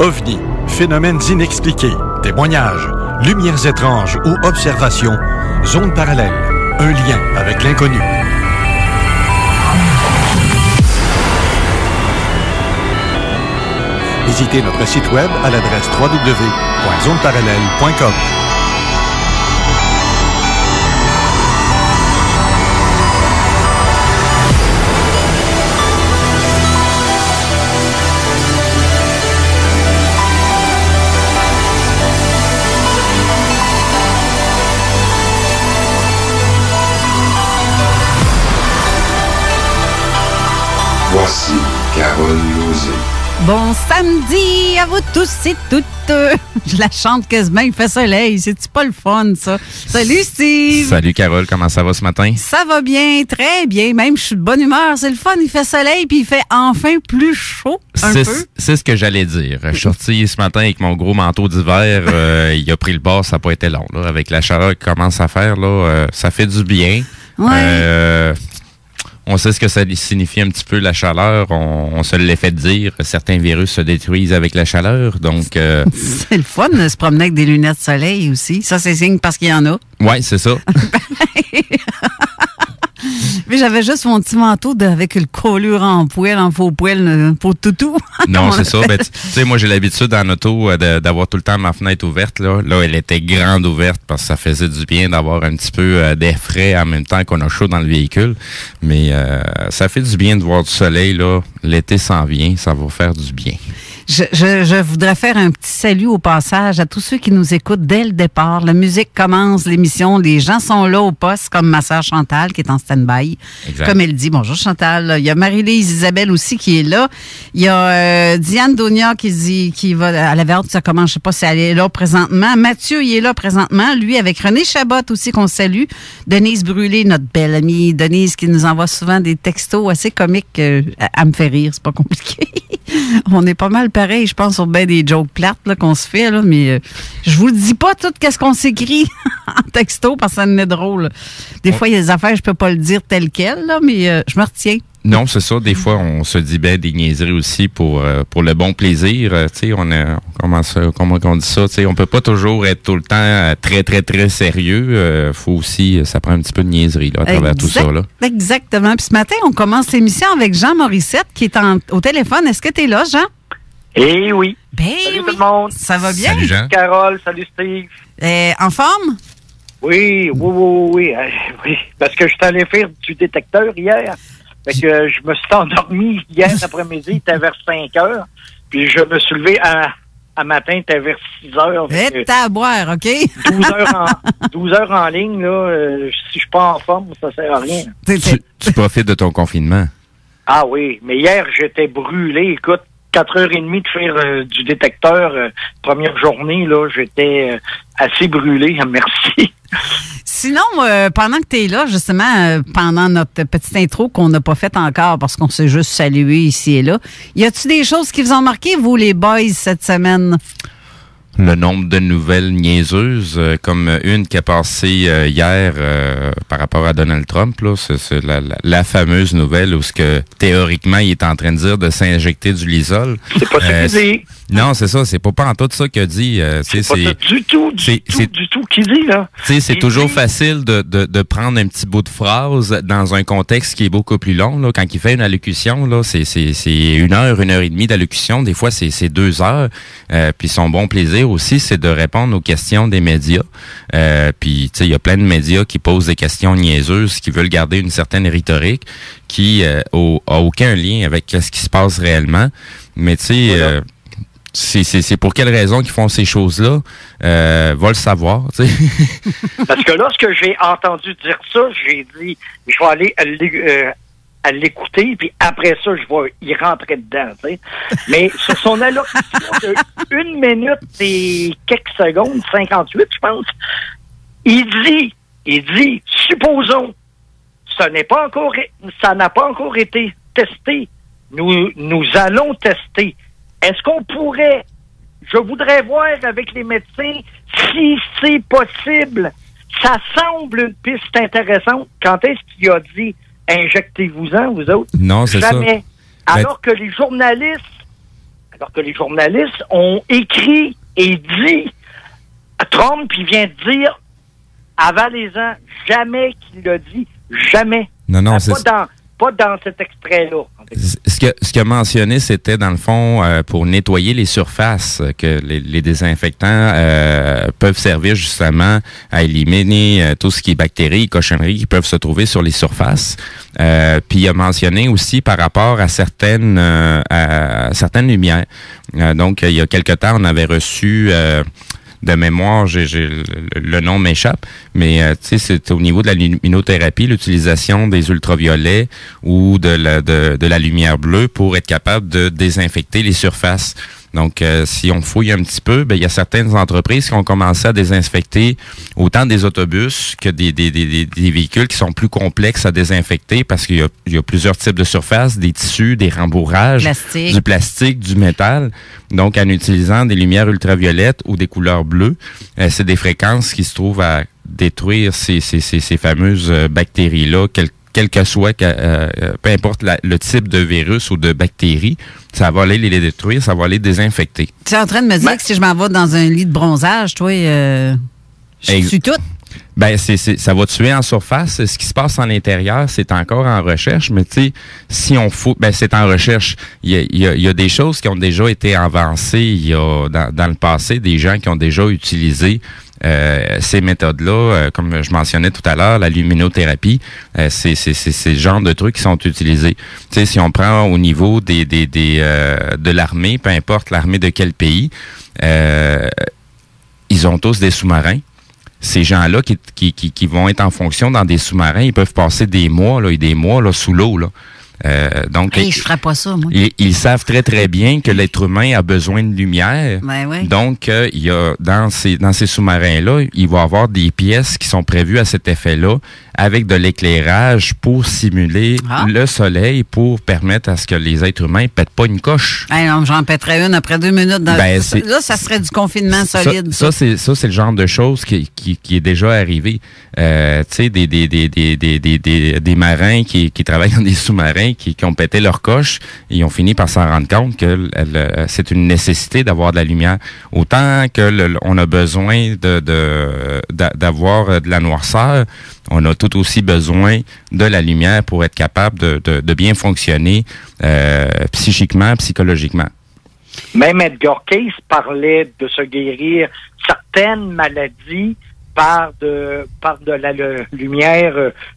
OVNI, phénomènes inexpliqués, témoignages, lumières étranges ou observations, zone parallèle, un lien avec l'inconnu. Visitez notre site web à l'adresse www.zoneparallèle.com. Voici Carole Lauzé. Bon samedi à vous tous et toutes. Je la chante quasiment, il fait soleil. C'est-tu pas le fun, ça? Salut, Steve! Salut, Carole. Comment ça va ce matin? Ça va bien, très bien. Même, je suis de bonne humeur. C'est le fun. Il fait soleil, puis il fait enfin plus chaud un peu. C'est ce que j'allais dire. Je suis sorti ce matin avec mon gros manteau d'hiver. Il a pris le bord, ça n'a pas été long. Là. Avec la chaleur qui commence à faire, là, ça fait du bien. Ouais. On sait ce que ça signifie un petit peu la chaleur. On se l'est fait dire. Certains virus se détruisent avec la chaleur. Donc, c'est le fun de se promener avec des lunettes de soleil aussi. Ça, c'est signe parce qu'il y en a. Oui, c'est ça. Mais j'avais juste mon petit manteau avec le collure en poêle, en faux poêle, pour toutou. Non, c'est ça. Ben, tu sais, moi, j'ai l'habitude en auto d'avoir tout le temps ma fenêtre ouverte. Là, elle était grande ouverte parce que ça faisait du bien d'avoir un petit peu d'air frais en même temps qu'on a chaud dans le véhicule. Mais ça fait du bien de voir du soleil. Là. L'été s'en vient, ça va faire du bien. Je voudrais faire un petit salut au passage à tous ceux qui nous écoutent dès le départ. La musique commence, l'émission, les gens sont là au poste, comme ma sœur Chantal qui est en stand-by. Exact. Comme elle dit, bonjour Chantal. Il y a Marie-Lise Isabelle aussi qui est là. Il y a Diane Donia qui va à la verte, ça commence, je sais pas si elle est là présentement. Mathieu, il est là présentement. Lui, avec René Chabot aussi qu'on salue. Denise Brûlé, notre belle amie Denise qui nous envoie souvent des textos assez comiques. Elle me fait rire, c'est pas compliqué. On est pas mal pareil, je pense, sur bien des jokes plates là, qu'on se fait, là, mais je vous le dis pas tout qu'est-ce qu'on s'écrit en texto parce que ça en est drôle. Des fois, il y a des affaires, je peux pas le dire tel quel, là, mais je me retiens. Non, c'est ça. Des fois, on se dit ben des niaiseries aussi pour le bon plaisir. Tu sais, comment on dit ça. Tu sais, on peut pas toujours être tout le temps très très très sérieux. Faut aussi, ça prend un petit peu de niaiserie là à travers tout ça là. Exactement. Puis ce matin, on commence l'émission avec Jean Morissette qui est au téléphone. Est-ce que tu es là, Jean? Eh oui. Ben salut oui. tout le monde. Ça va bien? Salut Jean. Carole, salut Steve. En forme? Oui. Parce que je suis allé faire du détecteur hier. Fait que je me suis endormi hier après-midi, il était vers 5 heures. Puis je me suis levé à matin, il était vers 6 heures. Et à boire, OK? 12 heures en ligne, là, si je suis pas en forme, ça sert à rien. Tu profites de ton confinement. Ah oui, mais hier, j'étais brûlé. Écoute, 4h30 de faire du détecteur, première journée, là, j'étais assez brûlé, merci. Sinon, pendant que tu es là, justement, pendant notre petite intro qu'on n'a pas faite encore parce qu'on s'est juste salué ici et là, y a-tu des choses qui vous ont marqué, vous, les boys, cette semaine? Le nombre de nouvelles niaiseuses, comme une qui a passé hier par rapport à Donald Trump, là, c'est la fameuse nouvelle où ce que théoriquement il est en train de dire de s'injecter du Lysol. C'est pas ça qu'il dit. Non, c'est ça, c'est pas en tout ça qu'il a dit. C'est pas ça du tout qu'il dit, là. Tu sais, c'est toujours facile de prendre un petit bout de phrase dans un contexte qui est beaucoup plus long. Là. Quand il fait une allocution, là, c'est 1 heure, 1 heure et demie d'allocution. Des fois, c'est 2 heures. Puis son bon plaisir aussi, c'est de répondre aux questions des médias. Puis, tu sais, il y a plein de médias qui posent des questions niaiseuses, qui veulent garder une certaine rhétorique, qui a aucun lien avec ce qui se passe réellement. Mais, tu sais... Voilà. C'est pour quelle raison qu'ils font ces choses-là? Va le savoir, tu sais. Parce que lorsque j'ai entendu dire ça, j'ai dit, je vais aller à l'écouter, puis après ça, je vais y rentrer dedans, tu sais. Mais sur son allocution de 1 minute et quelques secondes, 58, je pense, il dit, supposons, ça n'a pas encore été testé. Nous allons tester. Est-ce qu'on pourrait, je voudrais voir avec les médecins si c'est possible. Ça semble une piste intéressante. Quand est-ce qu'il a dit injectez-vous-en, vous autres? Non, c'est jamais. Ça. Alors que les journalistes, parce que les journalistes ont écrit et dit, Trump, il vient de dire, avalez-en, jamais qu'il l'a dit, jamais. Non, c'est... Pas dans cet extrait-là. Ce qu'il a mentionné, c'était dans le fond pour nettoyer les surfaces, que les désinfectants peuvent servir justement à éliminer tout ce qui est bactéries, cochonneries qui peuvent se trouver sur les surfaces. Puis il a mentionné aussi par rapport à certaines lumières. Donc il y a quelque temps, on avait reçu de mémoire, le nom m'échappe, mais tu sais, c'est au niveau de la luminothérapie, l'utilisation des ultraviolets ou de la lumière bleue pour être capable de désinfecter les surfaces. Donc, si on fouille un petit peu, il y a certaines entreprises qui ont commencé à désinfecter autant des autobus que des véhicules qui sont plus complexes à désinfecter parce qu'il y a plusieurs types de surfaces, des tissus, des rembourrages, du plastique, du métal. Donc, en utilisant des lumières ultraviolettes ou des couleurs bleues, c'est des fréquences qui se trouvent à détruire ces fameuses bactéries-là, quel que soit, peu importe le type de virus ou de bactérie, ça va aller les détruire, ça va aller désinfecter. Tu es en train de me dire que si je m'en vais dans un lit de bronzage, toi, je suis toute? Ben, ça va tuer en surface. Ce qui se passe en l'intérieur, c'est encore en recherche. Mais tu sais, si on fout, c'est en recherche. Il y a des choses qui ont déjà été avancées. Il y a dans le passé des gens qui ont déjà utilisé ces méthodes-là, comme je mentionnais tout à l'heure, la luminothérapie, c'est le genre de trucs qui sont utilisés. Tu sais, si on prend au niveau de l'armée, peu importe l'armée de quel pays, ils ont tous des sous-marins. Ces gens-là qui vont être en fonction dans des sous-marins, ils peuvent passer des mois et des mois sous l'eau. Donc, je ferais pas ça, moi. Ils savent très, très bien que l'être humain a besoin de lumière. Ben oui. Donc, il y a dans ces sous-marins-là, il va y avoir des pièces qui sont prévues à cet effet-là avec de l'éclairage pour simuler le soleil pour permettre à ce que les êtres humains ne pètent pas une coche. Hey, non, j'en pèterais une après 2 minutes. Là, ça serait du confinement solide. Ça, c'est le genre de choses qui est déjà arrivé. Tu sais, des marins qui travaillent dans des sous-marins qui ont pété leur coche, ils ont fini par s'en rendre compte que c'est une nécessité d'avoir de la lumière. Autant que on a besoin d'avoir de la noirceur, on a tout aussi besoin de la lumière pour être capable de bien fonctionner psychiquement, psychologiquement. Même Edgar Cayce parlait de se guérir certaines maladies par de la lumière,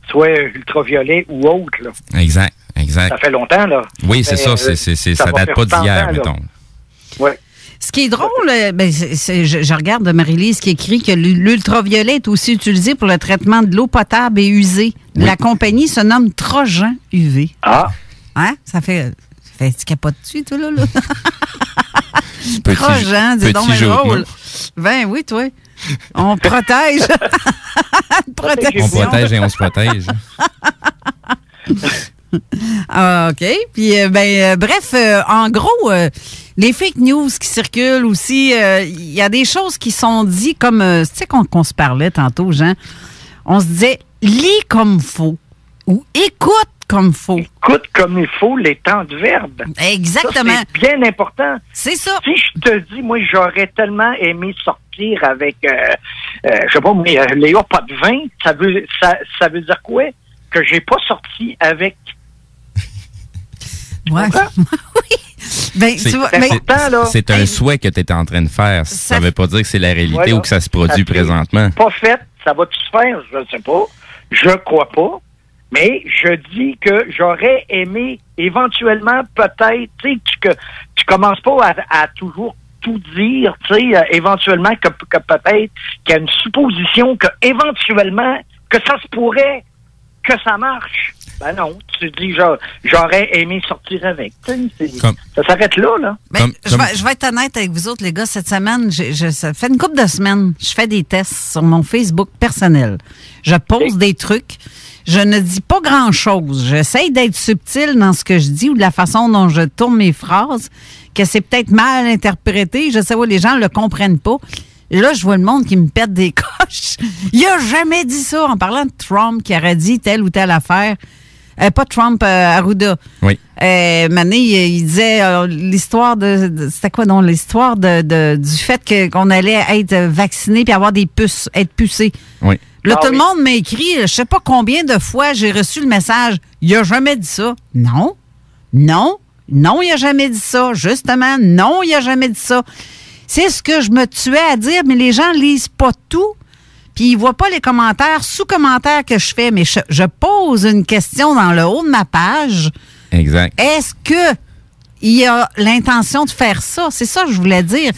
soit ultraviolet ou autre. Là. Exact. Ça fait longtemps, là. Oui, c'est ça. Ça date pas d'hier, mettons. Oui. Ce qui est drôle, je regarde Marie-Lise qui écrit que l'ultraviolet est aussi utilisé pour le traitement de l'eau potable et usée. Oui. La compagnie se nomme Trojan UV. Ah! Hein? Ça fait tu capotes dessus, toi, là? Trojan, dis donc, mais drôle. Ben oui, toi. On protège. On protège et on se protège. OK. Puis, bref, en gros, les fake news qui circulent aussi, il y a des choses qui sont dites comme, tu sais, qu'on se parlait tantôt, Jean, on se disait, lis comme faut ou écoute comme faut. Écoute comme il faut les temps de verbe. Exactement. Ça, c'est bien important. C'est ça. Si je te dis, moi, j'aurais tellement aimé sortir avec, je sais pas, mais Léa pas de vin, ça veut dire quoi? Que j'ai pas sorti avec. Ouais. Oui. Ben, c'est un souhait que tu étais en train de faire. Ça veut pas dire que c'est la réalité ou que ça se produit présentement. Pas fait. Ça va-tu se faire? Je ne sais pas. Je crois pas. Mais je dis que j'aurais aimé éventuellement peut-être, tu sais, que tu commences pas à toujours tout dire, tu sais, éventuellement que peut-être qu'il y a une supposition que éventuellement que ça se pourrait que ça marche. Ben non, tu dis j'aurais aimé sortir avec. Ça s'arrête là. Ben, je vais être honnête avec vous autres, les gars. Cette semaine, ça fait une couple de semaines, je fais des tests sur mon Facebook personnel. Je pose des trucs. Je ne dis pas grand-chose. J'essaye d'être subtil dans ce que je dis ou de la façon dont je tourne mes phrases, que c'est peut-être mal interprété. Je sais pas, les gens le comprennent pas. Et là, je vois le monde qui me pète des coches. Il a jamais dit ça en parlant de Trump qui aurait dit telle ou telle affaire. Pas Trump, Arruda. Oui. Mané, il disait l'histoire c'était quoi donc? L'histoire du fait qu'on allait être vacciné puis avoir des puces, être pucé. Oui. Là, tout le monde m'a écrit, je sais pas combien de fois j'ai reçu le message. Il a jamais dit ça. Non, il a jamais dit ça. Justement, non, il a jamais dit ça. C'est ce que je me tuais à dire, mais les gens lisent pas tout. Puis ils voient pas les commentaires, sous-commentaires que je fais. Mais je pose une question dans le haut de ma page. Exact. Est-ce que il a l'intention de faire ça? C'est ça que je voulais dire.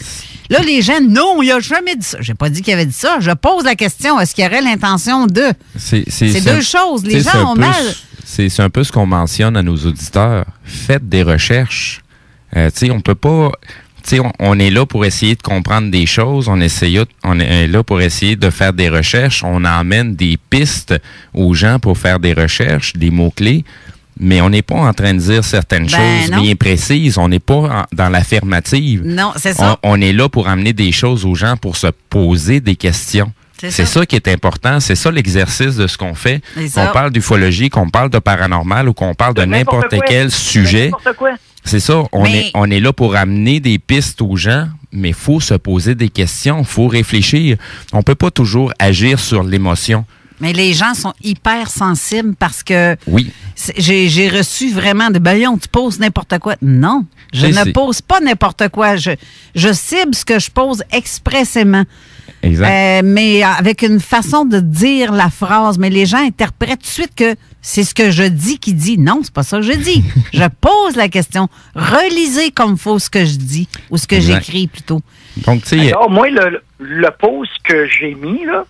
Là, les gens, non, il a jamais dit ça. J'ai pas dit qu'il avait dit ça. Je pose la question, est-ce qu'il y aurait l'intention de? C'est deux choses. Les gens ont mal. C'est un peu ce qu'on mentionne à nos auditeurs. Faites des recherches. On peut pas... on est là pour essayer de comprendre des choses. On est là pour essayer de faire des recherches. On emmène des pistes aux gens pour faire des recherches, des mots-clés. Mais on n'est pas en train de dire certaines choses bien précises. On n'est pas dans l'affirmative. Non, c'est ça. On est là pour amener des choses aux gens pour se poser des questions. C'est ça qui est important. C'est ça l'exercice de ce qu'on fait. Qu'on parle d'ufologie, qu'on parle de paranormal ou qu'on parle de n'importe quel sujet. C'est ça. On est là pour amener des pistes aux gens, mais il faut se poser des questions. Il faut réfléchir. On peut pas toujours agir sur l'émotion. Mais les gens sont hyper sensibles parce que oui. J'ai reçu vraiment des ballons, tu poses n'importe quoi. Non, je ne pose pas n'importe quoi. Je cible ce que je pose expressément. Exact. Mais avec une façon de dire la phrase. Mais les gens interprètent tout de suite que c'est ce que je dis qui dit. Non, c'est pas ça que je dis. Je pose la question. Relisez comme il faut ce que je dis ou ce que j'écris plutôt. Donc, alors, moi, le post que j'ai mis, là,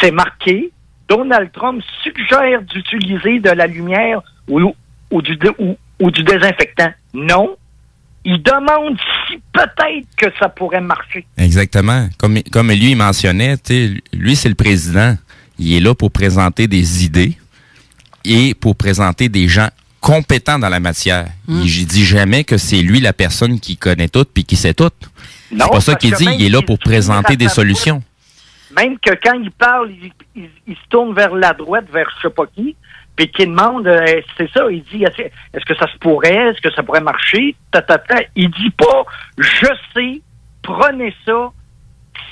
c'est marqué Donald Trump suggère d'utiliser de la lumière ou du désinfectant. Non. Il demande si peut-être que ça pourrait marcher. Exactement. Comme lui, il mentionnait, lui, c'est le président. Il est là pour présenter des idées et pour présenter des gens compétents dans la matière. Je dis jamais que c'est lui la personne qui connaît tout puis qui sait tout. Non, c'est pas ça qu'il dit. Il est là pour présenter des solutions. Même que quand il parle, il se tourne vers la droite, vers je sais pas qui, puis qu'il demande, c'est ça, il dit, est-ce que ça se pourrait, est-ce que ça pourrait marcher, il dit pas, je sais, prenez ça,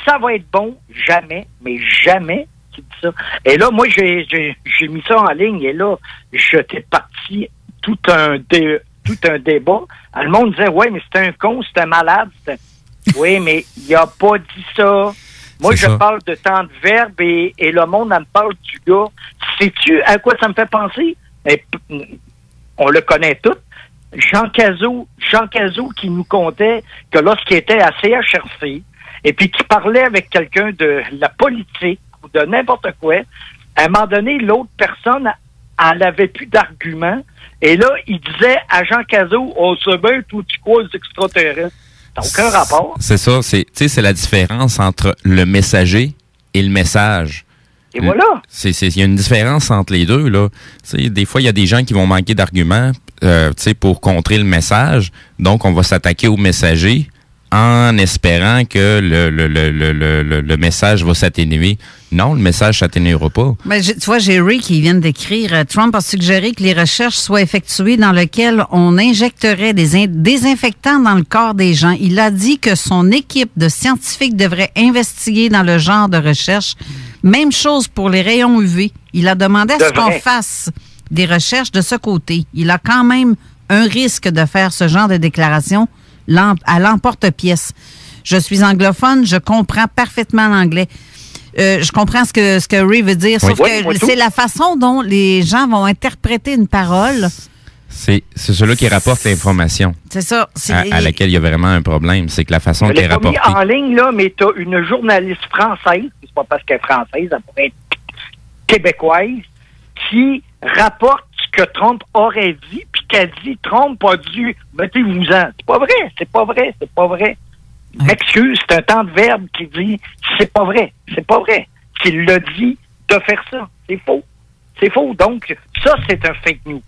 ça va être bon, jamais, mais jamais qu'il dit ça. Et là, moi, j'ai mis ça en ligne, et là, j'étais parti tout un débat. Le monde disait, ouais, mais c'est un con, c'est un malade, oui, mais il a pas dit ça. Moi, je parle de temps de verbe et le monde, elle me parle du gars. Sais-tu à quoi ça me fait penser? On le connaît tous. Jean Cazot qui nous contait que lorsqu'il était à CHRC et puis qui parlait avec quelqu'un de la politique ou de n'importe quoi, à un moment donné, l'autre personne, elle avait plus d'arguments. Et là, il disait à Jean Cazot, on sait bien, toi, tu crois aux extraterrestres. Ça n'a aucun rapport. C'est ça. C'est la différence entre le messager et le message. Et voilà. Il y a une différence entre les deux, là. Des fois, il y a des gens qui vont manquer d'arguments pour contrer le message. Donc, on va s'attaquer au messager en espérant que le message va s'atténuer. Non, le message ne s'atténuera pas. Ben, tu vois, j'ai Ray qui vient d'écrire. Trump a suggéré que les recherches soient effectuées dans lesquelles on injecterait des désinfectants dans le corps des gens. Il a dit que son équipe de scientifiques devrait investiguer dans le genre de recherche. Même chose pour les rayons UV. Il a demandé à ce qu'on fasse des recherches de ce côté. Il a quand même un risque de faire ce genre de déclaration à l'emporte-pièce. Je suis anglophone, je comprends parfaitement l'anglais. Je comprends ce que Ray veut dire, sauf que c'est la façon dont les gens vont interpréter une parole. C'est ceux-là qui rapportent l'information. C'est ça. À laquelle il y a vraiment un problème. C'est que la façon qu'elle est rapportée. Je l'ai pas mis en ligne, là, mais tu as une journaliste française, c'est pas parce qu'elle est française, elle pourrait être québécoise, qui rapporte ce que Trump aurait dit, puis qu'elle dit Trump a dû, mettez-vous-en. C'est pas vrai. M'excuse, c'est un temps de verbe qui dit c'est pas vrai. Qu'il l'a dit de faire ça. C'est faux. Donc, ça, c'est un fake news.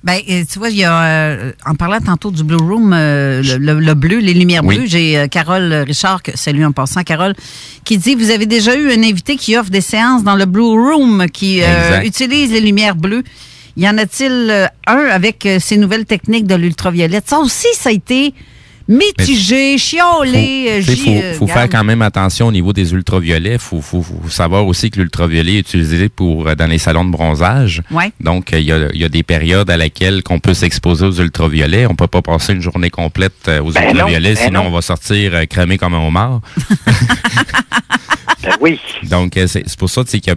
Ben, tu vois, il y a, en parlant tantôt du Blue Room, le bleu, les lumières bleues, j'ai Carole Richard, salut en passant, Carole, qui dit, vous avez déjà eu un invité qui offre des séances dans le Blue Room qui utilise les lumières bleues. Y en a-t-il un avec ces nouvelles techniques de l'ultraviolette? Ça aussi, ça a été mitigé, chiolé. Il faut faire quand même attention au niveau des ultraviolets. Il faut savoir aussi que l'ultraviolet est utilisé dans les salons de bronzage. Ouais. Donc, il y a des périodes à laquelle on peut s'exposer aux ultraviolets. On peut pas passer une journée complète aux ultraviolets, sinon on va sortir cramé comme un homard. Oui. Donc, c'est pour ça qu'il y a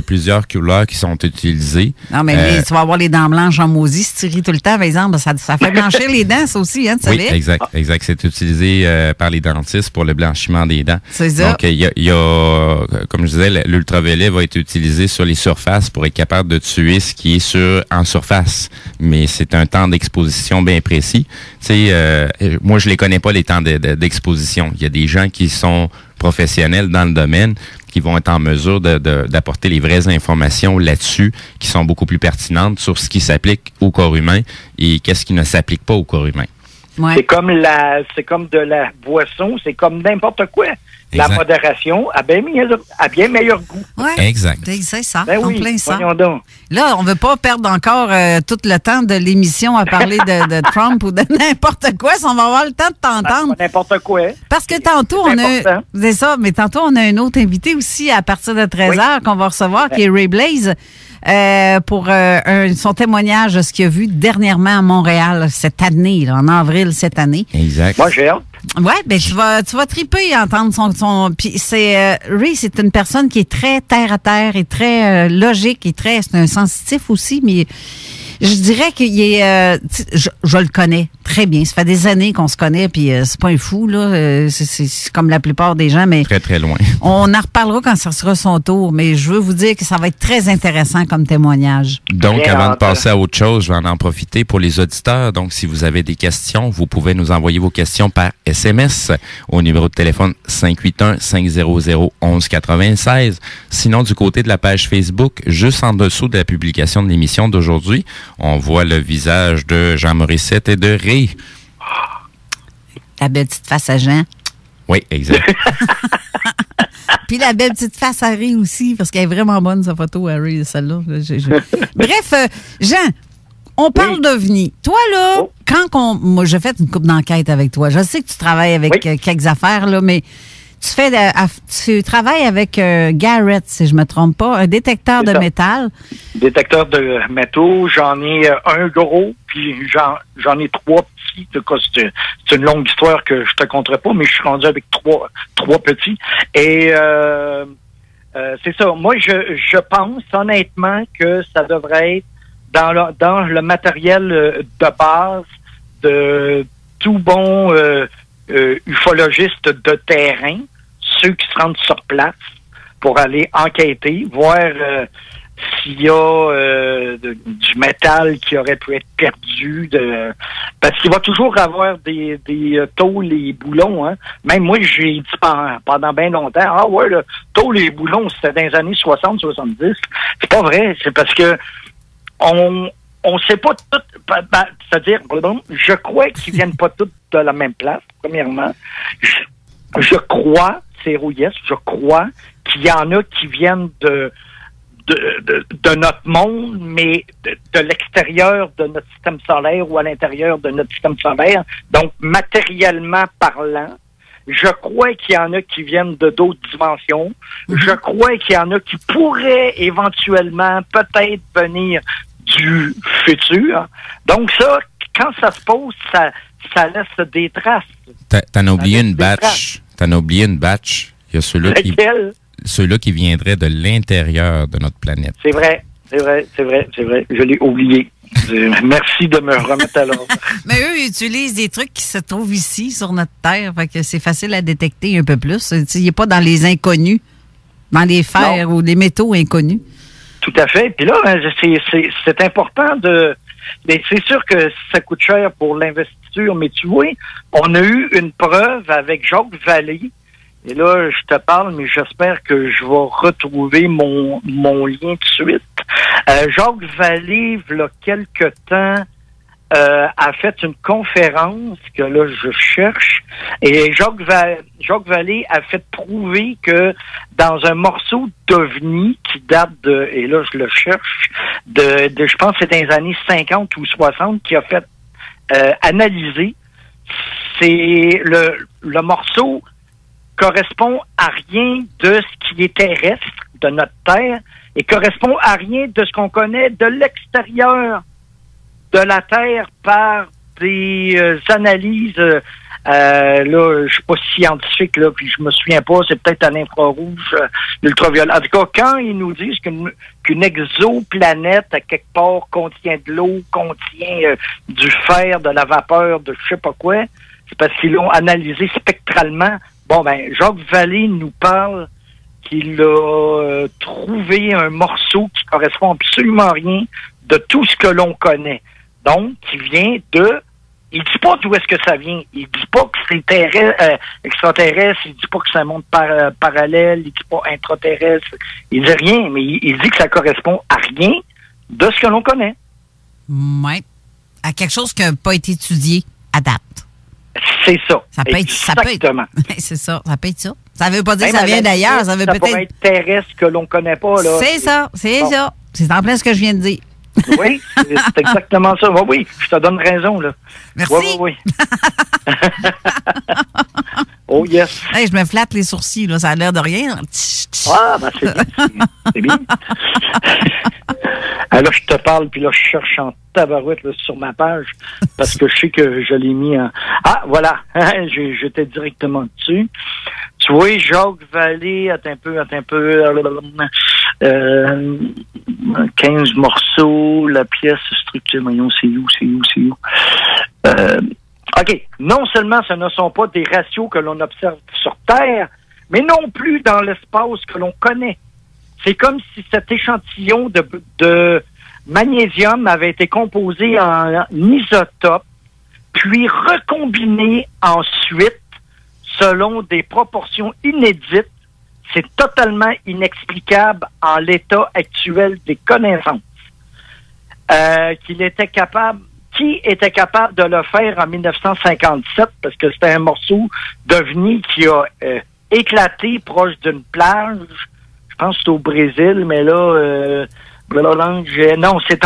plusieurs couleurs qui sont utilisées. Non, mais tu vas avoir les dents blanches en maudit si tu ris tout le temps, par exemple. Ça fait blanchir les dents, ça aussi, hein, tu savais? Oui, exact. C'est utilisé par les dentistes pour le blanchiment des dents. C'est ça. Donc, il y a, comme je disais, l'ultraviolet va être utilisé sur les surfaces pour être capable de tuer ce qui est en surface. Mais c'est un temps d'exposition bien précis. Tu sais, moi, je les connais pas, les temps d'exposition. Il y a des gens qui sont professionnels dans le domaine qui vont être en mesure d'apporter les vraies informations là-dessus qui sont beaucoup plus pertinentes sur ce qui s'applique au corps humain et qu'est-ce qui ne s'applique pas au corps humain. Ouais. C'est comme de la boisson, c'est comme n'importe quoi. Exact. La modération a bien meilleur goût. Ouais. Exact. C'est ça. Ben en oui, plein ça. voyons donc. Là, on ne veut pas perdre encore tout le temps de l'émission à parler de Trump ou de n'importe quoi. Si on va avoir le temps de t'entendre. N'importe quoi. Parce que tantôt, c'est ça, mais tantôt, on a un autre invité aussi à partir de 13h qu'on va recevoir, qui est Ray Blaze, pour son témoignage de ce qu'il a vu dernièrement à Montréal cette année, là, en avril cette année. Exact. Moi, j'ai hâte. Ouais, ben tu vas triper à entendre son puis Ray, c'est une personne qui est très terre à terre et très logique et c'est un sensitif aussi, mais je dirais qu'il est je le connais très bien. Ça fait des années qu'on se connaît, puis c'est pas un fou là, c'est comme la plupart des gens, mais très très loin. On en reparlera quand ça sera son tour, mais je veux vous dire que ça va être très intéressant comme témoignage. Donc, Bien avant de passer à autre chose, je vais en profiter pour les auditeurs. Donc, si vous avez des questions, vous pouvez nous envoyer vos questions par SMS au numéro de téléphone 581-500-1196. Sinon, du côté de la page Facebook, juste en dessous de la publication de l'émission d'aujourd'hui, on voit le visage de Jean Morissette et de Ray. La belle petite face à Jean. Oui, exact. Puis la belle petite face à Ray aussi, parce qu'elle est vraiment bonne, sa photo, à Ray, celle-là. Bref, Jean, on parle d'OVNI. Toi, là, moi, j'ai fait une couple d'enquêtes avec toi. Je sais que tu travailles avec quelques affaires, là, mais tu travailles avec Garrett, si je me trompe pas, un détecteur de métal. Détecteur de métaux, j'en ai un gros, puis j'en ai 3 petits. C'est une longue histoire que je te conterai pas, mais je suis rendu avec trois petits. Et c'est ça. Moi, je pense honnêtement que ça devrait être dans le matériel de base de tout bon ufologiste de terrain, ceux qui se rendent sur place pour aller enquêter, voir s'il y a du métal qui aurait pu être perdu. Parce qu'il va toujours avoir des tôles et boulons. Hein. Même moi, j'ai dit pendant bien longtemps, le tôle et boulons, c'était dans les années 60-70. C'est pas vrai. C'est parce que on sait pas tout. C'est-à-dire, je crois qu'ils viennent pas tous de la même place, premièrement. Je crois, c'est rouillesse, je crois qu'il y en a qui viennent de notre monde, mais de l'extérieur de notre système solaire ou à l'intérieur de notre système solaire. Donc, matériellement parlant, je crois qu'il y en a qui viennent de d'autres dimensions. Je crois qu'il y en a qui pourraient éventuellement peut-être venir du futur. Donc ça, quand ça se pose, ça laisse des traces. T'en as oublié une batch. T'en as oublié une batch. Il y a ceux-là qui viendraient de l'intérieur de notre planète. C'est vrai. Je l'ai oublié. Merci de me remettre à l'ordre. Mais eux, ils utilisent des trucs qui se trouvent ici, sur notre Terre. Fait que c'est facile à détecter un peu plus. Il n'est pas dans les inconnus, dans les fers ou les métaux inconnus. Tout à fait. Puis là, c'est important de... Mais c'est sûr que ça coûte cher pour l'investiture, mais tu vois, on a eu une preuve avec Jacques Vallée Et là, je te parle, mais j'espère que je vais retrouver mon lien tout de suite. Jacques Vallée, il y a quelque temps, a fait une conférence que là, je cherche. Et Jacques Vallée a fait prouver que dans un morceau d'OVNI qui date de, et là, je le cherche, de je pense que c'est dans les années 50 ou 60, qui a fait analyser. C'est le morceau correspond à rien de ce qui est terrestre de notre Terre et correspond à rien de ce qu'on connaît de l'extérieur de la Terre par des analyses. Là, je suis pas scientifique, là, puis je me souviens pas, c'est peut-être à l'infrarouge, l'ultraviolet. En tout cas, quand ils nous disent qu'une exoplanète, à quelque part, contient de l'eau, contient du fer, de la vapeur, de je sais pas quoi, c'est parce qu'ils l'ont analysé spectralement. Bon, ben, Jacques Vallée nous parle qu'il a trouvé un morceau qui correspond absolument à rien de tout ce que l'on connaît. Donc, qui vient de... Il dit pas d'où est-ce que ça vient. Il dit pas que c'est extraterrestre. Il dit pas que c'est un monde parallèle. Il dit pas intraterrestre. Il dit rien, mais il dit que ça correspond à rien de ce que l'on connaît. Oui. À quelque chose qui n'a pas été étudié à date. C'est ça. Ça peut être, exactement. C'est ça. Ça peut être ça. Ça veut pas dire que ça vient d'ailleurs. Ça veut peut-être être terrestre que l'on connaît pas, là. C'est ça. C'est bon. Ça. C'est en plein ce que je viens de dire. Oui, c'est exactement ça. Oui, je te donne raison, là. Merci. Oui. Oh, yes. Hey, je me flatte les sourcils, là. Ça a l'air de rien. Ah, ben c'est bien. C'est bien. Alors, je te parle, puis là, je cherche en tabarouette là, sur ma page, parce que je sais que je l'ai mis en... Ah, voilà. J'étais directement dessus. Tu vois, Jacques Vallée, attends un peu, 15 morceaux, la pièce structure, voyons, c'est où? OK. Non seulement ce ne sont pas des ratios que l'on observe sur Terre, mais non plus dans l'espace que l'on connaît. C'est comme si cet échantillon de magnésium avait été composé en isotopes, puis recombiné ensuite selon des proportions inédites. C'est totalement inexplicable en l'état actuel des connaissances. Qui était capable de le faire en 1957, parce que c'était un morceau d'OVNI qui a éclaté proche d'une plage. Je pense que c'est au Brésil, mais là, non, c'est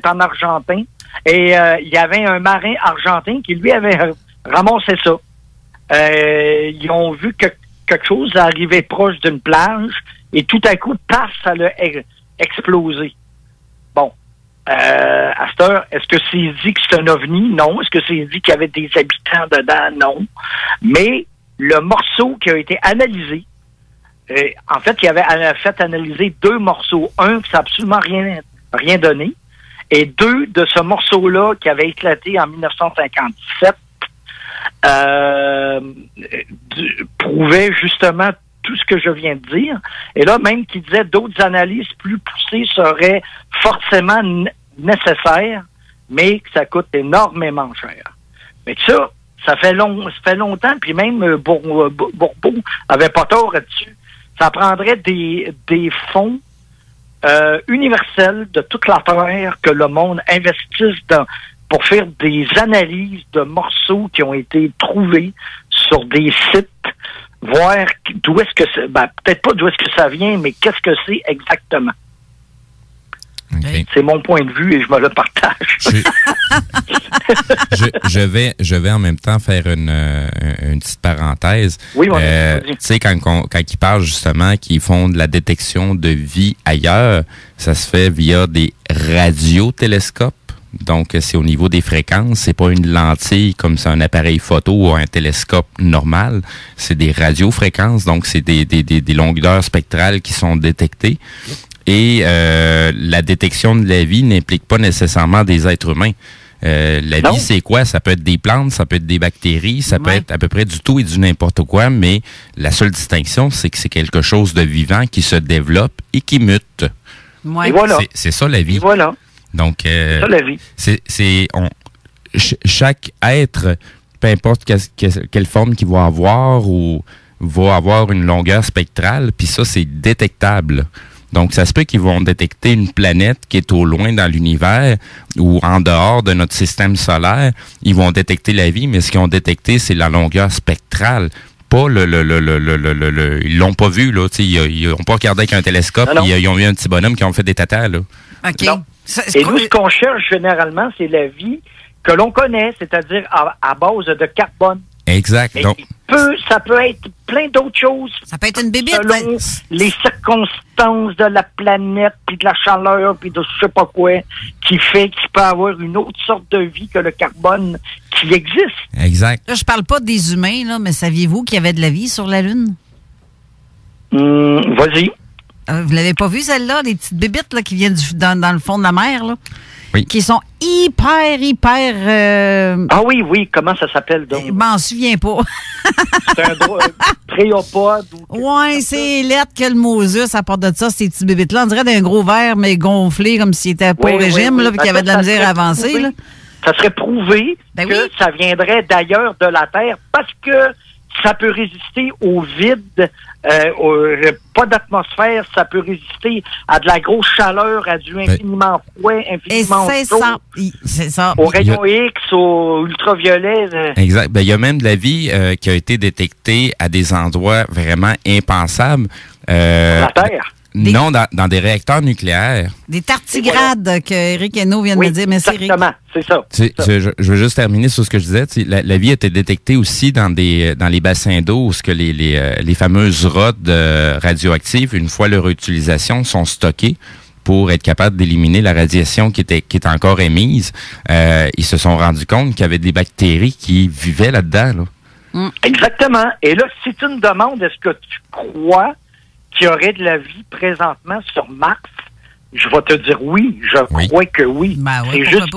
en Argentine. Et il y avait un marin argentin qui, lui, avait ramassé ça. Ils ont vu que quelque chose arrivait proche d'une plage et tout à coup, paf, ça l'a explosé. Bon. À cette heure, est-ce que c'est dit que c'est un ovni? Non. Est-ce que c'est dit qu'il y avait des habitants dedans? Non. Mais le morceau qui a été analysé, en fait, il avait fait analyser 2 morceaux. Un qui n'a absolument rien donné. Et 2 de ce morceau-là qui avait éclaté en 1957 prouvait justement tout ce que je viens de dire. Et là, même qui disait d'autres analyses plus poussées seraient forcément nécessaires, mais que ça coûte énormément cher. Mais ça fait longtemps, puis même Bourbeau avait pas tort là-dessus. Ça prendrait des fonds universels de toute la Terre que le monde investisse pour faire des analyses de morceaux qui ont été trouvés sur des sites, voir d'où est-ce que c'est, peut-être pas d'où est-ce que ça vient, mais qu'est-ce que c'est exactement. Okay. C'est mon point de vue et je me le partage. Je vais en même temps faire une petite parenthèse. Oui, tu sais, quand ils parlent justement qu'ils font de la détection de vie ailleurs, ça se fait via des radiotélescopes. Donc, c'est au niveau des fréquences. C'est pas une lentille comme c'est un appareil photo ou un télescope normal. C'est des radiofréquences. Donc, c'est des longueurs spectrales qui sont détectées. Et la détection de la vie n'implique pas nécessairement des êtres humains. La vie, c'est quoi? Ça peut être des plantes, ça peut être des bactéries, ça peut être à peu près du tout et du n'importe quoi, mais la seule distinction, c'est que c'est quelque chose de vivant qui se développe et qui mute. Ouais. Et voilà. C'est ça la vie. Et voilà. Donc, c'est ça la vie. Chaque être, peu importe quelle forme qu'il va avoir ou va avoir une longueur spectrale, puis ça, c'est détectable. Donc, ça se peut qu'ils vont détecter une planète qui est au loin dans l'univers ou en dehors de notre système solaire. Ils vont détecter la vie, mais ce qu'ils ont détecté, c'est la longueur spectrale. Pas ils l'ont pas vu, là. Ils n'ont pas regardé avec un télescope. Ils ont vu un petit bonhomme qui ont fait des tatas, là. OK. Et nous, ce qu'on cherche généralement, c'est la vie que l'on connaît, c'est-à-dire à base de carbone. Exact. Donc, ça peut être plein d'autres choses. Ça peut être une bébite. Selon les circonstances de la planète, puis de la chaleur, puis de je sais pas quoi, qui fait qu'il peut avoir une autre sorte de vie que le carbone qui existe. Exact. Là, je parle pas des humains, là, mais saviez-vous qu'il y avait de la vie sur la Lune? Vas-y. Vous l'avez pas vu, celle-là? Les petites bébites là, qui viennent dans le fond de la mer, là? Oui. Qui sont hyper... Ah oui, comment ça s'appelle donc? Je m'en souviens pas. C'est un préopode? Ouais, c'est lettre que le Moses à part de ça, ces petits bébites-là. On dirait d'un gros verre, mais gonflé comme s'il était pas au régime, là, puis qu'il y avait de la misère à avancer. Là. Ça serait prouvé que ça viendrait d'ailleurs de la Terre parce que ça peut résister au vide, pas d'atmosphère, ça peut résister à de la grosse chaleur, à du infiniment froid, infiniment chaud. C'est ça. Aux rayons X, aux ultraviolets. Exact. Ben, il y a même de la vie qui a été détectée à des endroits vraiment impensables. La Terre. Non, dans des réacteurs nucléaires. Des tardigrades que Éric Hainaut vient de me dire. Mais c'est exactement, c'est ça. Je veux juste terminer sur ce que je disais. La vie a été détectée aussi dans les bassins d'eau où les fameuses rottes radioactives, une fois leur utilisation, sont stockées pour être capables d'éliminer la radiation qui est encore émise. Ils se sont rendus compte qu'il y avait des bactéries qui vivaient là-dedans. Là. Exactement. Et là, si tu me demandes, est-ce que tu crois qu'il y aurait de la vie présentement sur Mars, je vais te dire oui. Je crois que oui. Ben oui, c'est juste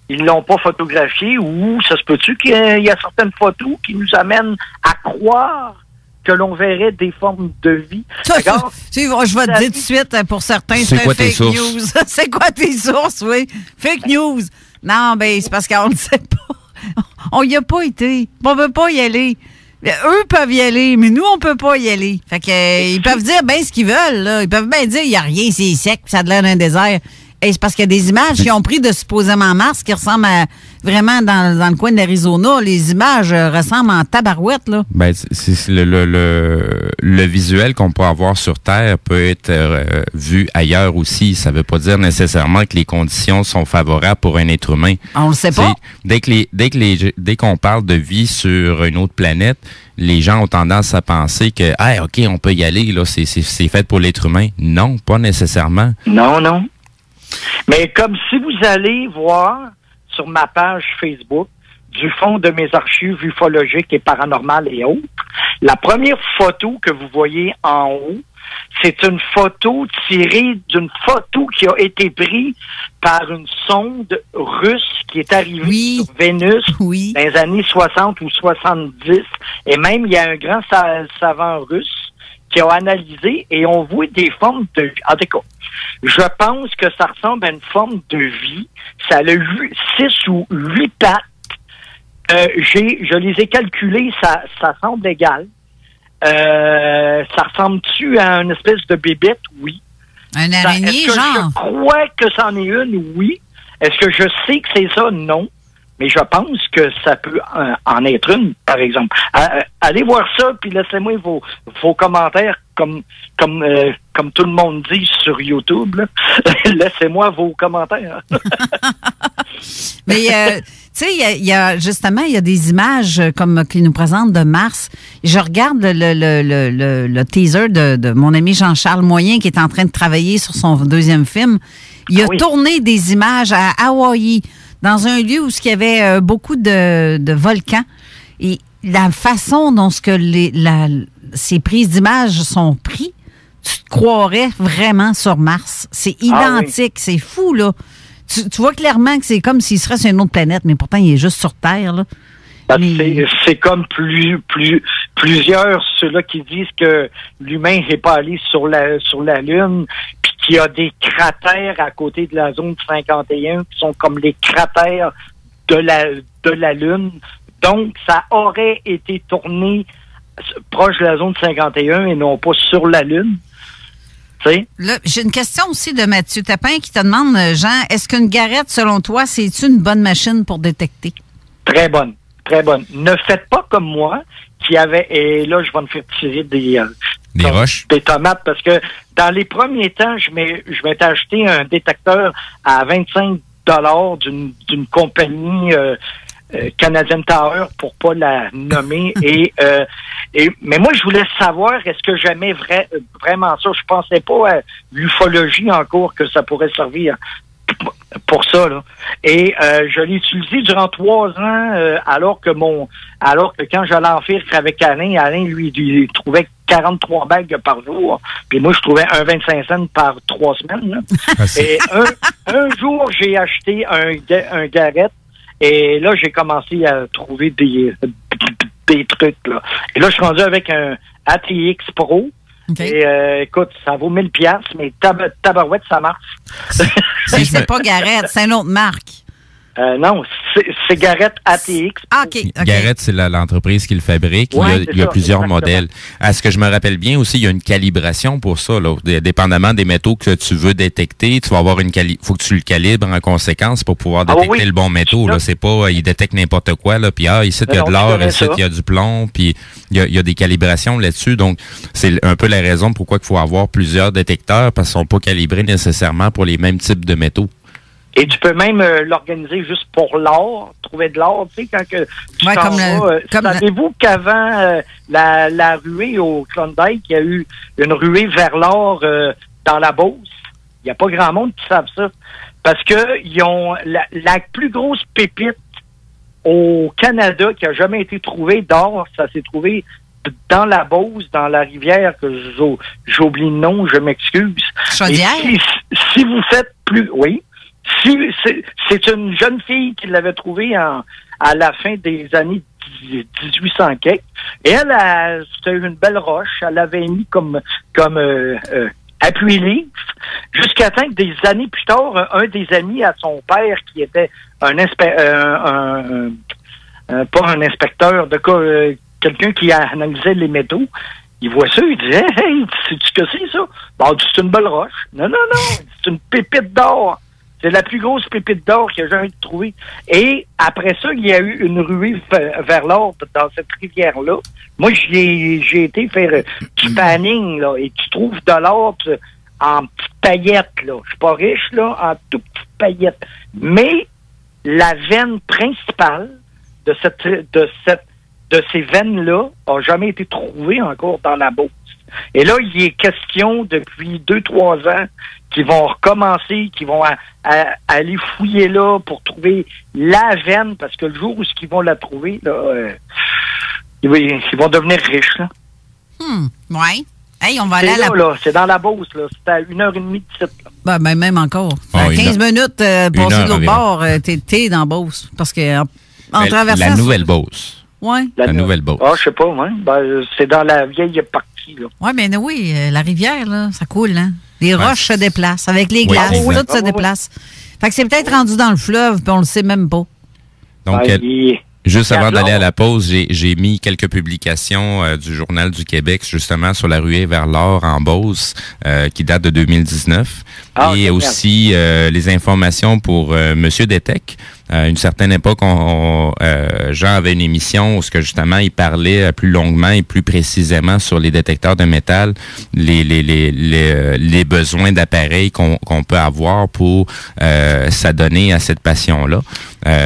qu'ils l'ont pas photographié ou ça se peut-tu qu'il y a certaines photos qui nous amènent à croire que l'on verrait des formes de vie. Je vais te dire tout de suite, pour certains, c'est quoi fake news. C'est quoi tes sources, oui? Fake news. Non, ben c'est parce qu'on ne sait pas. On y a pas été. On veut pas y aller. Eux peuvent y aller, mais nous, on peut pas y aller. Fait que ils peuvent dire bien ce qu'ils veulent, là. Ils peuvent bien dire il n'y a rien, c'est sec, ça a l'air d'un désert. Et c'est parce qu'il y a des images qui ont pris de supposément Mars qui ressemblent à vraiment dans le coin de l'Arizona. Les images ressemblent en tabarouette, là. Ben, c'est le visuel qu'on peut avoir sur Terre peut être vu ailleurs aussi. Ça veut pas dire nécessairement que les conditions sont favorables pour un être humain. On le sait pas. Dès qu'on parle de vie sur une autre planète, les gens ont tendance à penser que OK, on peut y aller, là, c'est fait pour l'être humain. Non, pas nécessairement. Non. Mais comme si vous allez voir sur ma page Facebook, du fond de mes archives ufologiques et paranormales et autres, la première photo que vous voyez en haut, c'est une photo tirée d'une photo qui a été prise par une sonde russe qui est arrivée sur Vénus dans les années 60 ou 70. Et même, il y a un grand savant russe qui a analysé et on voit des formes de vie. En tout cas, je pense que ça ressemble à une forme de vie. Ça a 6 ou 8 pattes. Je les ai calculées, ça semble égal. Ça ressemble-tu à une espèce de bébête? Oui. Un araignée, genre? Je crois que c'en est une, oui. Est-ce que je sais que c'est ça? Non. Mais je pense que ça peut en être une, par exemple. Allez voir ça, puis laissez-moi vos commentaires, comme tout le monde dit sur YouTube. Là. Laissez-moi vos commentaires. Mais, tu sais, il y a des images comme qu'ils nous présentent de Mars. Je regarde le teaser de mon ami Jean-Charles Moyen qui est en train de travailler sur son deuxième film. Il a tourné des images à Hawaï, dans un lieu où il y avait beaucoup de volcans. Et la façon dont ces prises d'images sont prises, tu te croirais vraiment sur Mars. C'est identique, c'est fou, là. Tu vois clairement que c'est comme s'il serait sur une autre planète, mais pourtant, il est juste sur Terre, là. C'est comme plusieurs, ceux-là qui disent que l'humain n'est pas allé sur la Lune, puis qu'il y a des cratères à côté de la zone 51 qui sont comme les cratères de la Lune. Donc, ça aurait été tourné proche de la zone 51 et non pas sur la Lune. Là, j'ai une question aussi de Mathieu Tapin qui te demande, Jean, est-ce qu'une garette, selon toi, c'est une bonne machine pour détecter? Très bonne, très bonne. Ne faites pas comme moi, qui avait, et là, je vais me faire tirer des roches, des tomates, parce que dans les premiers temps, je m'étais acheté un détecteur à 25 $ d'une compagnie Canadian Tower, pour pas la nommer, mais moi je voulais savoir est-ce que j'aimais vraiment ça. Je pensais pas à l'ufologie encore que ça pourrait servir pour ça, là. Et je l'ai utilisé durant 3 ans, alors que quand j'allais en faire avec Alain, lui, il trouvait 43 bagues par jour, puis moi je trouvais un 25 cents par 3 semaines, là. Et un jour j'ai acheté un garette. Et là, j'ai commencé à trouver des trucs, là. Et là, je suis rendu avec un ATX Pro. Okay. Et écoute, ça vaut 1000$, mais tabarouette, ça marche. C'est pas Garrett, c'est une autre marque. Non, c'est Garrett ATX. Ah, OK. Garrett, c'est l'entreprise qui le fabrique. Ouais, il y a plusieurs exactement. modèles. À ce que je me rappelle bien aussi, il y a une calibration pour ça, là. Dépendamment des métaux que tu veux détecter, tu vas avoir faut que tu le calibres en conséquence pour pouvoir détecter le bon métaux, là. C'est pas, il détecte n'importe quoi, là. Puis, ici, il y a de l'or, ici, il y a du plomb, puis il y a des calibrations là-dessus. Donc, c'est un peu la raison pourquoi il faut avoir plusieurs détecteurs, parce qu'ils sont pas calibrés nécessairement pour les mêmes types de métaux. Et tu peux même l'organiser juste pour l'or, trouver de l'or, tu sais, quand que tu t'en vas. Savez-vous qu'avant la ruée au Klondike, il y a eu une ruée vers l'or dans la Beauce? Il n'y a pas grand monde qui savent ça. Parce que ils ont la plus grosse pépite au Canada qui a jamais été trouvée d'or, ça s'est trouvé dans la Beauce, dans la rivière, que j'oublie le nom, je m'excuse. Chaudière? Si vous faites plus... Oui. C'est une jeune fille qui l'avait trouvée à la fin des années 1800 quelque. Et c'était une belle roche. Elle l'avait mis comme appui-livre. Jusqu'à temps que des années plus tard, un des amis à son père, qui était pas un inspecteur, de cas, quelqu'un qui analysait les métaux, il voit ça, il disait « Hey, sais-tu que c'est ça? » Bon, c'est une belle roche. Non, c'est une pépite d'or. C'est la plus grosse pépite d'or que j'ai jamais trouvée. Et après ça, il y a eu une ruée vers l'or dans cette rivière-là. Moi, j'ai été faire du panning, là, et tu trouves de l'or en petites paillettes, là. Je suis pas riche, là, en tout petites paillettes. Mais la veine principale de ces veines-là a jamais été trouvée encore dans la Beauce. Et là, il est question depuis 2-3 ans qu'ils vont recommencer, qu'ils vont aller fouiller là pour trouver la veine, parce que le jour où ils vont la trouver, là, ils vont devenir riches, là. Ouais. Hey, on va aller à là, c'est dans la Beauce, là. C'est à 1h30 de site, là. Ben, même encore. 15 minutes passées de l'autre bord, t'es dans Beauce. Parce que en traversant... La nouvelle Beauce. Ouais. La nouvelle Beauce. Ah, je sais pas, ouais. Ben, c'est dans la vieille partie, là. Ouais, mais oui, la rivière, là, ça coule, hein. Les roches se déplacent. Avec les glaces, tout se déplace. Fait que c'est peut-être rendu dans le fleuve, puis on le sait même pas. Donc, juste avant d'aller à la pause, j'ai mis quelques publications du Journal du Québec, justement, sur la ruée vers l'or en Beauce, qui date de 2019. Et aussi les informations pour Monsieur Détec. À une certaine époque, Jean avait une émission où justement il parlait plus longuement et plus précisément sur les détecteurs de métal, les besoins d'appareils qu'on peut avoir pour s'adonner à cette passion-là.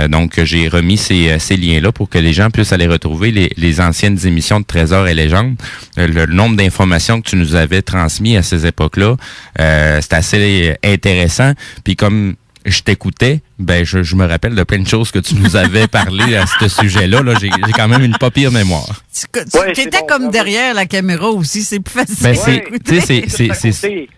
Donc, j'ai remis ces liens-là pour que les gens puissent aller retrouver les anciennes émissions de Trésors et Légendes. Le nombre d'informations que tu nous avais transmis à ces époques-là, c'est assez intéressant. Puis comme je t'écoutais, ben je me rappelle de plein de choses que tu nous avais parlé à ce sujet-là. Là, j'ai quand même une pas pire mémoire. Tu étais comme derrière la caméra aussi, c'est plus facile. Ben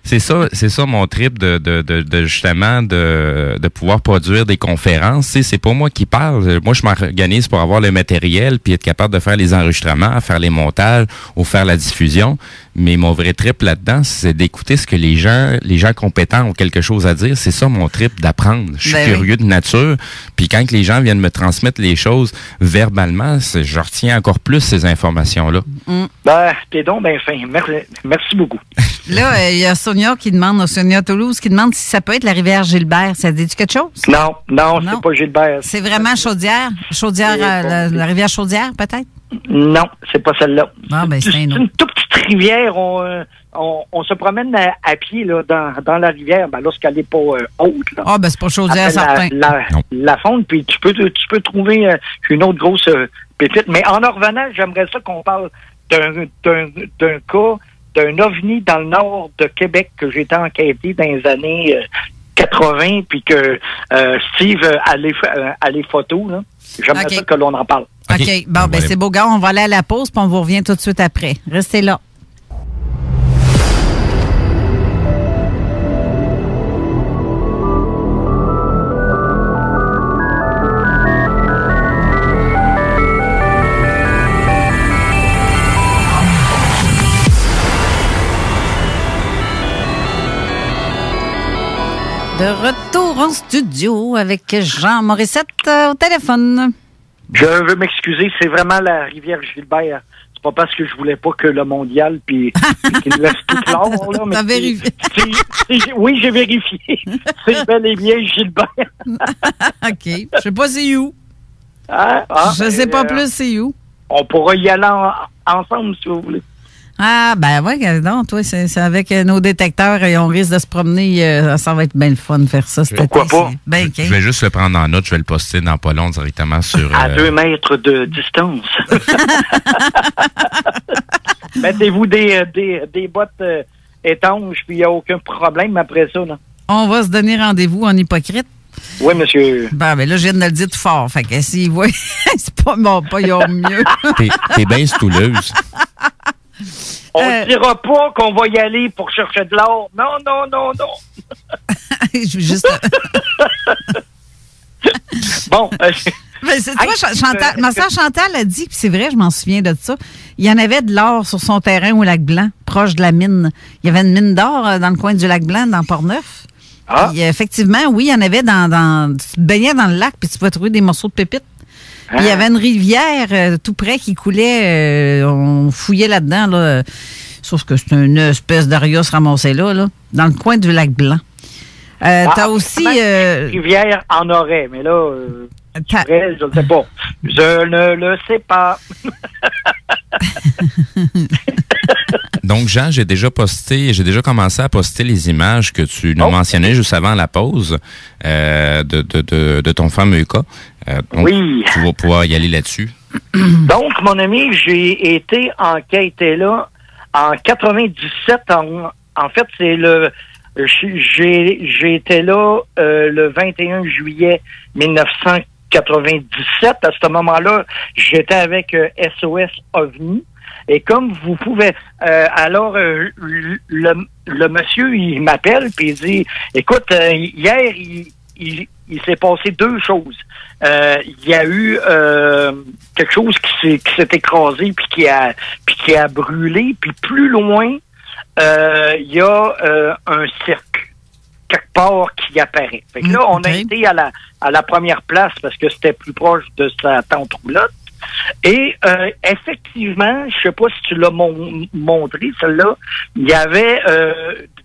c'est ça mon trip de justement de pouvoir produire des conférences. C'est pas moi qui parle. Moi, je m'organise pour avoir le matériel puis être capable de faire les enregistrements, faire les montages ou faire la diffusion. Mais mon vrai trip là-dedans, c'est d'écouter ce que les gens compétents ont quelque chose à dire. C'est ça mon trip d'apprendre. Je suis curieux. curieux de nature. Puis quand les gens viennent me transmettre les choses verbalement, je retiens encore plus ces informations-là. T'es donc bien fin. Merci beaucoup. Là, il y a Sonia Toulouse, qui demande si ça peut être la rivière Gilbert. Ça dit quelque chose? Non, c'est pas Gilbert. C'est vraiment Chaudière? La rivière Chaudière, peut-être? Non, c'est pas celle-là. C'est une toute petite rivière. On se promène à pied là, dans la rivière lorsqu'elle n'est pas haute. Là. C'est pas Chaudière, certain. La fonte, puis tu peux trouver une autre grosse pépite. Mais en revenant, j'aimerais ça qu'on parle d'un cas, d'un ovni dans le nord de Québec que j'ai été enquêté dans les années 80, puis que Steve a les photos. Là. J'aimerais ça que l'on en parle. OK. C'est beau, gars. On va aller à la pause, puis on vous revient tout de suite après. Restez là. De retour en studio avec Jean Morissette au téléphone. Je veux m'excuser, c'est vraiment la rivière Gilbert. C'est pas parce que je voulais pas que le mondial puis qu'il nous laisse tout l'or. T'as vérifié? Oui, j'ai vérifié. C'est bel et bien Gilbert. OK. Je sais pas c'est où. Je sais pas plus c'est où. On pourra y aller ensemble si vous voulez. Non, toi, c'est avec nos détecteurs et on risque de se promener. Ça va être bien le fun de faire ça. Pourquoi pas? Je vais juste le prendre en note. Je vais le poster dans pas long directement sur... À 2 mètres de distance. Mettez-vous des bottes étanches, puis il n'y a aucun problème après ça. Là. On va se donner rendez-vous en hypocrite. Oui, monsieur. Là, je viens de le dire tout fort. Fait que s'il voit, c'est pas il y a mieux. T'es bien stouleuse. On ne dira pas qu'on va y aller pour chercher de l'or. Non. Juste... Bon. Ma soeur Chantal a dit, puis c'est vrai, je m'en souviens de ça, il y en avait de l'or sur son terrain au Lac-Blanc, proche de la mine. Il y avait une mine d'or dans le coin du Lac-Blanc, dans Port-Neuf. Puis, effectivement, oui, il y en avait tu te baignais dans le lac, puis tu pouvais trouver des morceaux de pépites. Puis il y avait une rivière tout près qui coulait. On fouillait là-dedans, là. Sauf que c'est une espèce d'Arios ramassée là, dans le coin du Lac-Blanc. T'as aussi... rivière en aurait, mais là, je ne sais pas. Je ne le sais pas. Donc, Jean, j'ai déjà commencé à poster les images que tu nous mentionnais juste avant la pause de ton fameux cas. Donc, oui. Tu vas pouvoir y aller là-dessus. Donc, mon ami, j'ai été enquêté là en 97. En fait, c'est j'ai été là le 21 juillet 1997. À ce moment-là, j'étais avec SOS OVNI. Et comme vous pouvez... le monsieur, il m'appelle puis il dit, écoute, hier, il s'est passé 2 choses. Il y a eu quelque chose qui s'est écrasé puis qui a brûlé. Puis plus loin, il y a un cirque quelque part qui apparaît. Fait que là, on a été à la première place parce que c'était plus proche de sa tante roulotte. Et effectivement, je sais pas si tu l'as montré, celle-là, il y avait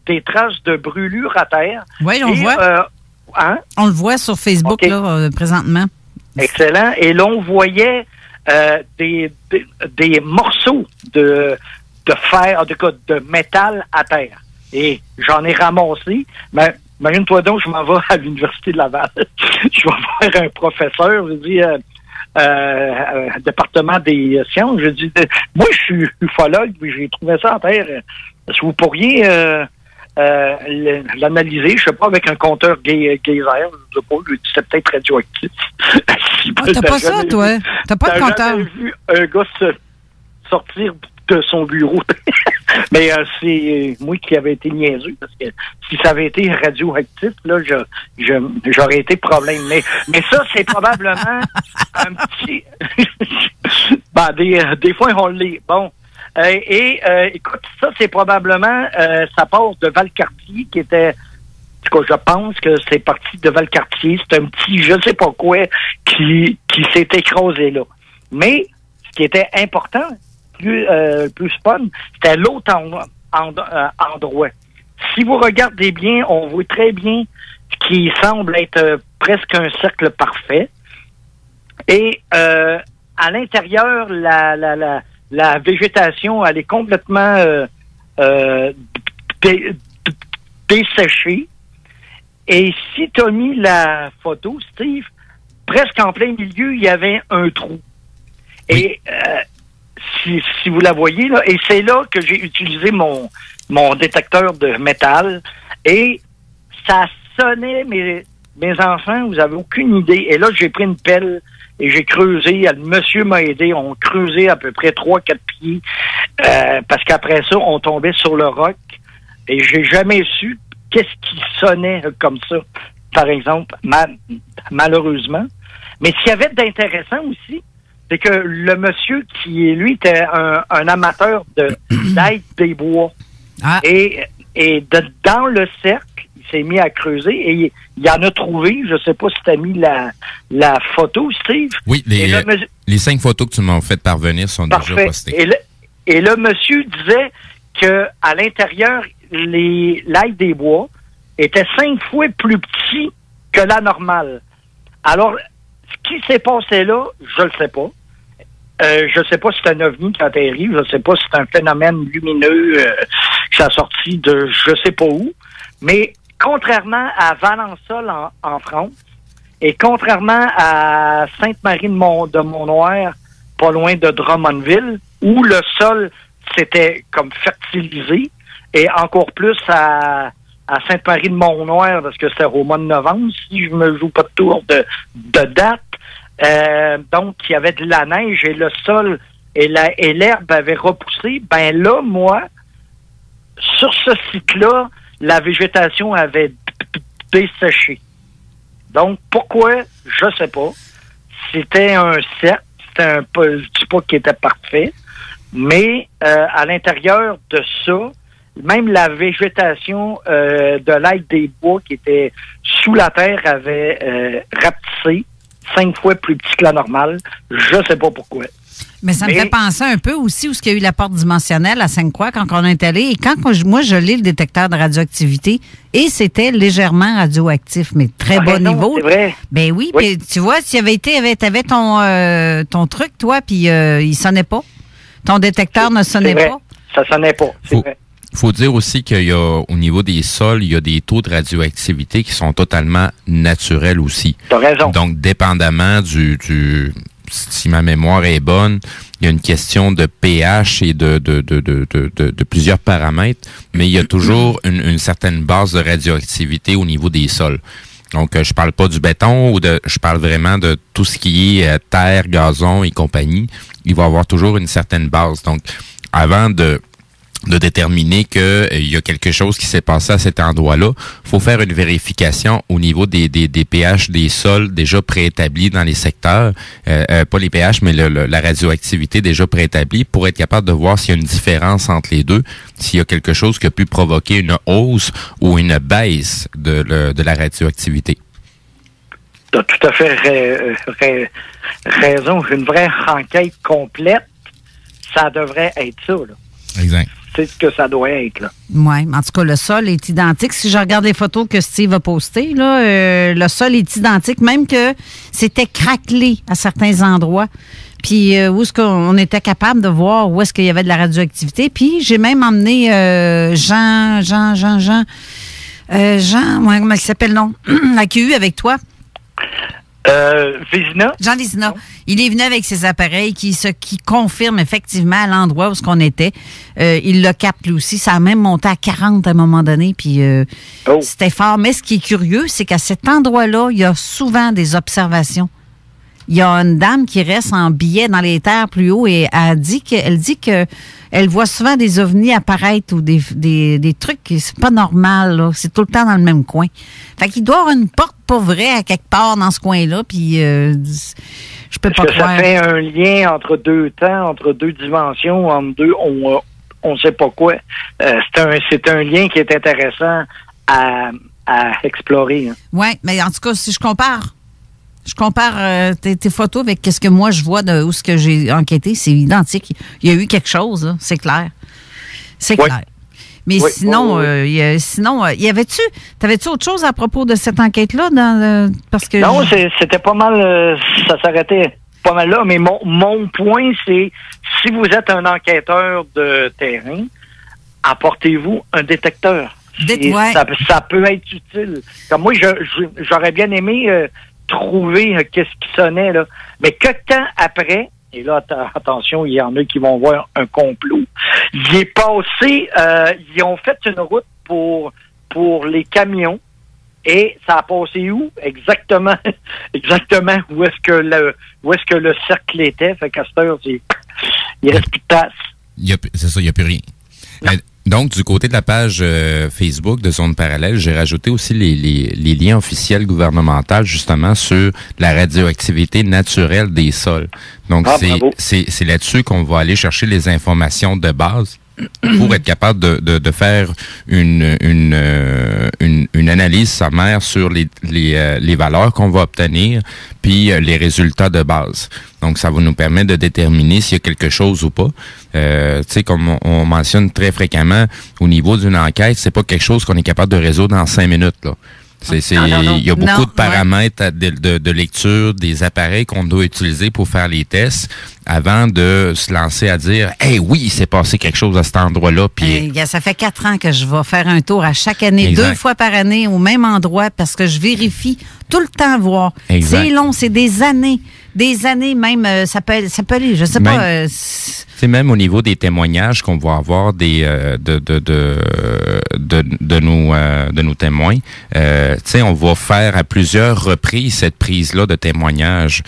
des traces de brûlure à terre. Oui, on voit. On le voit sur Facebook là, présentement. Excellent. Et là, on voyait des morceaux de fer, de métal à terre. Et j'en ai ramassé. Mais imagine-toi donc, je m'en vais à l'Université de Laval. Je vais voir un professeur, je dis... département des sciences. Je dis, moi, je suis ufologue, puis j'ai trouvé ça en terre. Est-ce que vous pourriez l'analyser, je sais pas, avec un compteur geyser? Je sais pas, c'est peut-être radioactif. T'as pas ça, toi? T'as pas de compteur? J'ai vu un gars sortir de son bureau. Mais c'est moi qui avais été niaiseux, parce que si ça avait été radioactif, là, j'aurais été problème. Mais ça, c'est probablement un petit... des fois, on l'est. Bon. Écoute, ça, c'est probablement... ça part de Valcartier, qui était tout cas, je pense que c'est parti de Valcartier. C'est un petit, je ne sais pas quoi, qui s'est écrasé là. Mais, ce qui était important, plus fun, c'était l'autre endroit. Si vous regardez bien, on voit très bien ce qui semble être presque un cercle parfait. Et à l'intérieur, la végétation, elle est complètement desséchée. Et si tu as mis la photo, Steve, presque en plein milieu, il y avait un trou. Et si vous la voyez, là, et c'est là que j'ai utilisé mon détecteur de métal. Et ça sonnait, mes enfants, vous avez aucune idée. Et là, j'ai pris une pelle et j'ai creusé. Le monsieur m'a aidé. On creusait à peu près 3-4 pieds. Parce qu'après ça, on tombait sur le roc. Et j'ai jamais su qu'est-ce qui sonnait comme ça, par exemple, malheureusement. Mais ce qu'il y avait d'intéressant aussi, c'est que le monsieur qui, lui, était un amateur d'aide des bois. Ah. Et dans le cercle, il s'est mis à creuser et il en a trouvé, je sais pas si tu as mis la photo, Steve. Oui, les 5 photos que tu m'as fait parvenir sont déjà postées. Et le monsieur disait que à l'intérieur, l'ail des bois était 5 fois plus petit que la normale. Alors, ce qui s'est passé là, je le sais pas. Je sais pas si c'est un ovni qui a atterri, je sais pas si c'est un phénomène lumineux qui a sorti de je sais pas où. Mais contrairement à Valençol en France et contrairement à Sainte-Marie de Mont-Noir, pas loin de Drummondville, où le sol s'était comme fertilisé, et encore plus à Sainte-Marie de Mont-Noir, parce que c'était au mois de novembre, si je me joue pas de tour de date. Donc, il y avait de la neige et le sol et l'herbe avait repoussé. Ben là, moi, sur ce site-là, la végétation avait desséché. Donc, pourquoi? Je sais pas. C'était un cercle. C'était je dis pas qu'il était parfait, mais à l'intérieur de ça, même la végétation de l'ail des bois qui était sous la terre avait rapetissé 5 fois plus petit que la normale. Je sais pas pourquoi. Mais ça me fait penser un peu aussi où il y a eu la porte dimensionnelle à Sainte-Croix quand on est allé. Et quand moi, je lis le détecteur de radioactivité, et c'était légèrement radioactif, mais très bas niveau. C'est vrai. Ben oui, puis tu vois, s'il avait été, t'avais ton truc, toi, puis il sonnait pas. Ton détecteur ne sonnait pas. Ça sonnait pas, c'est vrai. Il faut dire aussi qu'il y a, au niveau des sols, il y a des taux de radioactivité qui sont totalement naturels aussi. T'as raison. Donc, dépendamment si ma mémoire est bonne, il y a une question de pH et de plusieurs paramètres, mais il y a toujours une certaine base de radioactivité au niveau des sols. Donc, je parle pas du béton je parle vraiment de tout ce qui est terre, gazon et compagnie. Il va y avoir toujours une certaine base. Donc, avant de déterminer qu'il y a quelque chose qui s'est passé à cet endroit-là, faut faire une vérification au niveau des pH des sols déjà préétablis dans les secteurs, pas les pH, mais la radioactivité déjà préétablie, pour être capable de voir s'il y a une différence entre les deux, s'il y a quelque chose qui a pu provoquer une hausse ou une baisse de la radioactivité. Tu as tout à fait raison. Une vraie enquête complète, ça devrait être ça, là. Exact. C'est ce que ça doit être, là. Oui, en tout cas, le sol est identique. Si je regarde les photos que Steve a postées, là, le sol est identique, même que c'était craquelé à certains endroits. Puis où est-ce qu'on était capable de voir où est-ce qu'il y avait de la radioactivité. Puis j'ai même emmené Jean, comment il s'appelle, non? La QU avec toi. Vézina. Jean Vézina. Il est venu avec ses appareils qui confirment effectivement à l'endroit où ce qu'on était. Il le capte lui aussi. Ça a même monté à 40 à un moment donné. Puis c'était fort. Mais ce qui est curieux, c'est qu'à cet endroit-là, il y a souvent des observations. Il y a une dame qui reste en billet dans les terres plus haut et elle dit que elle voit souvent des ovnis apparaître ou des trucs qui c'est pas normal, là. C'est tout le temps dans le même coin. Fait qu'il doit y avoir une porte pas vraie à quelque part dans ce coin-là, puis je peux pas croire. Ça fait un lien entre deux temps, entre deux dimensions, entre deux, on sait pas quoi. C'est un lien qui est intéressant à à explorer. Hein. Oui, mais en tout cas, si je compare tes photos avec ce que moi je vois de où ce que j'ai enquêté, c'est identique. Il y a eu quelque chose, là, c'est clair. C'est clair. Mais sinon, t'avais-tu autre chose à propos de cette enquête-là? Parce que non, c'était pas mal, ça s'arrêtait pas mal là, mais mon point, c'est si vous êtes un enquêteur de terrain, apportez-vous un détecteur. Ça peut être utile. Comme moi, j'aurais bien aimé trouver qu'est-ce qui sonnait, là. Mais que temps après, et là, attention, il y en a qui vont voir un complot, il est passé, ils ont fait une route pour les camions, et ça a passé où? Exactement où est-ce que le cercle était. Fait qu'à cette heure, il reste plus de place. C'est ça, il n'y a plus rien. Donc, du côté de la page Facebook de Zone Parallèle, j'ai rajouté aussi les liens officiels gouvernementaux, justement, sur la radioactivité naturelle des sols. Donc, c'est là-dessus qu'on va aller chercher les informations de base pour être capable de faire une analyse sommaire sur les valeurs qu'on va obtenir, puis les résultats de base. Donc, ça va nous permettre de déterminer s'il y a quelque chose ou pas. Tu sais, comme on mentionne très fréquemment, au niveau d'une enquête, c'est pas quelque chose qu'on est capable de résoudre en 5 minutes, là. Il y a beaucoup de paramètres de lecture des appareils qu'on doit utiliser pour faire les tests avant de se lancer à dire « Hey, oui, il s'est passé quelque chose à cet endroit-là. » Puis ça fait 4 ans que je vais faire un tour à chaque année, exact. 2 fois par année, au même endroit, parce que je vérifie tout le temps voir. Exact. C'est long, c'est des années. Des années même, ça peut aller, je sais pas... C'est même au niveau des témoignages qu'on va avoir de nos témoins. Tu sais, on va faire à plusieurs reprises cette prise-là de témoignages.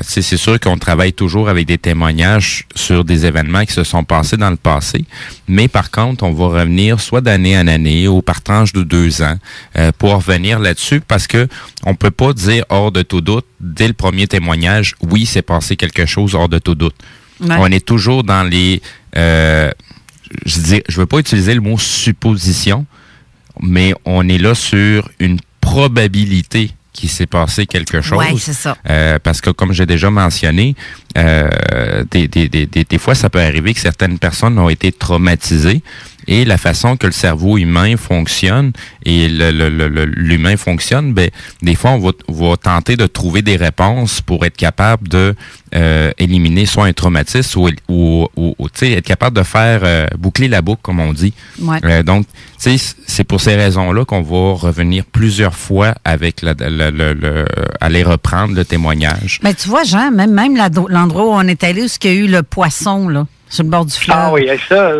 C'est sûr qu'on travaille toujours avec des témoignages sur des événements qui se sont passés dans le passé, mais par contre, on va revenir soit d'année en année ou par tranche de 2 ans pour revenir là-dessus, parce que on peut pas dire hors de tout doute dès le premier témoignage, oui, c'est passé quelque chose hors de tout doute. Ouais. On est toujours dans les... je veux pas utiliser le mot supposition, mais on est là sur une probabilité qu'il s'est passé quelque chose. Oui, c'est ça. Parce que, comme j'ai déjà mentionné, des fois, ça peut arriver que certaines personnes ont été traumatisées, et la façon que le cerveau humain fonctionne et l'humain fonctionne, ben, des fois, on va tenter de trouver des réponses pour être capable de éliminer soit un traumatisme ou être capable de faire boucler la boucle, comme on dit. Ouais. Donc, c'est pour ces raisons-là qu'on va revenir plusieurs fois avec aller reprendre le témognage. Mais tu vois, Jean, même l'endroit où on est allé, où il y a eu le poisson, là, sur le bord du fleuve. Ah oui, ça...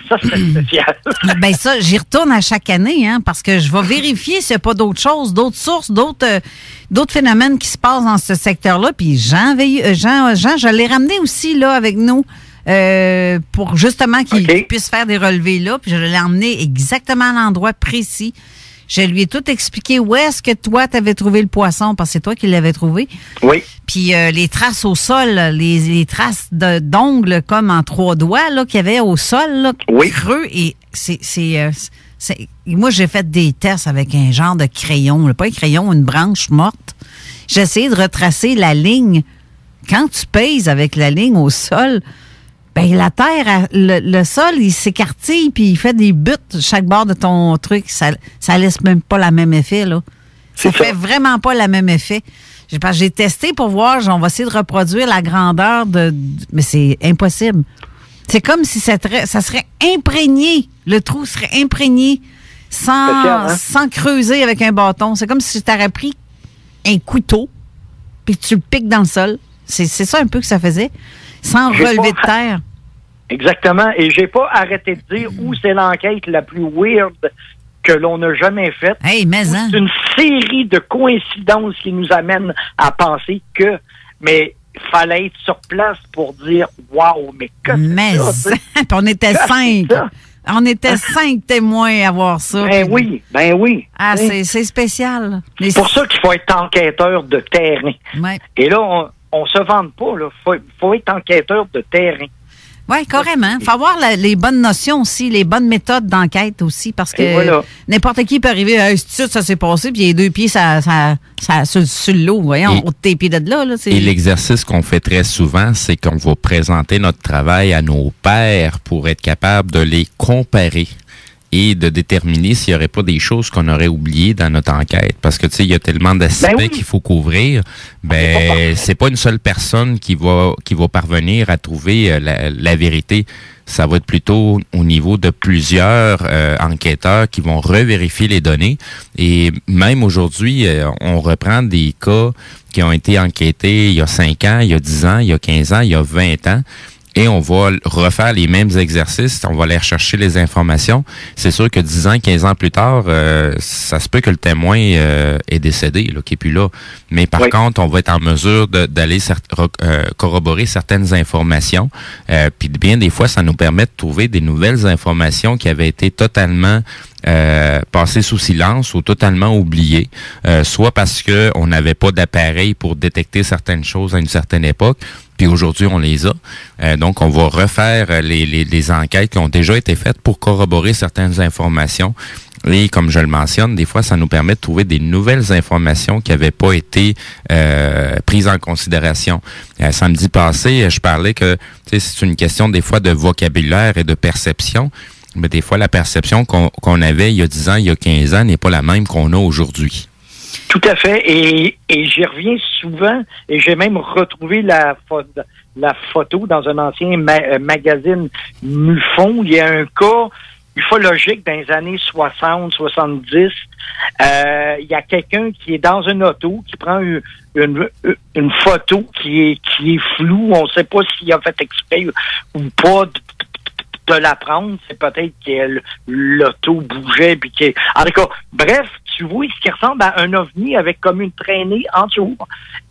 ça, c'est spécial. Ben ça, j'y retourne à chaque année, hein, parce que je vais vérifier s'il n'y a pas d'autres choses, d'autres sources, d'autres phénomènes qui se passent dans ce secteur-là. Puis Jean, je l'ai ramené aussi là avec nous pour justement qu'il puisse faire des relevés là. Puis je l'ai emmené exactement à l'endroit précis. Je lui ai tout expliqué où est-ce que toi, tu avais trouvé le poisson, parce que c'est toi qui l'avais trouvé. Oui. Puis les traces au sol, les traces d'ongles comme en 3 doigts là, qu'il y avait au sol, là, creux. Et moi, j'ai fait des tests avec un genre de crayon, là, pas un crayon, une branche morte. J'ai essayé de retracer la ligne. Quand tu pèses avec la ligne au sol, ben la terre, le sol, il s'écartille puis il fait des buttes chaque bord de ton truc. Ça laisse même pas le même effet, là. Ça fait vraiment pas le même effet. J'ai testé pour voir, on va essayer de reproduire la grandeur mais c'est impossible. C'est comme si ça serait imprégné, le trou serait imprégné sans creuser avec un bâton. C'est comme si tu aurais pris un couteau puis tu le piques dans le sol. C'est ça un peu que ça faisait. Sans relever de terre. Exactement. Et j'ai pas arrêté de dire où c'est l'enquête la plus weird que l'on n'a jamais faite. Hey, mais c'est une série de coïncidences qui nous amènent à penser que... Mais il fallait être sur place pour dire « Wow, mais que c'est ça? » Puis on était 5. On était 5 témoins à voir ça. Ben oui. Ah, c'est spécial. C'est pour ça qu'il faut être enquêteur de terrain. Ouais. Et là, on se vante pas, là. Faut être enquêteur de terrain. Oui, carrément. Il faut avoir les bonnes notions aussi, les bonnes méthodes d'enquête aussi, parce que n'importe qui peut arriver à ça s'est passé, puis les 2 pieds sur l'eau. Voyons, tes pieds de là. Et l'exercice qu'on fait très souvent, c'est qu'on va présenter notre travail à nos pairs pour être capable de les comparer et de déterminer s'il n'y aurait pas des choses qu'on aurait oubliées dans notre enquête. Parce que, tu sais, il y a tellement d'aspects qu'il faut couvrir. C'est pas une seule personne qui va parvenir à trouver la vérité. Ça va être plutôt au niveau de plusieurs enquêteurs qui vont revérifier les données. Et même aujourd'hui, on reprend des cas qui ont été enquêtés il y a 5 ans, il y a 10 ans, il y a 15 ans, il y a 20 ans. Et on va refaire les mêmes exercices, on va aller rechercher les informations. C'est sûr que 10 ans, 15 ans plus tard, ça se peut que le témoin est décédé, là, qui n'est plus là. Mais par contre, on va être en mesure d'aller corroborer certaines informations. Puis bien des fois, ça nous permet de trouver des nouvelles informations qui avaient été totalement passées sous silence ou totalement oubliées, soit parce que on n'avait pas d'appareil pour détecter certaines choses à une certaine époque, puis aujourd'hui on les a. Donc on va refaire les enquêtes qui ont déjà été faites pour corroborer certaines informations. Et comme je le mentionne, des fois, ça nous permet de trouver des nouvelles informations qui n'avaient pas été prises en considération. Samedi passé, je parlais que c'est une question des fois de vocabulaire et de perception. Mais des fois, la perception qu'on avait il y a 10 ans, il y a 15 ans n'est pas la même qu'on a aujourd'hui. Tout à fait. Et j'y reviens souvent, et j'ai même retrouvé la photo dans un ancien magazine MUFON. Il y a un cas ufologique dans les années 60, 70. Il y a quelqu'un qui est dans une auto, qui prend une photo qui est floue. On ne sait pas s'il a fait exprès ou pas de la prendre. C'est peut-être que l'auto bougeait. En tout cas, bref, tu vois ce qui ressemble à un ovni avec comme une traînée en dessous.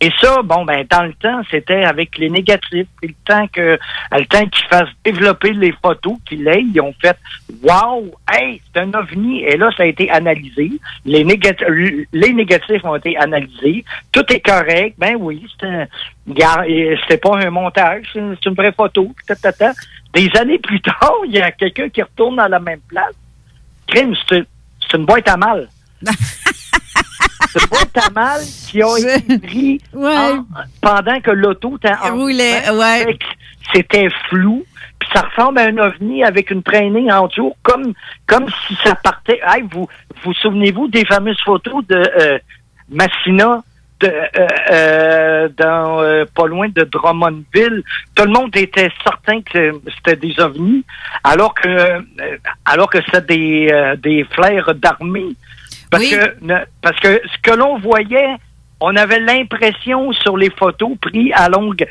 Et ça, dans le temps, c'était avec les négatifs. Puis le temps qu'ils fassent développer les photos, ils ont fait « Wow! Hey, c'est un ovni! » Et là, ça a été analysé. Les négatifs ont été analysés. Tout est correct. Ben oui, c'était pas un montage. C'est une vraie photo. Des années plus tard, il y a quelqu'un qui retourne à la même place. Crime, c'est une boîte à mal. C'est une boîte à mal qui a été pris pendant que l'auto était en C'était flou. Puis ça ressemble à un ovni avec une traînée en dessous, comme si ça partait. Hey, vous souvenez-vous des fameuses photos de Massina pas loin de Drummondville? Tout le monde était certain que c'était des ovnis, alors que c'était des flares d'armée. Parce que ce que l'on voyait, on avait l'impression sur les photos prises à longue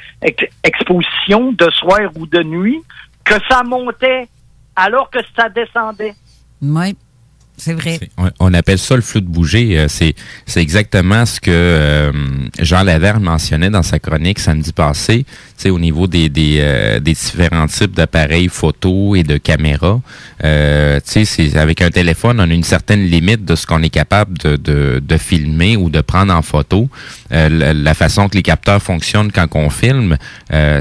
exposition de soir ou de nuit que ça montait alors que ça descendait. Oui. C'est vrai. On appelle ça le flou de bouger. C'est exactement ce que Jean Laverne mentionnait dans sa chronique samedi passé. Au niveau des différents types d'appareils photo et de caméras. C'est avec un téléphone, on a une certaine limite de ce qu'on est capable de filmer ou de prendre en photo. La façon que les capteurs fonctionnent quand on filme,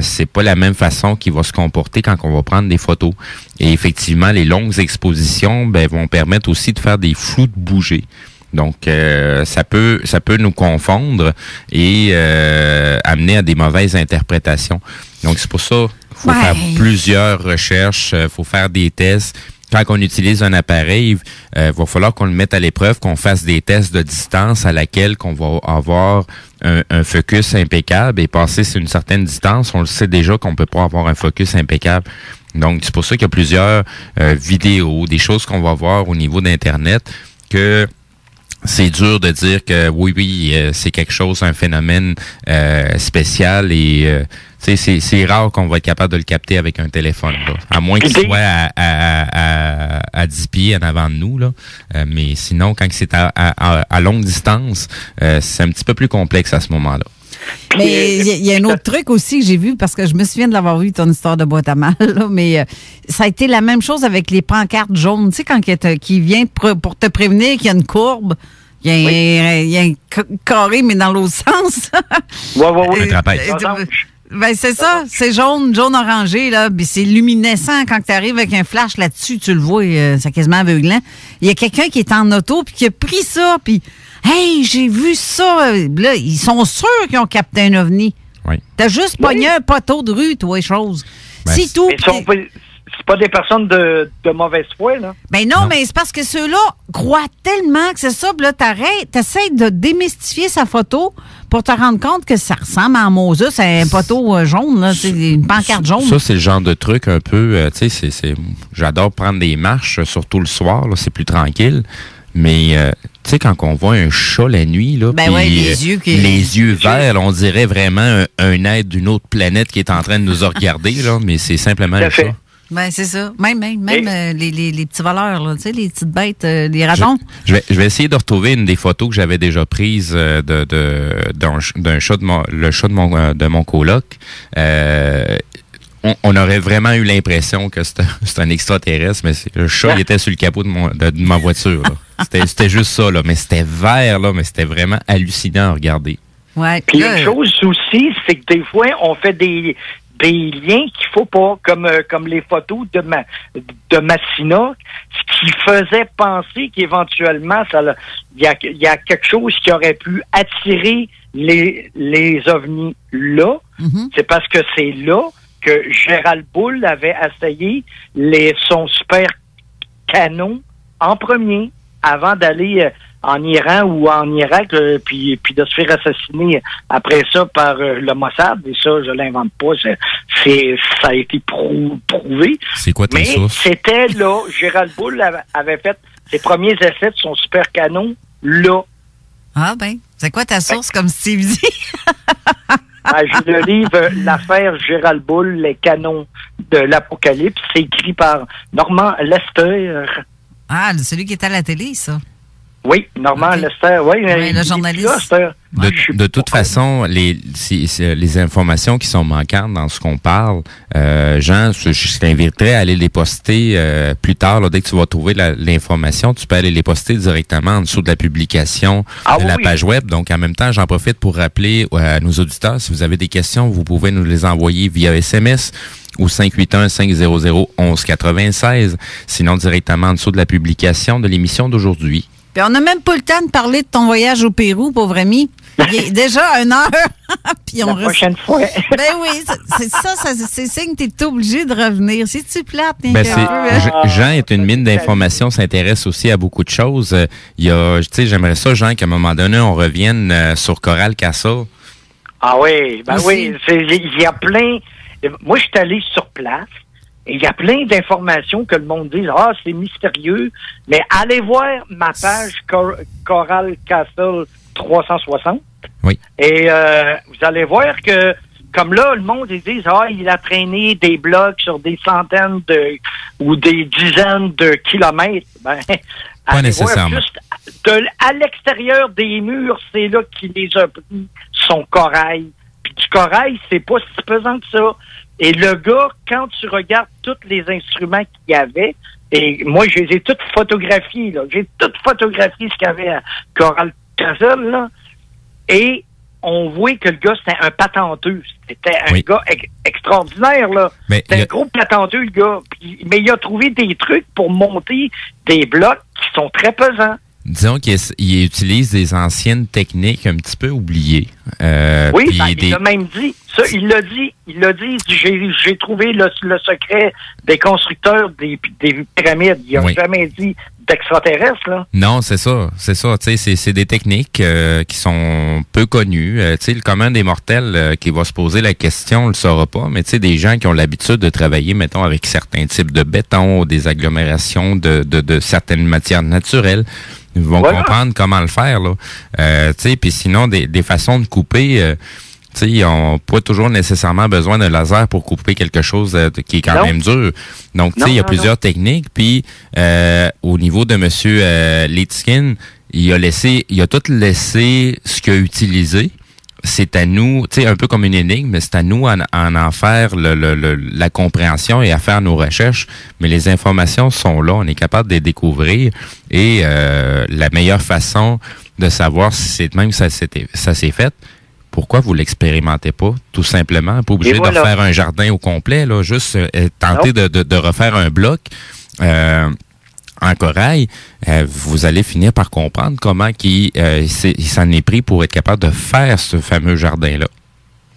c'est pas la même façon qu'il va se comporter quand on va prendre des photos. Et effectivement, les longues expositions vont permettre aussi de faire des flous de bouger. Donc, ça peut nous confondre et amener à des mauvaises interprétations. Donc, c'est pour ça qu'il faut faire plusieurs recherches, faut faire des tests. Quand on utilise un appareil, va falloir qu'on le mette à l'épreuve, qu'on fasse des tests de distance à laquelle qu'on va avoir un focus impeccable et passer sur une certaine distance. On le sait déjà qu'on peut pas avoir un focus impeccable. Donc, c'est pour ça qu'il y a plusieurs vidéos, des choses qu'on va voir au niveau d'Internet que c'est dur de dire que oui, c'est quelque chose, un phénomène spécial et c'est rare qu'on va être capable de le capter avec un téléphone, là. À moins qu'il soit à 10 pieds en avant de nous, là. Mais sinon, quand c'est à longue distance, c'est un petit peu plus complexe à ce moment-là. Mais il y a un autre truc aussi que j'ai vu, parce que je me souviens de l'avoir vu, ton histoire de boîte à mal, là, mais ça a été la même chose avec les pancartes jaunes. Tu sais, quand qui vient pour te prévenir qu'il y a une courbe, il y a un carré, mais dans l'autre sens. Oui. Un trapèze. Ben, c'est ça. C'est jaune orangé, là. Puis c'est luminescent. Quand tu arrives avec un flash là-dessus, tu le vois, c'est quasiment aveuglant. Il y a quelqu'un qui est en auto puis qui a pris ça, puis hey, j'ai vu ça. Là, ils sont sûrs qu'ils ont capté un ovni. Oui. T'as juste pogné un poteau de rue, toi, chose. Ben, c'est tout. C'est pas des personnes de mauvaise foi, là. Ben non, mais c'est parce que ceux-là croient tellement que c'est ça. Puis là, t'essaies de démystifier sa photo pour te rendre compte que ça ressemble à un Mosa. C'est un poteau jaune, là. C'est une pancarte jaune. Ça, c'est le genre de truc un peu... tu sais, j'adore prendre des marches, surtout le soir. Là, c'est plus tranquille. Mais, tu sais, quand on voit un chat la nuit, là, ben ouais, les yeux verts, là, on dirait vraiment un être d'une autre planète qui est en train de nous regarder, là, mais c'est simplement un chat. Ben, c'est ça. Même les petits voleurs, là, tu sais, les petites bêtes, les ratons. Je vais essayer de retrouver une des photos que j'avais déjà prises d'un chat de mon coloc. On aurait vraiment eu l'impression que c'est un extraterrestre, mais le chat il était sur le capot de ma voiture. C'était juste ça, là. Mais c'était vert, là, mais c'était vraiment hallucinant à regarder. Ouais. Puis une chose aussi, c'est que des fois, on fait des liens qu'il faut pas, comme les photos de Massina, ce qui faisait penser qu'éventuellement, il y a quelque chose qui aurait pu attirer les ovnis là. Mm-hmm. C'est parce que c'est là que Gérald Bull avait essayé son super canon en premier, avant d'aller en Iran ou en Irak, puis de se faire assassiner après ça par le Mossad. Et ça, je l'invente pas. Ça a été prouvé. C'est quoi tes sources? C'était là. Gérald Bull avait fait ses premiers essais de son super canon là. Ah ben, c'est quoi ta source, comme Steve dit? J'ai le livre L'affaire Gérald Bull, les canons de l'Apocalypse. C'est écrit par Normand Lester. Ah, celui qui est à la télé, ça? Oui, Normand Lester, oui. Le journaliste. De toute façon, les informations qui sont manquantes dans ce qu'on parle, Jean, je t'inviterais à aller les poster plus tard. Là, dès que tu vas trouver l'information, tu peux aller les poster directement en dessous de la publication de la page web. Donc, en même temps, j'en profite pour rappeler à nos auditeurs, si vous avez des questions, vous pouvez nous les envoyer via SMS ou 581-500-1196, sinon directement en dessous de la publication de l'émission d'aujourd'hui. Puis on n'a même pas le temps de parler de ton voyage au Pérou, pauvre ami. Il est déjà 1 heure. Puis la prochaine fois. Ben oui, c'est signe que tu es obligé de revenir. C'est-tu plate? Jean est une mine d'informations, s'intéresse aussi à beaucoup de choses. J'aimerais ça, Jean, qu'à un moment donné, on revienne sur Coral Castle. Ah oui, ben aussi. Oui. Il y a plein... Moi, je suis allé sur place. Et il y a plein d'informations que le monde dit, c'est mystérieux. Mais allez voir ma page Coral Castle 360. Oui. Et vous allez voir que, comme là, le monde, ils disent, il a traîné des blocs sur des centaines ou des dizaines de kilomètres. Ben, pas nécessairement. Juste à l'extérieur des murs, c'est là qu'il les a pris son corail. Puis du corail, c'est pas si pesant que ça. Et le gars, quand tu regardes tous les instruments qu'il y avait, et moi, je les ai toutes photographiés, là. J'ai toutes photographié ce qu'il y avait à Coral Castle, là. Et on voit que le gars, c'était un patenteux. C'était un gars extraordinaire, là. C'était un gros patenteux, le gars. Mais il a trouvé des trucs pour monter des blocs qui sont très pesants. Disons qu'il utilise des anciennes techniques un petit peu oubliées. Oui, il l'a même dit. Ça, il l'a dit. J'ai trouvé le secret des constructeurs des pyramides. Il n'a jamais dit d'extraterrestres, là. Non, c'est ça. Tu sais, c'est des techniques qui sont peu connues. Tu sais, le commun des mortels qui va se poser la question, on le saura pas. Mais tu sais, des gens qui ont l'habitude de travailler, mettons, avec certains types de béton ou des agglomérations de certaines matières naturelles, ils vont comprendre comment le faire, là. Tu sais, puis sinon, des façons de couper, tu sais, ils n'ont pas toujours nécessairement besoin d'un laser pour couper quelque chose qui est quand même dur. Donc, tu sais, il y a plusieurs techniques. Puis, au niveau de M. Litskin, il a tout laissé ce qu'il a utilisé. C'est à nous, tu sais, un peu comme une énigme, mais c'est à nous en faire la compréhension et à faire nos recherches. Mais les informations sont là, on est capable de les découvrir. Et la meilleure façon de savoir si c'est même ça s'est fait, pourquoi vous l'expérimentez pas, tout simplement? Pas obligé de refaire un jardin au complet, là, juste tenter de refaire un bloc en corail. Vous allez finir par comprendre comment il s'en est pris pour être capable de faire ce fameux jardin-là.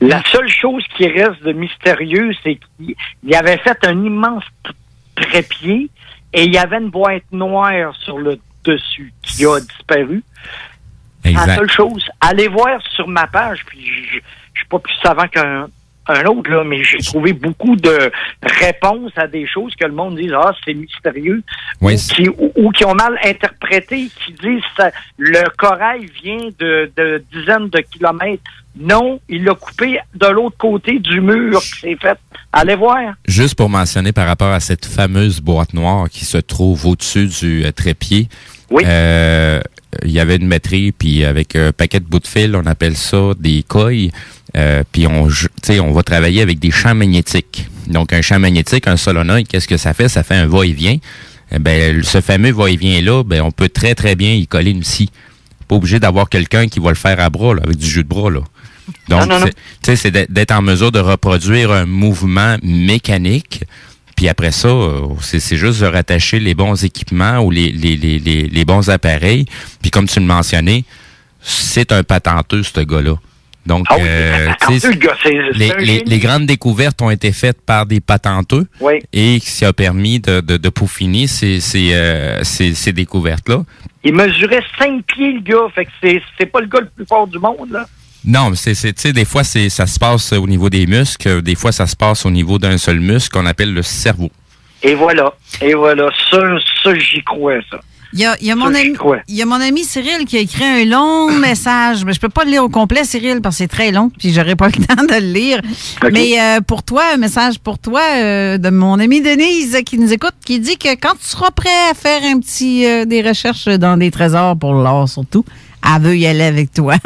La seule chose qui reste de mystérieux, c'est qu'il avait fait un immense trépied et il y avait une boîte noire sur le dessus qui a disparu. Exact. La seule chose, allez voir sur ma page, puis je suis pas plus savant qu'un autre, là, mais j'ai trouvé beaucoup de réponses à des choses que le monde dit c'est mystérieux, oui, ou qui ont mal interprété, qui disent le corail vient de dizaines de kilomètres. Non, il l'a coupé de l'autre côté du mur qui s'est fait. Allez voir. Juste pour mentionner par rapport à cette fameuse boîte noire qui se trouve au-dessus du trépied, oui. Il y avait une métrie, puis avec un paquet de bouts de fil, on appelle ça des coils, puis on va travailler avec des champs magnétiques. Donc, un champ magnétique, un solénoïde, qu'est-ce que ça fait? Ça fait un va-et-vient. Ce fameux va-et-vient-là, on peut très, très bien y coller une scie. Pas obligé d'avoir quelqu'un qui va le faire à bras, là, avec du jus de bras, là. Donc, c'est d'être en mesure de reproduire un mouvement mécanique. Puis après ça, c'est juste de rattacher les bons équipements ou les bons appareils. Puis comme tu le mentionnais, c'est un patenteux, ce gars-là. Donc, les grandes découvertes ont été faites par des patenteux, oui, et ça a permis de peaufiner ces découvertes-là. Il mesurait 5 pieds, le gars. Fait que c'est pas le gars le plus fort du monde, là. Non, mais des fois, ça se passe au niveau des muscles. Des fois, ça se passe au niveau d'un seul muscle qu'on appelle le cerveau. Et voilà. Ça, j'y crois, ça. Il y a mon ami Cyril qui a écrit un long message. Mais je peux pas le lire au complet, Cyril, parce que c'est très long, puis j'aurais pas le temps de le lire. Okay. Mais pour toi, un message pour toi de mon amie Denise qui nous écoute, qui dit que quand tu seras prêt à faire un petit des recherches dans des trésors pour l'or surtout, elle veut y aller avec toi.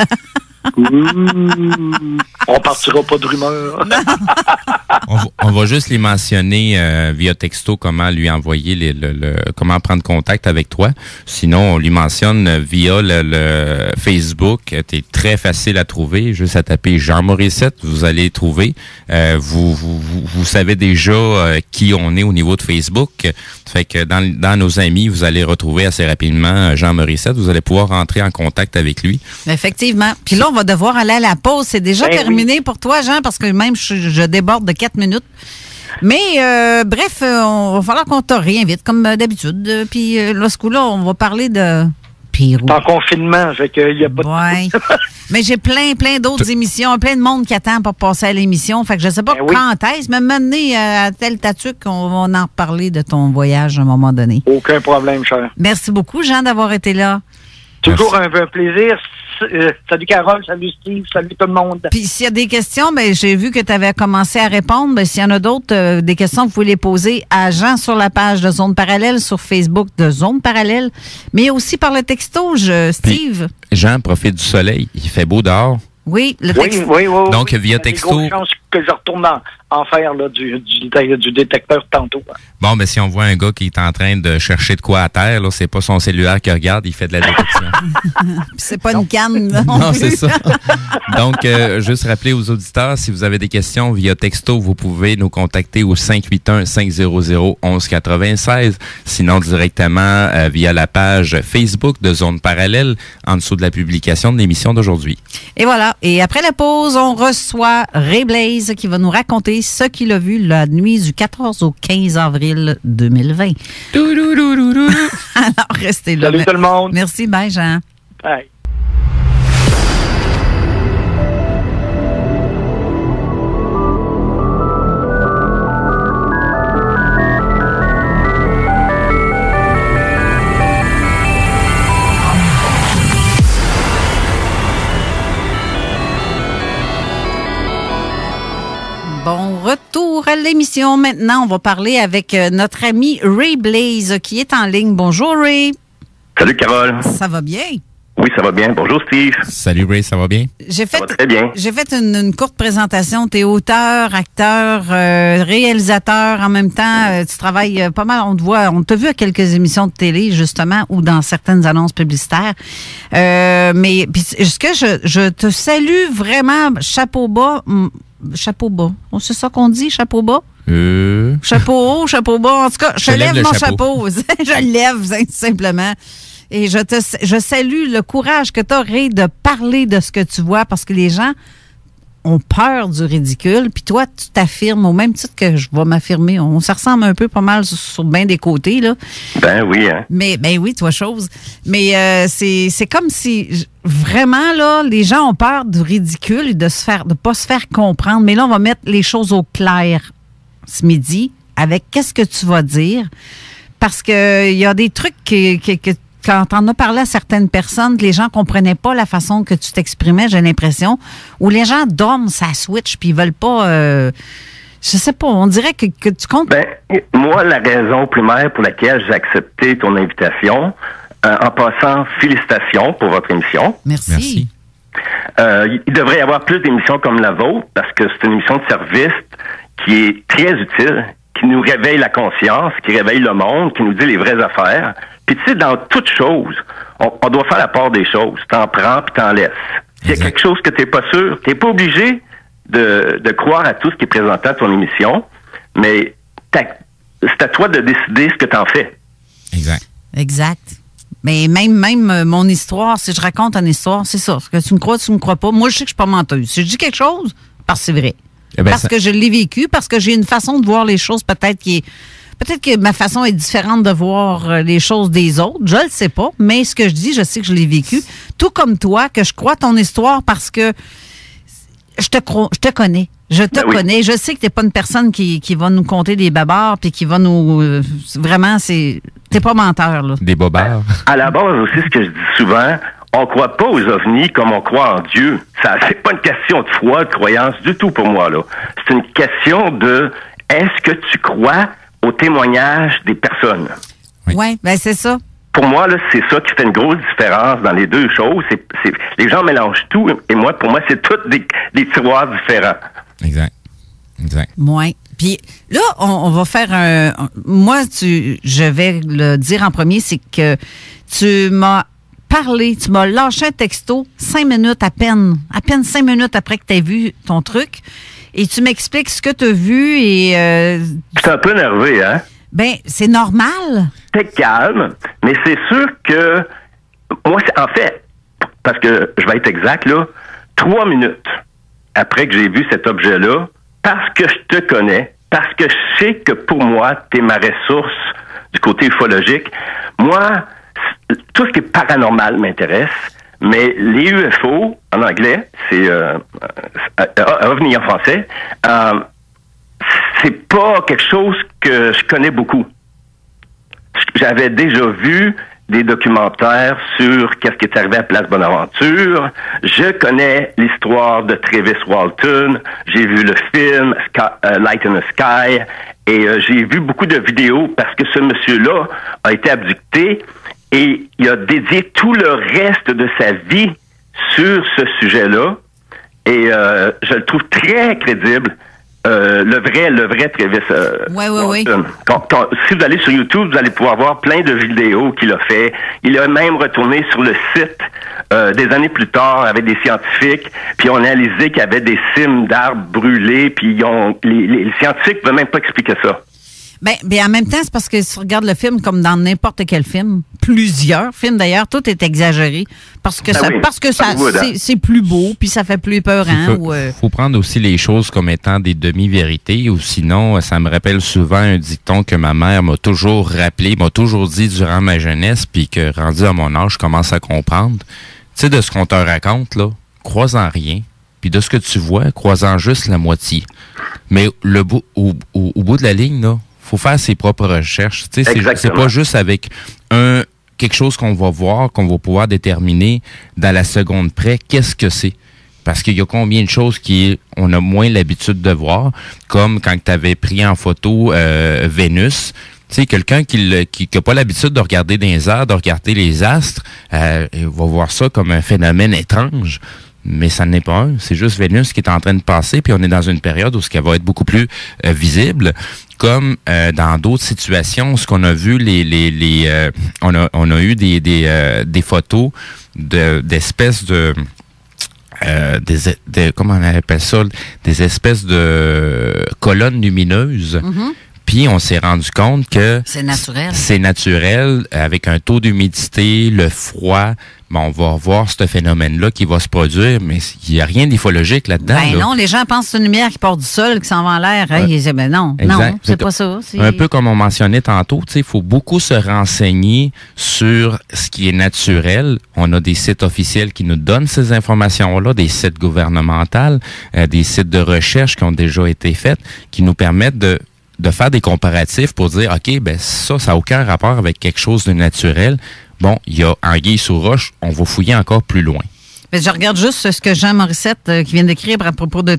On partira pas de rumeurs. on va juste les mentionner via texto comment lui envoyer comment prendre contact avec toi. Sinon, on lui mentionne via le Facebook. C'est très facile à trouver. Juste à taper Jean Morissette, vous allez trouver. Vous savez déjà qui on est au niveau de Facebook. Fait que dans nos amis, vous allez retrouver assez rapidement Jean Morissette. Vous allez pouvoir rentrer en contact avec lui. Effectivement. Puis là, on va devoir aller à la pause. C'est déjà terminé pour toi, Jean, parce que même je déborde de 4 minutes. Mais bref, on va falloir qu'on te réinvite, comme d'habitude. Puis là, ce coup-là, on va parler de Pérou. En confinement, fait qu'il n'y a pas de... Mais j'ai plein d'autres émissions, plein de monde qui attend pour passer à l'émission. Fait que je sais pas quand est-ce, mais maintenant, à tel tatuc, on va en reparler de ton voyage à un moment donné. Aucun problème, cher. Merci beaucoup, Jean, d'avoir été là. Toujours un plaisir. Salut Carole, salut Steve, salut tout le monde. Puis s'il y a des questions, j'ai vu que tu avais commencé à répondre. S'il y en a d'autres, des questions, vous pouvez les poser à Jean sur la page de Zone Parallèle, sur Facebook de Zone Parallèle, mais aussi par le texto, Steve. Puis, Jean, profite du soleil. Il fait beau dehors. Oui, le texto. Oui. Donc, via texto. Il y a des grosses chances que je retourne en faire là, du détecteur tantôt. Bon, mais si on voit un gars qui est en train de chercher de quoi à terre, là, c'est pas son cellulaire qui regarde, il fait de la détection. C'est pas une canne. Non, c'est ça. Donc, juste rappeler aux auditeurs, si vous avez des questions via texto, vous pouvez nous contacter au 581-500-1196. Sinon, directement via la page Facebook de Zone Parallèle, en dessous de la publication de l'émission d'aujourd'hui. Et voilà. Et après la pause, on reçoit Ray Blaze qui va nous raconter ce qu'il a vu la nuit du 14 au 15 avril 2020. Alors, restez là. Salut tout le monde. Merci, bye Jean. Bye. Retour à l'émission. Maintenant, on va parler avec notre ami Ray Blaze qui est en ligne. Bonjour, Ray. Salut, Carole. Ça va bien? Oui, ça va bien. Bonjour, Steve. Salut, Ray, ça va bien? J'ai fait, Ça va très bien. J'ai fait une courte présentation. Tu es auteur, acteur, réalisateur. En même temps, tu travailles pas mal. On t'a vu à quelques émissions de télé, justement, ou dans certaines annonces publicitaires. Mais est-ce que je te salue vraiment, chapeau bas. Chapeau bas. C'est ça qu'on dit, chapeau bas? Chapeau haut, chapeau bas. En tout cas, je lève mon chapeau. Je le lève, simplement. Et je salue le courage que tu as, Ray, de parler de ce que tu vois, parce que les gens ont peur du ridicule. Puis toi, tu t'affirmes au même titre que je vais m'affirmer. On se ressemble un peu pas mal sur bien des côtés, là. Ben oui, hein. Mais ben oui, toi, chose. Mais c'est comme si vraiment, là, les gens ont peur du ridicule et de pas se faire comprendre. Mais là, on va mettre les choses au clair ce midi avec qu'est-ce que tu vas dire. Parce que il y a des trucs que quand t'en as parlé à certaines personnes, les gens comprenaient pas la façon que tu t'exprimais, j'ai l'impression, où les gens dorment sa switch puis ils veulent pas, je sais pas, on dirait que tu comptes. Ben, moi, la raison primaire pour laquelle j'ai accepté ton invitation, en passant, félicitations pour votre émission. Merci. Il devrait y avoir plus d'émissions comme la vôtre, parce que c'est une émission de service qui est très utile, qui nous réveille la conscience, qui réveille le monde, qui nous dit les vraies affaires. Puis tu sais, dans toute chose, on doit faire la part des choses. T'en prends puis t'en laisses. S'il y a quelque chose que t'es pas sûr, t'es pas obligé de croire à tout ce qui est présenté à ton émission, mais c'est à toi de décider ce que t'en fais. Exact. Mais même mon histoire, si je raconte une histoire, c'est ça. Que tu me crois, tu me crois pas. Moi, je sais que je suis pas menteuse. Si je dis quelque chose, parce que c'est vrai. Parce que je l'ai vécu, parce que j'ai une façon de voir les choses peut-être que ma façon est différente de voir les choses des autres. Je le sais pas, mais ce que je dis, je sais que je l'ai vécu. Tout comme toi, que je crois ton histoire parce que je te connais. Je te connais. Je sais que t'es pas une personne qui va nous conter des babards puis qui va nous... vraiment, t'es pas menteur, là. Des bobards. À la base aussi, ce que je dis souvent, on croit pas aux ovnis comme on croit en Dieu. C'est pas une question de foi, de croyance du tout pour moi, là. C'est une question de est-ce que tu crois au témoignage des personnes? Oui, ben c'est ça. Pour moi, là, c'est ça qui fait une grosse différence dans les deux choses. Les gens mélangent tout, et pour moi, c'est tous des tiroirs différents. Exact. Oui. Puis là, on va faire moi, je vais le dire en premier, c'est que tu m'as parlé, tu m'as lâché un texto 5 minutes à peine 5 minutes après que tu aies vu ton truc, et tu m'expliques ce que tu as vu et... Je suis un peu nerveux, hein? Ben, c'est normal. T'es calme, mais c'est sûr que... Moi, en fait, parce que je vais être exact, là, 3 minutes après que j'ai vu cet objet-là, parce que je te connais, parce que je sais que pour moi, t'es ma ressource du côté ufologique, moi, tout ce qui est paranormal m'intéresse, mais les UFO, en anglais, c'est OVNI en français, c'est pas quelque chose que je connais beaucoup. J'avais déjà vu des documentaires sur qu'est-ce qui est arrivé à Place Bonaventure. Je connais l'histoire de Travis Walton. J'ai vu le film Light in the Sky. Et j'ai vu beaucoup de vidéos parce que ce monsieur-là a été abducté et il a dédié tout le reste de sa vie sur ce sujet-là. Et je le trouve très crédible. Le vrai Travis Walton. Si vous allez sur YouTube, vous allez pouvoir voir plein de vidéos qu'il a fait. Il a même retourné sur le site des années plus tard avec des scientifiques, puis on a analysé qu'il y avait des cimes d'arbres brûlés, puis les scientifiques ne peuvent même pas expliquer ça. Ben, en même temps, c'est parce que si tu regardes le film comme dans n'importe quel film, plusieurs films d'ailleurs, tout est exagéré parce que c'est plus beau puis ça fait plus épeurant. Faut prendre aussi les choses comme étant des demi-vérités, ou sinon, ça me rappelle souvent un dicton que ma mère m'a toujours rappelé, m'a toujours dit durant ma jeunesse, puis que rendu à mon âge, je commence à comprendre. Tu sais, de ce qu'on te raconte, là, crois-en rien. Puis de ce que tu vois, crois-en juste la moitié. Mais au bout de la ligne, là, faut faire ses propres recherches. Tu sais, c'est pas juste avec quelque chose qu'on va voir, qu'on va pouvoir déterminer dans la seconde près qu'est-ce que c'est. Parce qu'il y a combien de choses on a moins l'habitude de voir, comme quand tu avais pris en photo Vénus, Tu sais, quelqu'un qui n'a pas l'habitude de regarder dans les airs, de regarder les astres, il va voir ça comme un phénomène étrange. Mais ça n'est pas un. C'est juste Vénus qui est en train de passer, puis on est dans une période où ce qu'elle va être beaucoup plus visible. Comme dans d'autres situations, ce qu'on a vu, on a eu des photos d'espèces de comment on appelle ça, des espèces de colonnes lumineuses. Mm-hmm. Puis on s'est rendu compte que c'est naturel. C'est naturel, avec un taux d'humidité, le froid. Bon, on va voir ce phénomène-là qui va se produire, mais il n'y a rien d'ufologique là-dedans. Ben là. non, les gens pensent que c'est une lumière qui part du sol, qui s'en va en l'air. Hein, ils disent, ben non, exact. Non, c'est pas ça. C'est... Un peu comme on mentionnait tantôt, il faut beaucoup se renseigner sur ce qui est naturel. On a des sites officiels qui nous donnent ces informations-là, des sites gouvernementaux, des sites de recherche qui ont déjà été faits, qui nous permettent de faire des comparatifs pour dire, OK, ben ça n'a aucun rapport avec quelque chose de naturel. Bon, il y a anguille sous roche, on va fouiller encore plus loin. Mais je regarde juste ce que Jean Morissette, qui vient d'écrire à propos de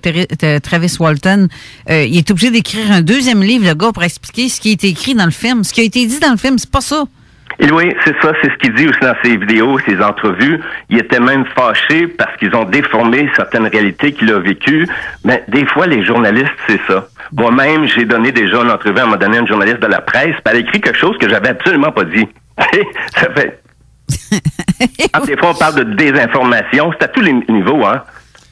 Travis Walton. Il est obligé d'écrire un deuxième livre, le gars, pour expliquer ce qui a été écrit dans le film. Ce qui a été dit dans le film, c'est pas ça. Et oui, c'est ça, c'est ce qu'il dit aussi dans ses vidéos, ses entrevues. Il était même fâché parce qu'ils ont déformé certaines réalités qu'il a vécues. Mais des fois, les journalistes, c'est ça. Moi-même, j'ai donné déjà une entrevue, on m'a donné une journaliste de la presse, puis elle a écrit quelque chose que j'avais absolument pas dit. Ça fait... Des fois, on parle de désinformation, c'est à tous les niveaux, hein.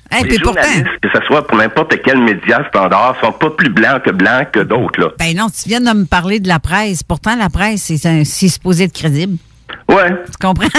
Hey, les journalistes, que ce soit pour n'importe quel média standard, sont pas plus blancs que d'autres, là. Ben non, tu viens de me parler de la presse. Pourtant, la presse, c'est supposé être crédible. Ouais. Tu comprends?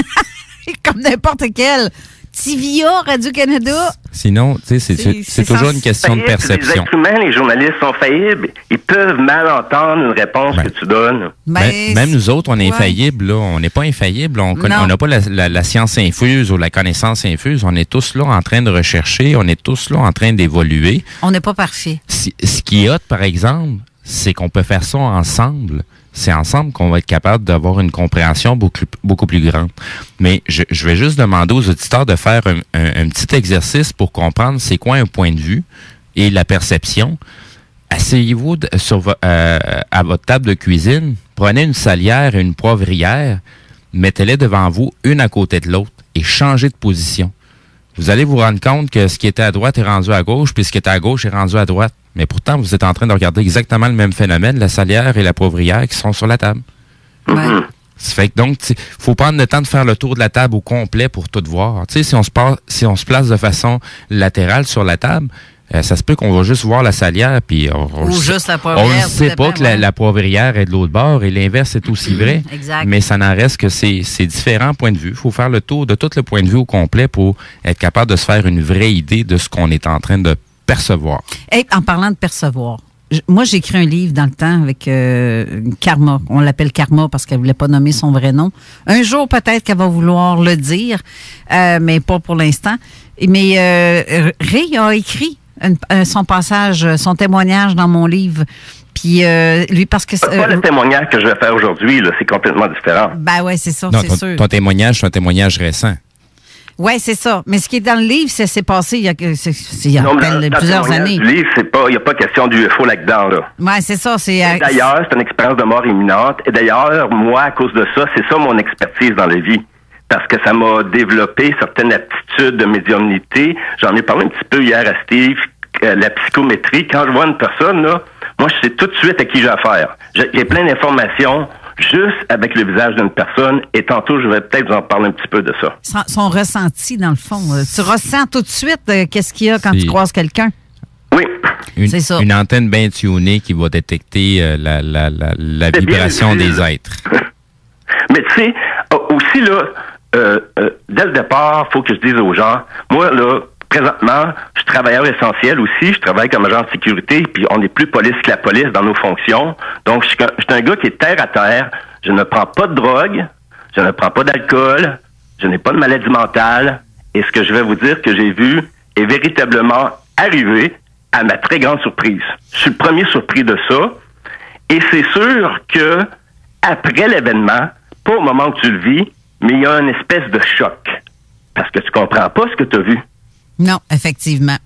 Comme n'importe quel. TVA, Radio-Canada. Sinon, tu sais, c'est toujours une question de perception. Les êtres humains, les journalistes sont faillibles. Ils peuvent mal entendre une réponse que tu donnes. Même nous autres, on est infaillibles, là. On n'est pas infaillibles. On n'a pas la science infuse ou la connaissance infuse. On est tous là en train de rechercher. On est tous là en train d'évoluer. On n'est pas parfait. Ce qui est hot, par exemple, c'est qu'on peut faire ça ensemble. C'est ensemble qu'on va être capable d'avoir une compréhension beaucoup plus grande. Mais je vais juste demander aux auditeurs de faire un petit exercice pour comprendre c'est quoi un point de vue et la perception. Asseyez-vous à votre table de cuisine, prenez une salière et une poivrière, mettez-les devant vous, une à côté de l'autre, et changez de position. Vous allez vous rendre compte que ce qui était à droite est rendu à gauche, puis ce qui était à gauche est rendu à droite. Mais pourtant, vous êtes en train de regarder exactement le même phénomène, la salière et la poivrière qui sont sur la table. Ouais. Ça fait que donc, faut prendre le temps de faire le tour de la table au complet pour tout voir. Tu sais, si on se place de façon latérale sur la table, ça se peut qu'on va juste voir la salière, puis juste la poivrière. On ne sait pas que la poivrière est de l'autre bord, et l'inverse est aussi vrai. Exact. Mais ça n'en reste que c'est différents points de vue. Il faut faire le tour de tout le point de vue au complet pour être capable de se faire une vraie idée de ce qu'on est en train de percevoir. Hey, en parlant de percevoir, moi, j'ai écrit un livre dans le temps avec Karma. On l'appelle Karma parce qu'elle ne voulait pas nommer son vrai nom. Un jour, peut-être qu'elle va vouloir le dire, mais pas pour l'instant. Mais Ray a écrit son passage, son témoignage dans mon livre. Puis lui, parce que... pas le témoignage que je vais faire aujourd'hui, là, c'est complètement différent. Ben ouais, c'est ça, non, c'est sûr. Ton témoignage, c'est un témoignage récent. Oui, c'est ça. Mais ce qui est dans le livre, ça s'est passé il y a plusieurs années. Le livre, il n'y a pas question d'UFO là-dedans, là. Oui, c'est ça. D'ailleurs, c'est une expérience de mort imminente. Et d'ailleurs, moi, à cause de ça, c'est ça mon expertise dans la vie. Parce que ça m'a développé certaines aptitudes de médiumnité. J'en ai parlé un petit peu hier à Steve, la psychométrie. Quand je vois une personne, là, moi, je sais tout de suite à qui j'ai affaire. J'ai plein d'informations juste avec le visage d'une personne, et tantôt, je vais peut-être vous en parler un petit peu de ça. Son ressenti, dans le fond. Tu ressens tout de suite qu'est-ce qu'il y a quand tu croises quelqu'un? Oui. C'est ça. Une antenne bien tunée qui va détecter la vibration des êtres. Mais tu sais, aussi, là, dès le départ, il faut que je dise aux gens, moi, là, présentement, je suis travailleur essentiel aussi. Je travaille comme agent de sécurité, puis on est plus police que la police dans nos fonctions. Donc, je suis un gars qui est terre à terre. Je ne prends pas de drogue, je ne prends pas d'alcool, je n'ai pas de maladie mentale. Et ce que je vais vous dire que j'ai vu est véritablement arrivé à ma très grande surprise. Je suis le premier surpris de ça. Et c'est sûr que après l'événement, pas au moment où tu le vis, mais il y a une espèce de choc. Parce que tu comprends pas ce que tu as vu. Non, effectivement.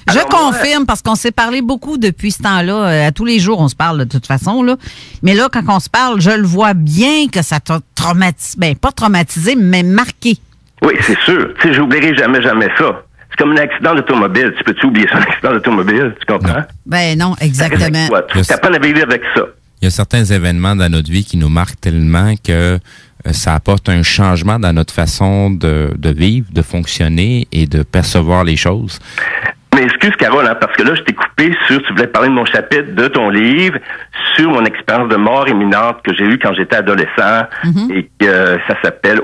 Je confirme, parce qu'on s'est parlé beaucoup depuis ce temps-là. À tous les jours, on se parle de toute façon, là. Mais là, quand on se parle, je le vois bien que ça t'a traumatisé. Ben, pas traumatisé, mais marqué. Oui, c'est sûr. Tu sais, j'oublierai jamais ça. C'est comme un accident d'automobile. Tu peux-tu oublier ça, un accident d'automobile? Tu comprends? Non. Ben non, exactement. Tu apprends à vivre avec ça. Il y a certains événements dans notre vie qui nous marquent tellement que ça apporte un changement dans notre façon de vivre, de fonctionner et de percevoir les choses. Mais excuse, Carole, parce que là, je t'ai coupé sur, tu voulais parler de mon chapitre de ton livre, sur mon expérience de mort imminente que j'ai eue quand j'étais adolescent, et que ça s'appelle,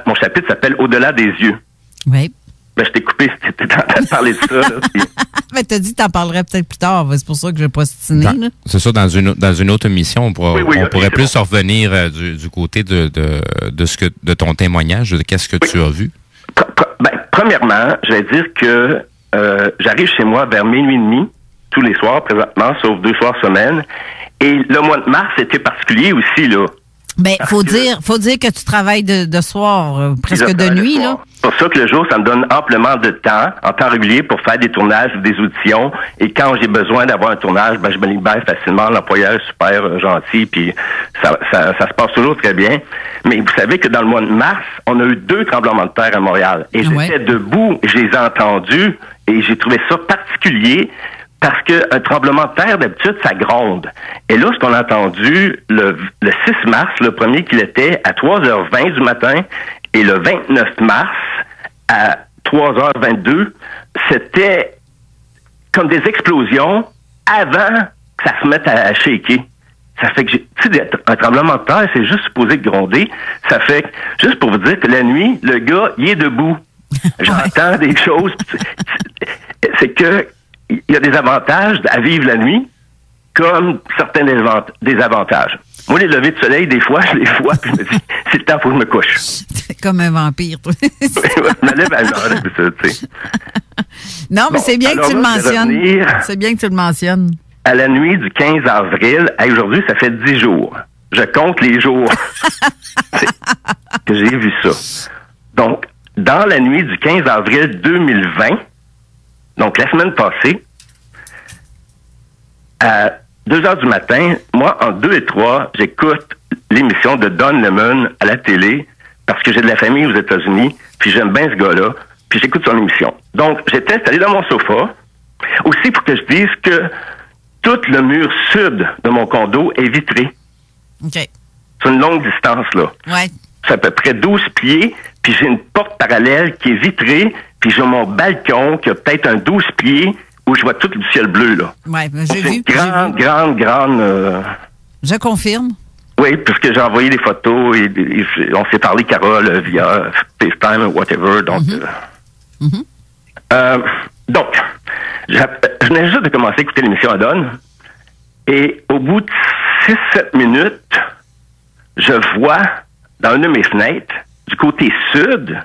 mon chapitre s'appelle Au-delà des yeux. Oui. Ben, je t'ai coupé, tu étais en train de parler de ça. Là, puis... Ben, t'as dit que t'en parlerais peut-être plus tard, c'est pour ça que je vais pas stiné, là. C'est ça, dans une autre émission, on pourrait plus revenir du côté de ton témoignage, de qu'est-ce que tu as vu. Premièrement, je vais dire que j'arrive chez moi vers minuit et demi, tous les soirs, présentement, sauf 2 soirs semaine. Et le mois de mars, c'était particulier aussi, là. Ben, faut dire que tu travailles de soir, presque de nuit, là. C'est pour ça que le jour, ça me donne amplement de temps, en temps régulier, pour faire des tournages ou des auditions. Et quand j'ai besoin d'avoir un tournage, ben, je me libère facilement. L'employeur est super gentil, puis ça se passe toujours très bien. Mais vous savez que dans le mois de mars, on a eu 2 tremblements de terre à Montréal. Et j'étais debout, je les ai entendus, et j'ai trouvé ça particulier. Parce qu'un tremblement de terre, d'habitude, ça gronde. Et là, ce qu'on a entendu le 6 mars, le premier qu'il était, à 3h20 du matin, et le 29 mars, à 3h22, c'était comme des explosions avant que ça se mette à shaker. Ça fait que, tu sais, un tremblement de terre, c'est juste supposé gronder. Ça fait que, juste pour vous dire que la nuit, le gars, il est debout. J'entends des choses. C'est que, il y a des avantages à vivre la nuit, comme certains désavantages. Moi, les levées de soleil, des fois, je les vois, puis je me dis, c'est le temps, faut que je me couche. C'est comme un vampire, toi. Je me lève à l'heure, tu sais. Non, mais c'est bien que tu le mentionnes. C'est bien que tu le mentionnes. À la nuit du 15 avril, aujourd'hui, ça fait 10 jours. Je compte les jours que j'ai vu ça. Donc, dans la nuit du 15 avril 2020, donc, la semaine passée, à 2 heures du matin, moi, en 2 et 3, j'écoute l'émission de Don Lemon à la télé parce que j'ai de la famille aux États-Unis, puis j'aime bien ce gars-là, puis j'écoute son émission. Donc, j'étais installé dans mon sofa. Aussi, pour que je dise que tout le mur sud de mon condo est vitré. OK. C'est une longue distance, là. Ouais. C'est à peu près 12 pieds, puis j'ai une porte parallèle qui est vitrée, puis j'ai mon balcon qui a peut-être un 12 pieds où je vois tout du ciel bleu, là. Oui, j'ai vu. Grande... Je confirme. Oui, puisque j'ai envoyé des photos et on s'est parlé, Carole, via FaceTime ou whatever, donc... Donc, je venais juste de commencer à écouter l'émission à Donne, et au bout de 6-7 minutes, je vois dans une de mes fenêtres, du côté sud,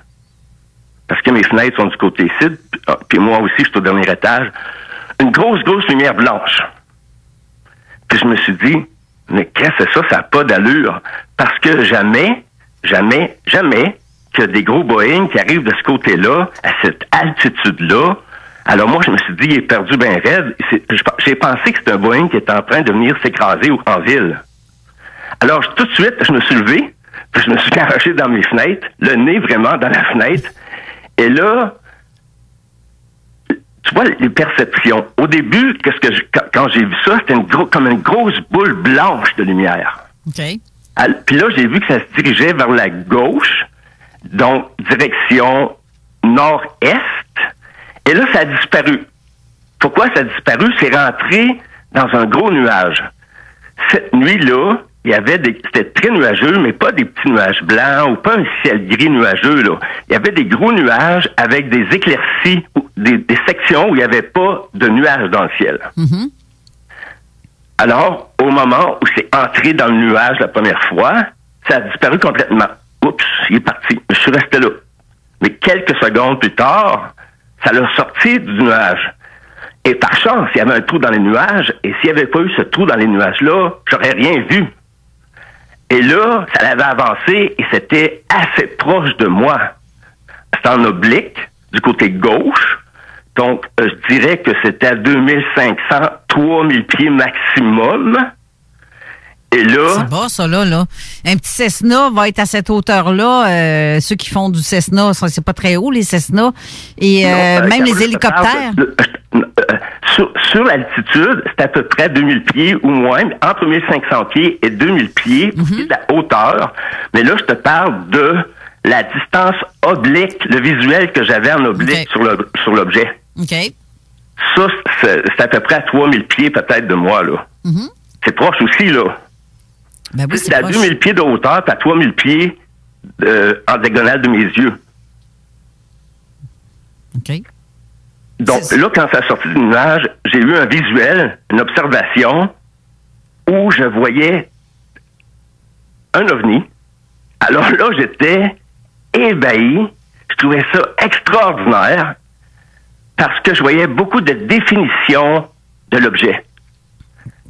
parce que mes fenêtres sont du côté sud, puis moi aussi, je suis au dernier étage, une grosse lumière blanche. Puis je me suis dit, mais qu'est-ce que c'est ça? Ça n'a pas d'allure. Parce que jamais que des gros Boeing qui arrivent de ce côté-là, à cette altitude-là. Alors moi, je me suis dit, il est perdu bien raide. J'ai pensé que c'était un Boeing qui était en train de venir s'écraser en ville. Alors, tout de suite, je me suis levé, puis je me suis arraché dans mes fenêtres, le nez vraiment dans la fenêtre. Et là, tu vois les perceptions. Au début, quand j'ai vu ça, c'était comme une grosse boule blanche de lumière. OK. Puis là, j'ai vu que ça se dirigeait vers la gauche, donc direction nord-est. Et là, ça a disparu. Pourquoi ça a disparu? C'est rentré dans un gros nuage. Cette nuit-là, c'était très nuageux, mais pas des petits nuages blancs ou pas un ciel gris nuageux, là. Il y avait des gros nuages avec des éclaircies, des sections où il n'y avait pas de nuages dans le ciel. Mm-hmm. Alors, au moment où c'est entré dans le nuage la première fois, ça a disparu complètement. Oups, il est parti. Je suis resté là. Mais quelques secondes plus tard, ça l'a sorti du nuage. Et par chance, il y avait un trou dans les nuages, et s'il n'y avait pas eu ce trou dans les nuages-là, j'aurais rien vu. Et là, ça l'avait avancé et c'était assez proche de moi. C'était en oblique, du côté gauche. Donc, je dirais que c'était à 2500, 3000 pieds maximum. Et là... C'est bas, ça, là. Un petit Cessna va être à cette hauteur-là. Ceux qui font du Cessna, c'est pas très haut, les Cessna. Et non, même les hélicoptères. Sur l'altitude, c'est à peu près 2000 pieds ou moins, entre 1500 pieds et 2000 pieds, pour de la hauteur. Mais là, je te parle de la distance oblique, le visuel que j'avais en oblique sur l'objet. OK. Ça, c'est à peu près à 3000 pieds peut-être de moi, là. C'est proche aussi, là. Ben oui, c'est à 2000 pieds de hauteur, puis à 3000 pieds en diagonale de mes yeux. OK. Donc là, quand ça a sorti du nuage, j'ai eu un visuel, une observation, où je voyais un ovni. Alors là, j'étais ébahi. Je trouvais ça extraordinaire parce que je voyais beaucoup de définitions de l'objet.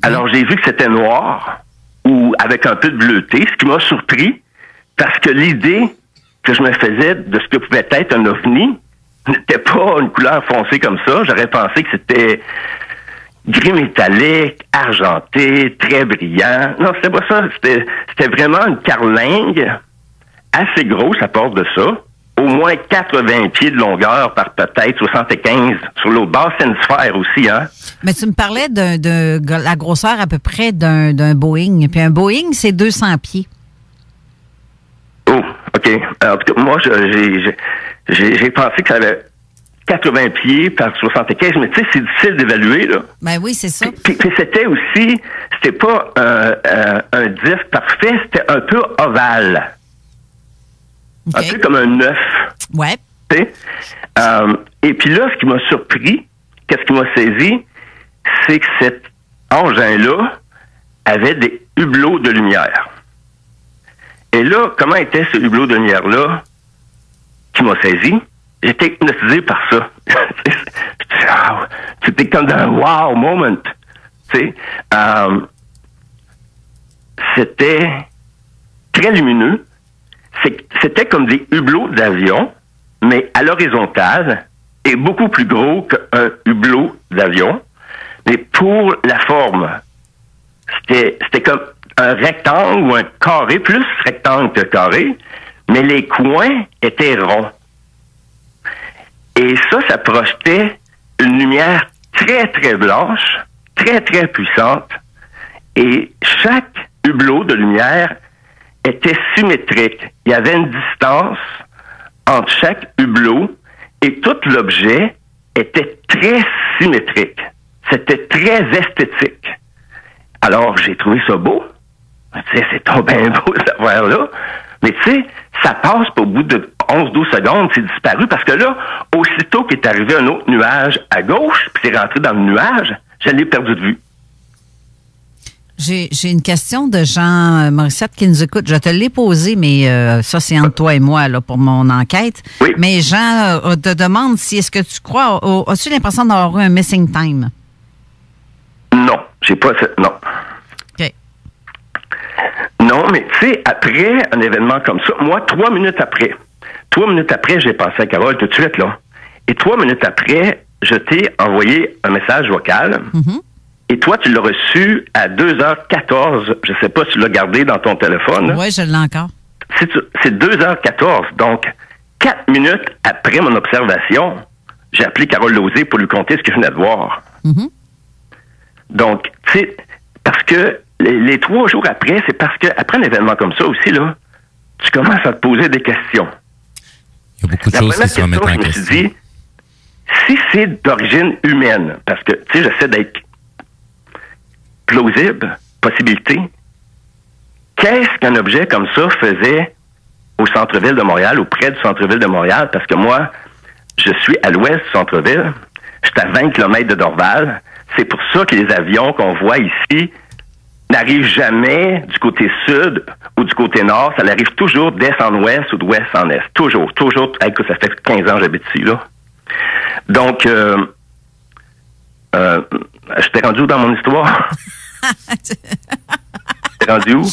Alors, j'ai vu que c'était noir ou avec un peu de bleuté, ce qui m'a surpris parce que l'idée que je me faisais de ce que pouvait être un ovni n'était pas une couleur foncée comme ça. J'aurais pensé que c'était gris métallique, argenté, très brillant. Non, c'était pas ça. C'était vraiment une carlingue assez grosse à part de ça. Au moins 80 pieds de longueur par peut-être 75 sur l'autre bord. C'est une sphère aussi, hein? Mais tu me parlais de la grosseur à peu près d'un Boeing. Puis un Boeing, c'est 200 pieds. Oh, OK. En tout cas, moi, j'ai pensé que ça avait 80 pieds par 75, mais tu sais, c'est difficile d'évaluer, là. Ben oui, c'est ça. Puis c'était pas un disque parfait, c'était un peu ovale. Okay. Un peu comme un œuf. Ouais. Et puis là, ce qui m'a surpris, qu'est-ce qui m'a saisi, c'est que cet engin-là avait des hublots de lumière. Et là, comment était ce hublot de lumière-là qui m'a saisi? J'étais hypnotisé par ça. C'était comme un wow moment. C'était très lumineux. C'était comme des hublots d'avion, mais à l'horizontale et beaucoup plus gros qu'un hublot d'avion. Mais pour la forme, c'était comme un rectangle ou un carré, plus rectangle que carré, mais les coins étaient ronds. Et ça projetait une lumière très, très blanche, très, très puissante. Et chaque hublot de lumière était symétrique. Il y avait une distance entre chaque hublot et tout l'objet était très symétrique. C'était très esthétique. Alors, j'ai trouvé ça beau. Tu sais, c'est trop bien beau, cette affaire-là. Mais tu sais, ça passe pas au bout de 11-12 secondes, c'est disparu parce que là, aussitôt qu'il est arrivé un autre nuage à gauche, puis c'est rentré dans le nuage, je l'ai perdu de vue. J'ai une question de Jean Morissette qui nous écoute. Je te l'ai posée, mais ça, c'est entre toi et moi là, pour mon enquête. Oui. Mais Jean te demande si est-ce que tu crois, as-tu l'impression d'avoir eu un missing time? Non, j'ai pas ça. Non. OK. Non, mais tu sais, après un événement comme ça, moi, 3 minutes après, j'ai pensé à Carole tout de suite, là. Et 3 minutes après, je t'ai envoyé un message vocal. Mm-hmm. Et toi, tu l'as reçu à 2h14. Je sais pas si tu l'as gardé dans ton téléphone. Oui, je l'ai encore. C'est 2h14. Donc, 4 minutes après mon observation, j'ai appelé Carole Lauzé pour lui conter ce que je venais de voir. Mm-hmm. Donc, tu sais, parce que les 3 jours après, c'est parce que après un événement comme ça aussi, là, tu commences à te poser des questions. Il y a beaucoup de choses qui se remettent en question. Je me suis dit, si c'est d'origine humaine, parce que, tu sais, j'essaie d'être plausible, possibilité, qu'est-ce qu'un objet comme ça faisait au centre-ville de Montréal, ou près du centre-ville de Montréal? Parce que moi, je suis à l'ouest du centre-ville, je suis à 20 km de Dorval. C'est pour ça que les avions qu'on voit ici n'arrivent jamais du côté sud ou du côté nord. Ça arrive toujours d'est en ouest ou d'ouest en est. Toujours. Hey, ça fait 15 ans que j'habite ici, là. Donc, je t'ai rendu où dans mon histoire? T'es rendu où?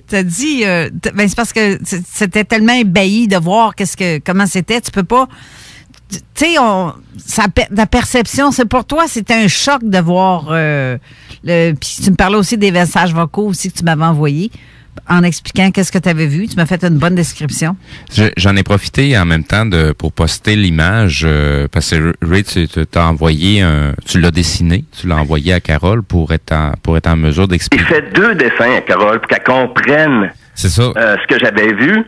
T'as dit, ben c'est parce que c'était tellement ébahi de voir comment c'était. Tu peux pas tu sais, la perception, c'est pour toi, c'était un choc de voir puis tu me parlais aussi des messages vocaux aussi que tu m'avais envoyés en expliquant qu'est-ce que tu avais vu. Tu m'as fait une bonne description. J'en ai profité en même temps pour poster l'image parce que Ray, tu t'as envoyé tu l'as dessiné, tu l'as envoyé à Carole pour être en mesure d'expliquer. J'ai fait 2 dessins à Carole pour qu'elle comprenne ce que j'avais vu.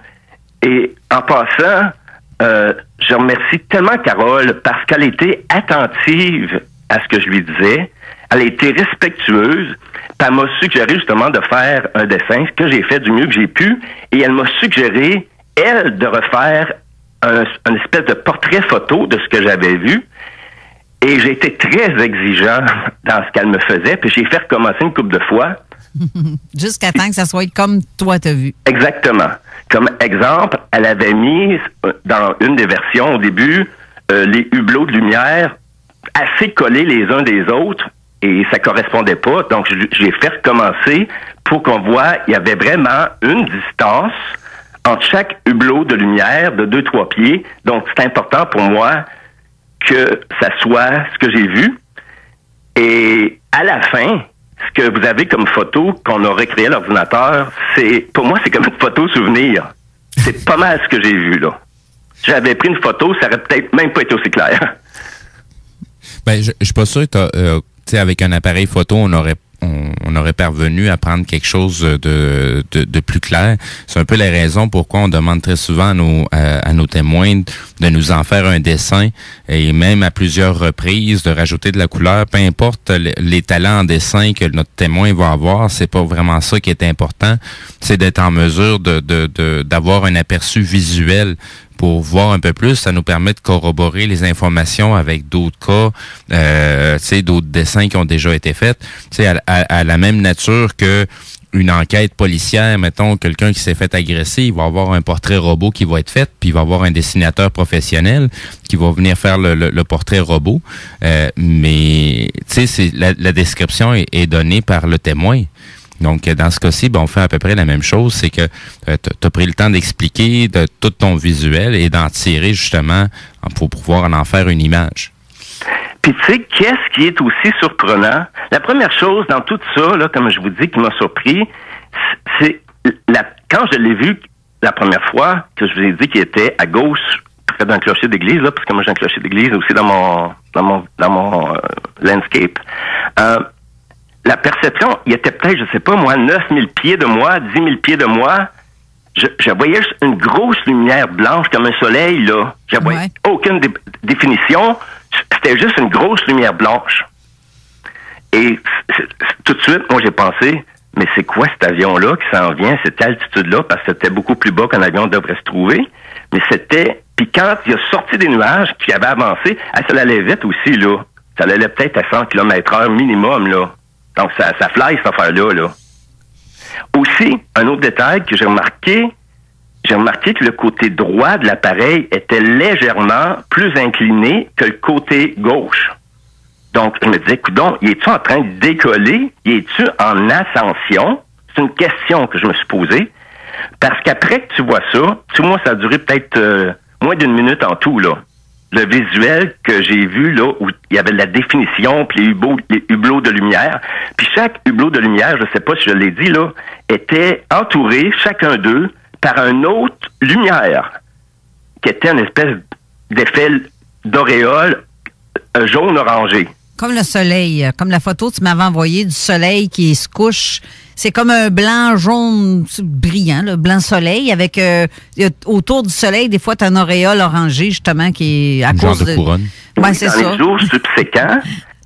Et en passant, je remercie tellement Carole parce qu'elle était attentive à ce que je lui disais. Elle a été respectueuse. Puis elle m'a suggéré justement de faire un dessin, ce que j'ai fait du mieux que j'ai pu. Et elle m'a suggéré, elle, de refaire une espèce de portrait photo de ce que j'avais vu. Et j'ai été très exigeant dans ce qu'elle me faisait. Puis j'ai fait recommencer une couple de fois. Jusqu'à temps que ça soit comme toi t'as vu. Exactement. Comme exemple, elle avait mis dans une des versions au début les hublots de lumière assez collés les uns des autres et ça correspondait pas. Donc, j'ai fait recommencer pour qu'on voit il y avait vraiment une distance entre chaque hublot de lumière de 2-3 pieds. Donc, c'est important pour moi que ça soit ce que j'ai vu. Et à la fin, ce que vous avez comme photo qu'on a recréé à l'ordinateur, pour moi, c'est comme une photo souvenir. C'est pas mal ce que j'ai vu, là. J'avais pris une photo, ça aurait peut-être même pas été aussi clair. Ben, je suis pas sûr que avec un appareil photo, on aurait parvenu à prendre quelque chose de plus clair. C'est un peu la raison pourquoi on demande très souvent à nos témoins de nous en faire un dessin et même à plusieurs reprises de rajouter de la couleur. Peu importe les talents en dessin que notre témoin va avoir, c'est pas vraiment ça qui est important. C'est d'être en mesure d'avoir un aperçu visuel pour voir un peu plus. Ça nous permet de corroborer les informations avec d'autres cas, d'autres dessins qui ont déjà été faits, à la même nature que une enquête policière, mettons, quelqu'un qui s'est fait agresser, il va avoir un portrait robot qui va être fait, puis il va avoir un dessinateur professionnel qui va venir faire le portrait robot. Mais, la description est donnée par le témoin. Donc, dans ce cas-ci, on fait à peu près la même chose. C'est que tu as pris le temps d'expliquer de tout ton visuel et d'en tirer, justement, pour pouvoir en faire une image. Puis, tu sais, qu'est-ce qui est aussi surprenant? La première chose dans tout ça, là, comme je vous dis, qui m'a surpris, c'est quand je l'ai vu la première fois, que je vous ai dit qu'il était à gauche, près d'un clocher d'église, là, parce que moi, j'ai un clocher d'église aussi dans mon landscape. La perception, il était peut-être, je sais pas moi, 9000 pieds de moi, 10 000 pieds de moi. Je voyais une grosse lumière blanche comme un soleil, là. Je voyais aucune définition. C'était juste une grosse lumière blanche. Et tout de suite, moi, j'ai pensé, mais c'est quoi cet avion-là qui s'en vient, cette altitude-là, parce que c'était beaucoup plus bas qu'un avion devrait se trouver. Mais c'était... Puis quand il a sorti des nuages, puis il avait avancé, ça allait vite aussi, là. Ça allait peut-être à 100 km/h minimum, là. Donc, ça fly, cette affaire-là, là. Aussi, un autre détail que j'ai remarqué que le côté droit de l'appareil était légèrement plus incliné que le côté gauche. Donc, je me disais, coudonc, il est-tu en train de décoller? Il est-tu en ascension? C'est une question que je me suis posée. Parce qu'après que tu vois ça, moi, ça a duré peut-être moins d'une minute en tout, là. Le visuel que j'ai vu, là, où il y avait la définition, puis les hublots de lumière. Puis chaque hublot de lumière, je sais pas si je l'ai dit, là, était entouré, chacun d'eux, par une autre lumière, qui était une espèce d'effet d'auréole jaune-orangé. Comme le soleil, comme la photo que tu m'avais envoyée du soleil qui se couche. C'est comme un blanc jaune brillant, le blanc soleil, avec autour du soleil, des fois, tu as un auréole orangé, justement, qui est à cause de couronne. Ouais, c'est ça. Dans les jours subséquents,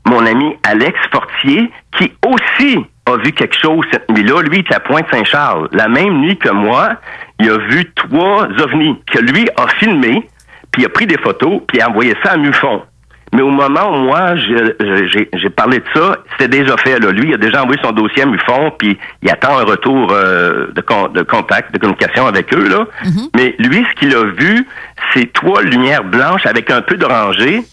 mon ami Alex Fortier, qui aussi a vu quelque chose cette nuit-là, lui, il est à Pointe-Saint-Charles. La même nuit que moi, il a vu 3 ovnis que lui a filmé, puis il a pris des photos, puis il a envoyé ça à MUFON. Mais au moment où moi, j'ai parlé de ça, c'était déjà fait. Là. Lui, il a déjà envoyé son dossier à MUFON, puis il attend un retour de contact, de communication avec eux. Là. Mm-hmm. Mais lui, ce qu'il a vu, c'est 3 lumières blanches avec un peu d'orangé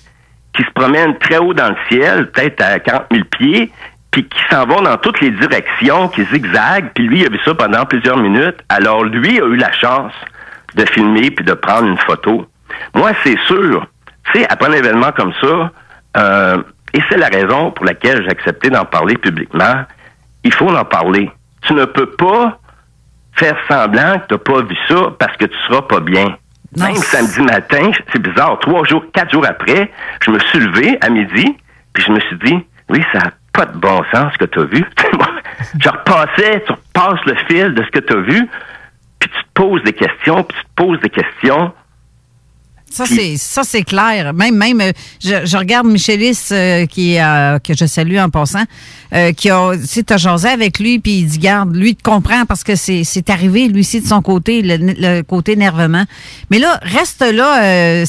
qui se promènent très haut dans le ciel, peut-être à 40 000 pieds, puis qui s'en vont dans toutes les directions, qui zigzaguent. Puis lui, il a vu ça pendant plusieurs minutes. Alors lui a eu la chance de filmer puis de prendre une photo. Moi, c'est sûr, tu sais, après un événement comme ça, et c'est la raison pour laquelle j'ai accepté d'en parler publiquement, il faut en parler. Tu ne peux pas faire semblant que tu n'as pas vu ça parce que tu seras pas bien. Non. Même samedi matin, c'est bizarre, 4 jours après, je me suis levé à midi, puis je me suis dit, oui, ça n'a pas de bon sens ce que tu as vu. Je repassais, tu repasses le fil de ce que tu as vu, puis tu te poses des questions, puis tu te poses des questions. Ça, c'est clair. Même, je regarde Michelis, que je salue en passant, qui a, tu sais, t'as jasé avec lui, puis il dit, garde, lui, te comprend parce que c'est arrivé, lui aussi, de son côté, le côté énervement. Mais là, reste là,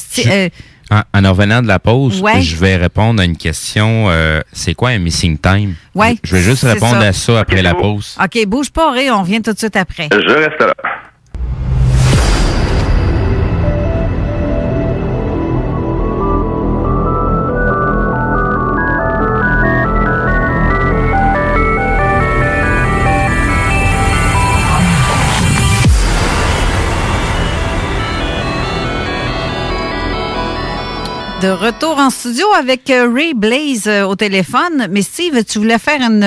en revenant de la pause, ouais. Je vais répondre à une question. C'est quoi un missing time? Ouais, je vais juste répondre à ça après la pause. OK, bouge pas, Ray, on revient tout de suite après. Je reste là. De retour en studio avec Ray Blaze au téléphone. Mais Steve, tu voulais faire une...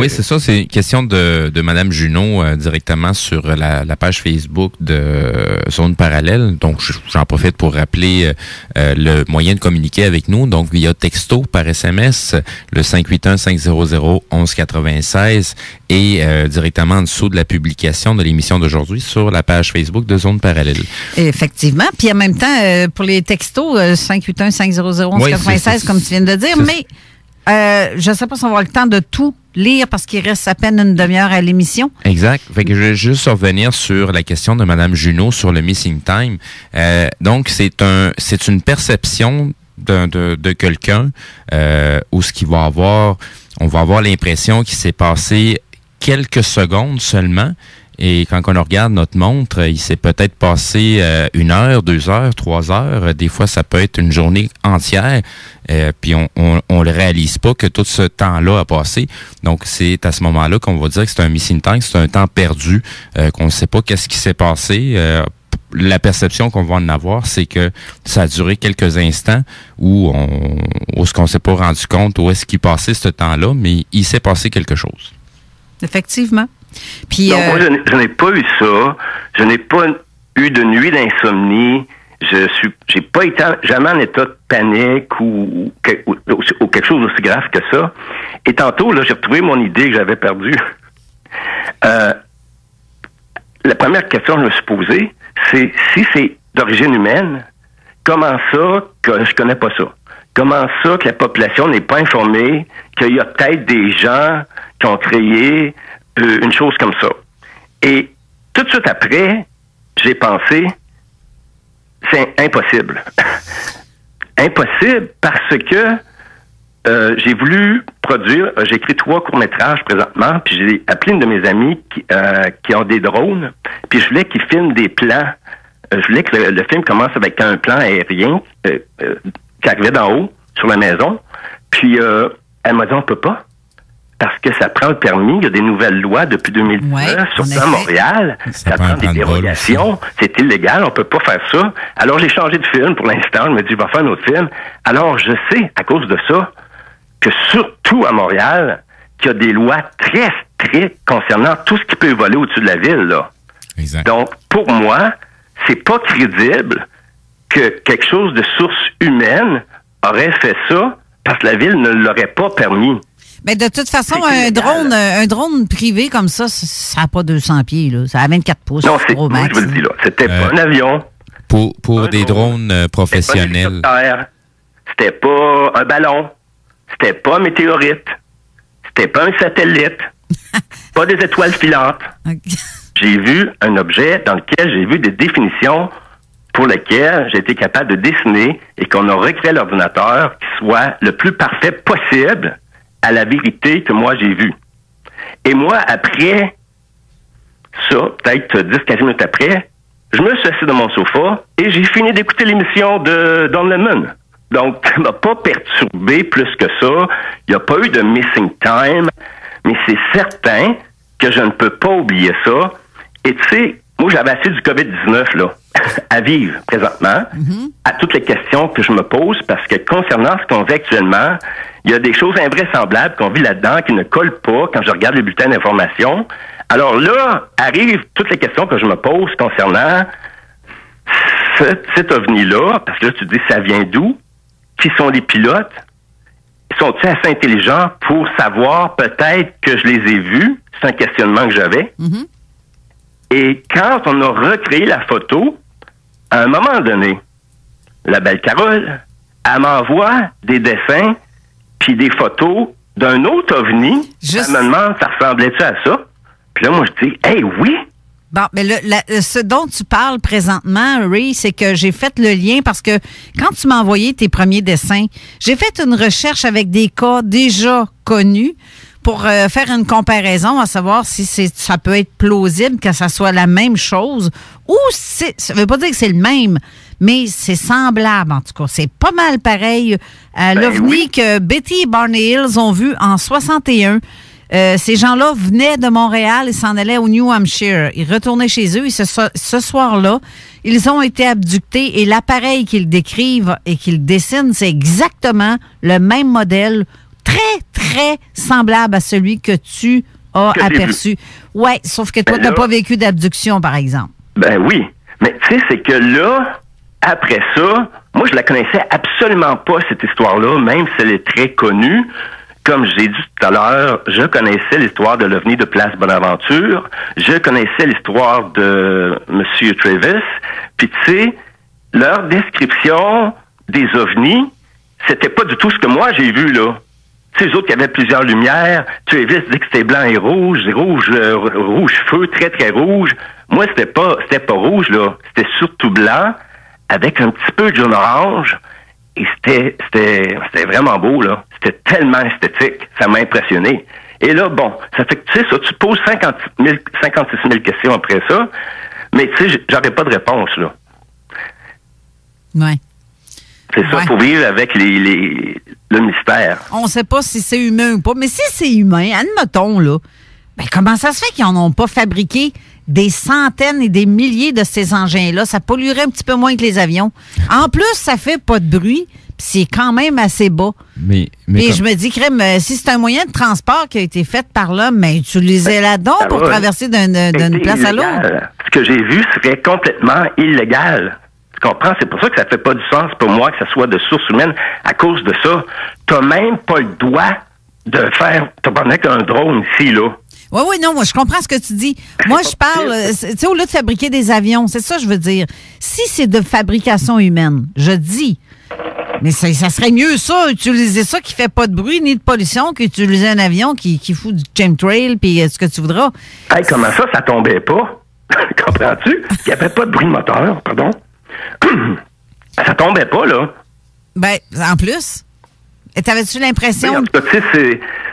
Oui, c'est ça. C'est une question de Mme Junot directement sur la page Facebook de Zone Parallèle. Donc, j'en profite pour rappeler le moyen de communiquer avec nous. Donc, via texto, par SMS, le 581-500-1196 et directement en dessous de la publication de l'émission d'aujourd'hui sur la page Facebook de Zone Parallèle. Effectivement. Puis en même temps, pour les textos, 581-500-1196, comme tu viens de dire. Mais je ne sais pas si on va avoir le temps de tout lire parce qu'il reste à peine une demi-heure à l'émission. Exact. Fait que je vais juste revenir sur la question de Mme Junot sur le missing time. Donc, c'est une perception de quelqu'un où ce qu'il va avoir, on va avoir l'impression qu'il s'est passé quelques secondes seulement. Et quand on regarde notre montre, il s'est peut-être passé 1 heure, 2 heures, 3 heures. Des fois, ça peut être une journée entière. Puis on le réalise pas que tout ce temps-là a passé. Donc, c'est à ce moment-là qu'on va dire que c'est un missing time, c'est un temps perdu, qu'on ne sait pas qu'est-ce qui s'est passé. La perception qu'on va en avoir, c'est que ça a duré quelques instants où ce qu'on s'est pas rendu compte, où est-ce qu'il passait ce temps-là, mais il s'est passé quelque chose. Effectivement. Puis, non, moi, je n'ai pas eu ça. Je n'ai pas eu de nuit d'insomnie. J'ai pas été jamais en état de panique ou quelque chose d'aussi grave que ça. Et tantôt, là, j'ai retrouvé mon idée que j'avais perdue. La première question que je me suis posée, c'est si c'est d'origine humaine, comment ça que je connais pas ça? Comment ça que la population n'est pas informée qu'il y a peut-être des gens qui ont créé une chose comme ça? Et tout de suite après, j'ai pensé, c'est impossible. Impossible parce que j'ai voulu produire, j'ai écrit 3 courts-métrages présentement, puis j'ai appelé une de mes amies qui ont des drones, puis je voulais qu'ils filment des plans. Je voulais que le film commence avec un plan aérien qui arrivait d'en haut, sur la maison. Puis elle m'a dit, on peut pas. Parce que ça prend le permis. Il y a des nouvelles lois depuis 2019, surtout à Montréal. Ça prend des dérogations. C'est illégal. On peut pas faire ça. Alors, j'ai changé de film pour l'instant. Je me dis, je vais faire un autre film. Alors, je sais, à cause de ça, que surtout à Montréal, qu'il y a des lois très strictes concernant tout ce qui peut voler au-dessus de la ville, là. Exact. Donc, pour moi, c'est pas crédible que quelque chose de source humaine aurait fait ça parce que la ville ne l'aurait pas permis. Mais de toute façon, un drone privé comme ça n'a pas 200 pieds, là. Ça a 24 pouces. Non, c'est gros max. Je vous le dis, là. C'était pas un avion. Pour des drones professionnels. C'était pas un ballon. C'était pas un météorite. C'était pas un satellite. Pas des étoiles filantes. Okay. J'ai vu un objet dans lequel j'ai vu des définitions pour lesquelles j'ai été capable de dessiner et qu'on a recréé l'ordinateur qui soit le plus parfait possible à la vérité que moi j'ai vue. Et moi, après ça, peut-être 10-15 minutes après, je me suis assis dans mon sofa et j'ai fini d'écouter l'émission de Don Lemon. Donc, ça m'a pas perturbé plus que ça. Il n'y a pas eu de missing time, mais c'est certain que je ne peux pas oublier ça. Et tu sais, moi, j'avais assez du COVID-19, là. à vivre présentement, à toutes les questions que je me pose, parce que concernant ce qu'on vit actuellement, il y a des choses invraisemblables qu'on vit là-dedans qui ne collent pas quand je regarde les bulletins d'information. Alors là, arrivent toutes les questions que je me pose concernant cet ovni-là, parce que là, tu te dis, ça vient d'où? Qui sont les pilotes? Sont-ils assez intelligents pour savoir peut-être que je les ai vus? C'est un questionnement que j'avais. Et quand on a recréé la photo, à un moment donné, la belle Carole, elle m'envoie des dessins puis des photos d'un autre ovni. Elle me demande, ça ressemblait-tu à ça? Puis là, moi, je dis, hey, oui! Bon, mais ce dont tu parles présentement, Ray, c'est que j'ai fait le lien parce que quand tu m'as envoyé tes premiers dessins, j'ai fait une recherche avec des cas déjà connus pour faire une comparaison, à savoir si ça peut être plausible que ça soit la même chose ou ça veut pas dire que c'est le même, mais c'est semblable en tout cas. C'est pas mal pareil à l'OVNI que Betty et Barney Hills ont vu en 61. Ces gens-là venaient de Montréal et s'en allaient au New Hampshire. Ils retournaient chez eux et ce soir-là, ils ont été abductés et l'appareil qu'ils décrivent et qu'ils dessinent, c'est exactement le même modèle, très, très semblable à celui que tu as aperçu. Oui, sauf que toi, tu n'as pas vécu d'abduction, par exemple. Ben oui, mais tu sais, c'est que là, après ça, moi, je la connaissais absolument pas, cette histoire-là, même si elle est très connue. Comme j'ai dit tout à l'heure, je connaissais l'histoire de l'OVNI de Place Bonaventure. Je connaissais l'histoire de M. Travis. Puis, tu sais, leur description des OVNI, c'était pas du tout ce que moi j'ai vu, là. Tu sais, eux autres, il y avait plusieurs lumières. Travis dit que c'était blanc et rouge feu, très, très rouge. Moi, c'était pas rouge, là. C'était surtout blanc, avec un petit peu de jaune orange. Et c'était vraiment beau, là. C'était tellement esthétique. Ça m'a impressionné. Et là, bon, ça fait que, tu sais, ça, tu poses 56 000 questions après ça, mais tu sais, j'aurais pas de réponse, là. Ouais. C'est ça, pour vivre avec le mystère. On sait pas si c'est humain ou pas, mais si c'est humain, admettons, là, ben comment ça se fait qu'ils n'en ont pas fabriqué des centaines et des milliers de ces engins-là? Ça polluerait un petit peu moins que les avions. En plus, ça fait pas de bruit, puis c'est quand même assez bas. Et je me dis, crème, si c'est un moyen de transport qui a été fait par l'homme, mais utilisez là-dedans pour traverser d'une place à l'autre. Ce que j'ai vu serait complètement illégal. Tu comprends? C'est pour ça que ça fait pas du sens pour moi que ça soit de source humaine. À cause de ça, t'as même pas le droit de faire... T'as pas un drone ici, là. Oui, non, moi, je comprends ce que tu dis. Moi, je parle, tu sais, au lieu de fabriquer des avions, c'est ça que je veux dire. Si c'est de fabrication humaine, je dis, mais ça serait mieux ça, utiliser ça qui fait pas de bruit ni de pollution qu'utiliser un avion qui fout du chemtrail puis ce que tu voudras. Hey, comment ça tombait pas? Comprends-tu? Il n'y avait pas de bruit de moteur, pardon. Ça tombait pas, là. Ben, en plus. Et t'avais-tu l'impression...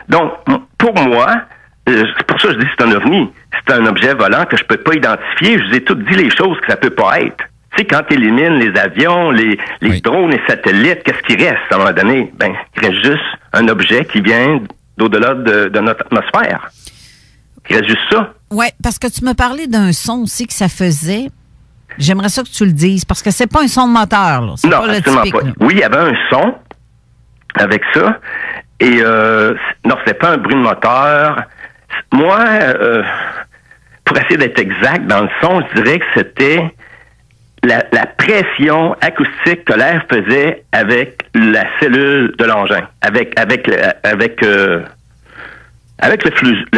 Donc, pour moi... c'est pour ça que je dis que c'est un ovni. C'est un objet volant que je peux pas identifier. Je vous ai tout dit les choses que ça peut pas être. Tu sais, quand tu élimines les avions, les drones, les satellites, qu'est-ce qui reste à un moment donné? Ben, il reste juste un objet qui vient d'au-delà de notre atmosphère. Il reste juste ça. Oui, parce que tu me parlais d'un son aussi que ça faisait. J'aimerais ça que tu le dises, parce que c'est pas un son de moteur, là. C'est non, pas le absolument typique, pas. là. Oui, il y avait un son avec ça. Et non, c'était pas un bruit de moteur. Moi, pour essayer d'être exact dans le son, je dirais que c'était la pression acoustique que l'air faisait avec la cellule de l'engin, avec le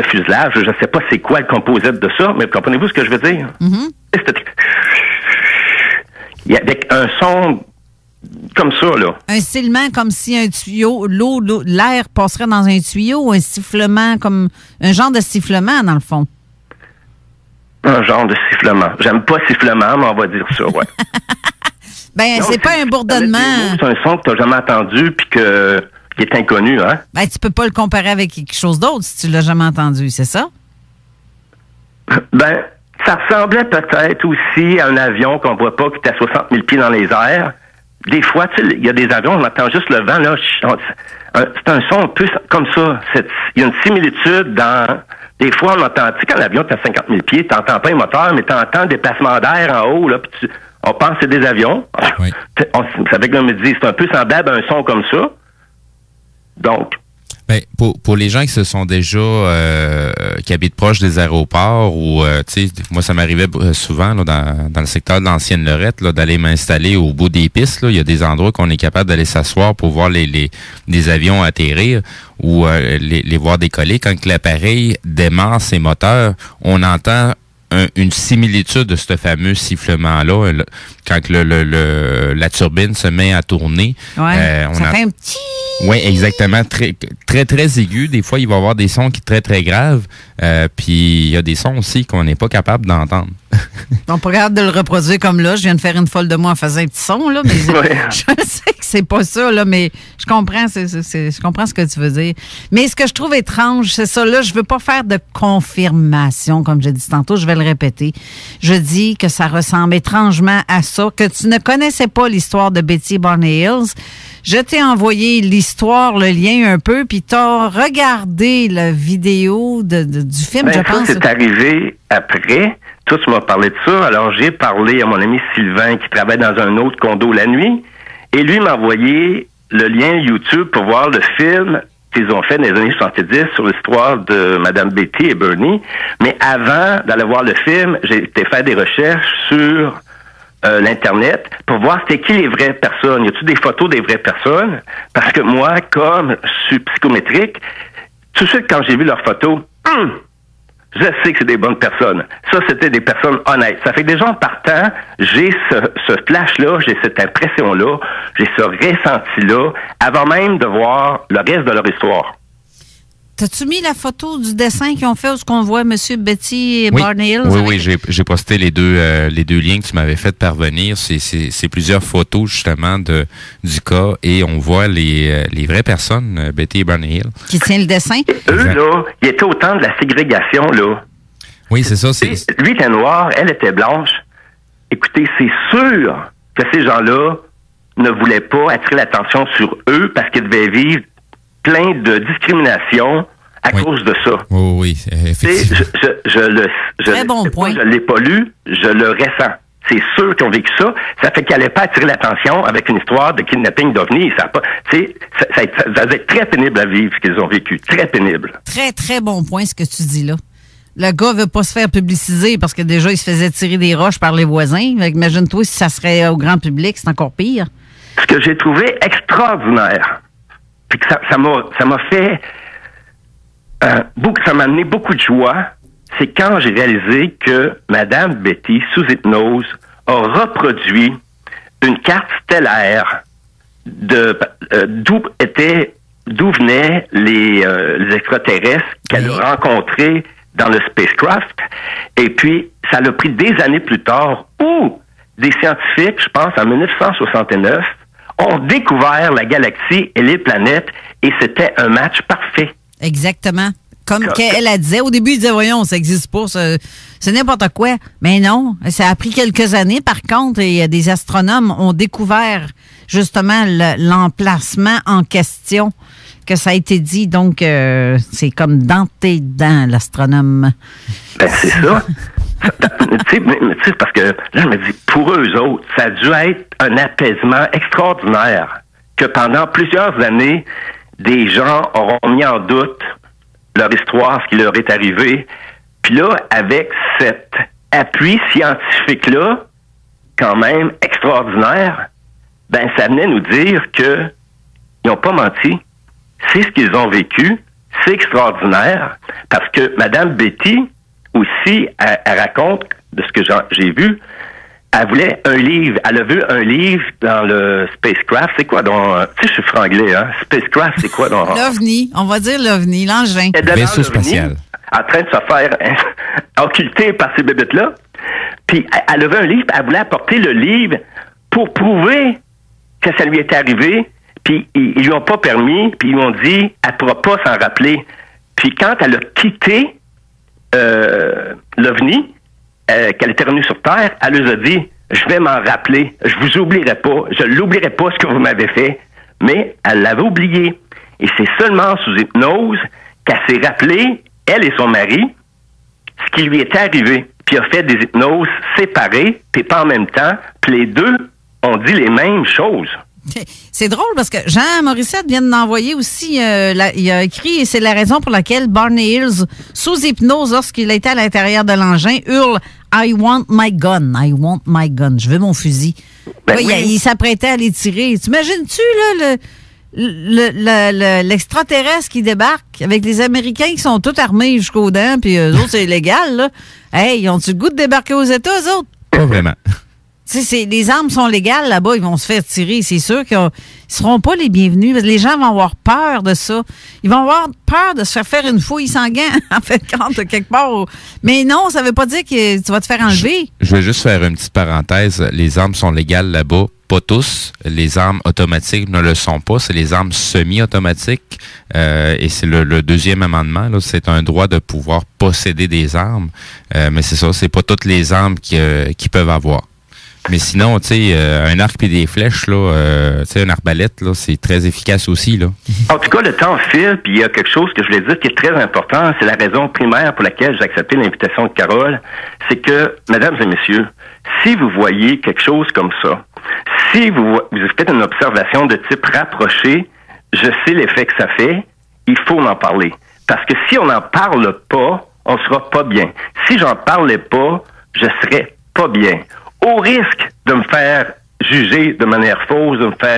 fuselage. Je ne sais pas c'est quoi le composite de ça, mais comprenez-vous ce que je veux dire? Mm-hmm. Avec un son comme ça, là. Un sifflement comme si un tuyau, l'air passerait dans un tuyau, ou un sifflement comme un genre de sifflement, dans le fond. Un genre de sifflement. J'aime pas sifflement, mais on va dire ça, ouais. Ben, c'est pas un bourdonnement. C'est un son que tu n'as jamais entendu puis qui est inconnu, hein? Ben, tu peux pas le comparer avec quelque chose d'autre si tu l'as jamais entendu, c'est ça? Ben, ça ressemblait peut-être aussi à un avion qu'on voit pas qui est à 60 000 pieds dans les airs. Des fois, tu sais, il y a des avions, on entend juste le vent, là. C'est un son un peu comme ça. Il y a une similitude dans... Des fois, on entend... Tu sais, quand l'avion est à 50 000 pieds, tu n'entends pas un moteur, mais tu entends des placements d'air en haut, là, puis On pense que c'est des avions. Oui. Ça fait que là, on me dit, c'est un peu semblable à un son comme ça. Donc... Ben, pour les gens qui se sont déjà qui habitent proche des aéroports ou tu sais, moi ça m'arrivait souvent là, dans le secteur de l'ancienne Lorette là, d'aller m'installer au bout des pistes. Là. Il y a des endroits qu'on est capable d'aller s'asseoir pour voir les avions atterrir ou les voir décoller. Quand l'appareil démarre ses moteurs, on entend une similitude de ce fameux sifflement-là, quand la turbine se met à tourner. Ouais, ça fait un petit... Oui, exactement. Très, très, très aigu. Des fois, il va y avoir des sons qui sont très, très graves. Puis, il y a des sons aussi qu'on n'est pas capable d'entendre. On n'est pas capable de le reproduire comme là. Je viens de faire une folle de moi en faisant un petit son, là, mais je sais que c'est pas ça, là, mais je comprends, je comprends ce que tu veux dire. Mais ce que je trouve étrange, c'est ça, là, je veux pas faire de confirmation, comme j'ai dit tantôt, je vais le répéter. Je dis que ça ressemble étrangement à ça, que tu ne connaissais pas l'histoire de Betty Barney Hills. Je t'ai envoyé l'histoire, le lien un peu, puis tu as regardé la vidéo du film, je pense. Ça, c'est arrivé après. Toi, tu m'as parlé de ça. Alors, j'ai parlé à mon ami Sylvain qui travaille dans un autre condo la nuit. Et lui m'a envoyé le lien YouTube pour voir le film qu'ils ont fait dans les années 70 sur l'histoire de Mme Betty et Bernie. Mais avant d'aller voir le film, j'ai été faire des recherches sur l'Internet pour voir c'était qui les vraies personnes. Y a-t-il des photos des vraies personnes? Parce que moi, comme je suis psychométrique, tout de suite, quand j'ai vu leurs photos, je sais que c'est des bonnes personnes. Ça, c'était des personnes honnêtes. Ça fait que déjà en partant, j'ai ce flash-là, j'ai cette impression-là, j'ai ce ressenti-là, avant même de voir le reste de leur histoire. T'as-tu mis la photo du dessin qu'ils ont fait où qu'on voit M. Betty et Barney Hills? Oui, j'ai posté les deux liens que tu m'avais fait parvenir. C'est plusieurs photos, justement, du cas, et on voit les vraies personnes, Betty et Barney Hill. Qui tient le dessin? Eux, là, ils étaient au temps de la ségrégation, là. Oui, c'est ça. Lui était noir, elle était blanche. Écoutez, c'est sûr que ces gens-là ne voulaient pas attirer l'attention sur eux parce qu'ils devaient vivre plein de discrimination à cause de ça. Oui, effectivement. Très bon point. Je ne l'ai pas lu, je le ressens. C'est sûr qu'ils ont vécu ça. Ça fait qu'ils n'allaient pas attirer l'attention avec une histoire de kidnapping d'OVNI. Ça va être très pénible à vivre ce qu'ils ont vécu. Très pénible. Très, très bon point ce que tu dis là. Le gars veut pas se faire publiciser parce que déjà, il se faisait tirer des roches par les voisins. Imagine-toi si ça serait au grand public, c'est encore pire. Ce que j'ai trouvé extraordinaire, puis que ça m'a fait ça m'a amené beaucoup de joie, c'est quand j'ai réalisé que Mme Betty, sous hypnose, a reproduit une carte stellaire d'où venaient les extraterrestres qu'elle a rencontrés dans le spacecraft. Et puis, ça l'a pris des années plus tard où des scientifiques, je pense en 1969, ont découvert la galaxie et les planètes, et c'était un match parfait. Exactement. Comme qu'elle disait, au début, il disait, voyons, ça n'existe pas, c'est n'importe quoi. Mais non, ça a pris quelques années. Par contre, des astronomes ont découvert justement l'emplacement en question, que ça a été dit. Donc, c'est comme dans tes dents, l'astronome. Ben, c'est ça. Tu sais, parce que là, je me dis, pour eux autres, ça a dû être un apaisement extraordinaire que pendant plusieurs années, des gens auront mis en doute leur histoire, ce qui leur est arrivé. Puis là, avec cet appui scientifique-là, quand même extraordinaire, ben ça venait nous dire qu'ils n'ont pas menti. C'est ce qu'ils ont vécu. C'est extraordinaire. Parce que Mme Betty, aussi, elle raconte, de ce que j'ai vu, elle voulait un livre. Elle a vu un livre dans le spacecraft. C'est quoi donc? Tu sais, je suis franglais, hein? Spacecraft, c'est quoi donc? L'OVNI. On va dire l'OVNI, l'engin. Vaisseau spatial. En train de se faire occulter par ces bébites-là. Puis, elle avait un livre, elle voulait apporter le livre pour prouver que ça lui était arrivé. Puis, ils lui ont pas permis. Puis, ils lui ont dit, elle pourra pas s'en rappeler. Puis, quand elle a quitté l'OVNI, qu'elle était revenue sur Terre, elle nous a dit, je vais m'en rappeler, je vous oublierai pas, je l'oublierai pas ce que vous m'avez fait. Mais elle l'avait oublié. Et c'est seulement sous hypnose qu'elle s'est rappelée, elle et son mari, ce qui lui était arrivé. puis a fait des hypnoses séparées, puis pas en même temps, puis les deux ont dit les mêmes choses. C'est drôle parce que Jean Morissette vient d'envoyer aussi, il a écrit, et c'est la raison pour laquelle Barney Hills, sous hypnose, lorsqu'il était à l'intérieur de l'engin, hurle « I want my gun, I want my gun », je veux mon fusil. Ben oui, oui. il s'apprêtait à les tirer. T'imagines-tu, là, l'extraterrestre qui débarque avec les Américains qui sont tous armés jusqu'aux dents, puis eux autres, c'est illégal, là. Hey, ils ont-tu le goût de débarquer aux États, eux autres? Pas vraiment. Tu sais, les armes sont légales là-bas, ils vont se faire tirer. C'est sûr qu'ils ne seront pas les bienvenus. Parce que les gens vont avoir peur de ça. Ils vont avoir peur de se faire une fouille sanguine, en fait, quand quelque part. Mais non, ça ne veut pas dire que tu vas te faire enlever. Je vais juste faire une petite parenthèse. Les armes sont légales là-bas. Pas tous. Les armes automatiques ne le sont pas. C'est les armes semi-automatiques. Et c'est le deuxième amendement. Là, c'est un droit de pouvoir posséder des armes. Mais c'est ça, c'est pas toutes les armes qui peuvent avoir. Mais sinon, tu sais, un arc et des flèches, là, tu sais, une arbalète, là, c'est très efficace aussi, là. En tout cas, le temps file, puis il y a quelque chose que je voulais dire qui est très important. C'est la raison primaire pour laquelle j'ai accepté l'invitation de Carole. C'est que, mesdames et messieurs, si vous voyez quelque chose comme ça, si vous faites une observation de type rapproché, je sais l'effet que ça fait, il faut en parler. Parce que si on n'en parle pas, on sera pas bien. Si j'en parlais pas, je serais pas bien. Au risque de me faire juger de manière fausse,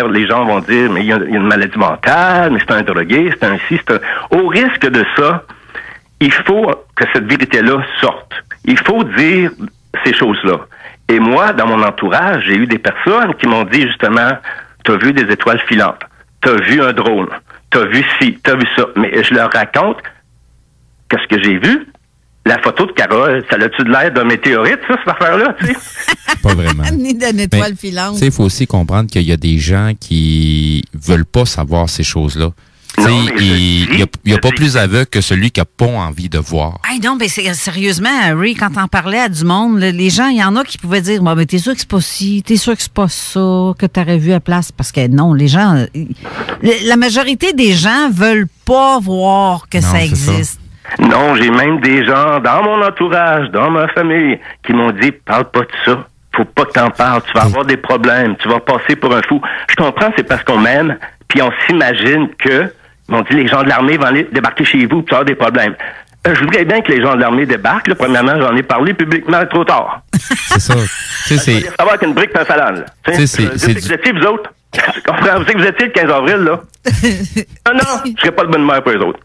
les gens vont dire, mais il y a une maladie mentale, mais c'est un drogué, c'est un ci, c'est un... Au risque de ça, il faut que cette vérité-là sorte. Il faut dire ces choses-là. Et moi, dans mon entourage, j'ai eu des personnes qui m'ont dit justement, t'as vu des étoiles filantes, t'as vu un drone, t'as vu ci, t'as vu ça. Mais je leur raconte que ce que j'ai vu, la photo de Carole, ça a-tu de l'air d'un météorite, ça, cette affaire-là, tu sais? Pas vraiment. Ni d'une étoile filante. Tu sais, il faut aussi comprendre qu'il y a des gens qui veulent pas savoir ces choses-là. Il n'y a pas plus aveugle que celui qui n'a pas envie de voir. Hey non, mais sérieusement, Ray, quand t'en parlais à du monde, les gens, il y en a qui pouvaient dire, mais t'es sûr que c'est pas ci, t'es sûr que c'est pas ça, que t'aurais vu à place. Parce que non, les gens, la majorité des gens veulent pas voir que ça existe. Ça. Non, j'ai même des gens dans mon entourage, dans ma famille, qui m'ont dit, parle pas de ça. Faut pas que t'en parles. Tu vas avoir des problèmes. Tu vas passer pour un fou. Je comprends, c'est parce qu'on m'aime, puis on s'imagine que, ils m'ont dit, les gens de l'armée vont aller débarquer chez vous, puis tu vas avoir des problèmes. Je voudrais bien que les gens de l'armée débarquent. Là, premièrement, j'en ai parlé publiquement trop tard. C'est ça. Tu sais, c'est... savoir qu'une brique, c'est un salade. Tu sais, vous étiez, vous autres. Tu comprends? Vous savez que vous étiez le 15 avril, là? Non, je serais pas le bonne mère pour les autres.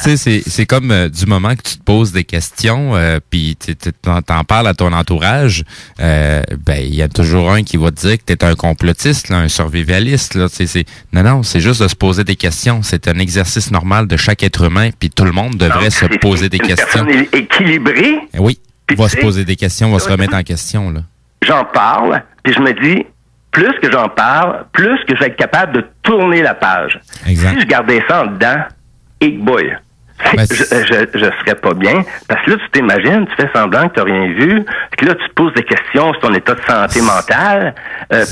Tu sais, c'est comme du moment que tu te poses des questions, puis t'en parles à ton entourage, il y a toujours un qui va te dire que t'es un complotiste, là, un survivaliste, là. Non, c'est juste de se poser des questions. C'est un exercice normal de chaque être humain, puis tout le monde devrait se poser des questions. Une personne équilibrée. Oui, va se poser des questions, va se remettre en question, là. J'en parle, puis je me dis, plus que j'en parle, plus que je vais être capable de tourner la page. Exact. Si je gardais ça en dedans, boy, je serais pas bien. Parce que là, tu t'imagines, tu fais semblant que tu n'as rien vu. Puis là, tu te poses des questions sur ton état de santé mentale.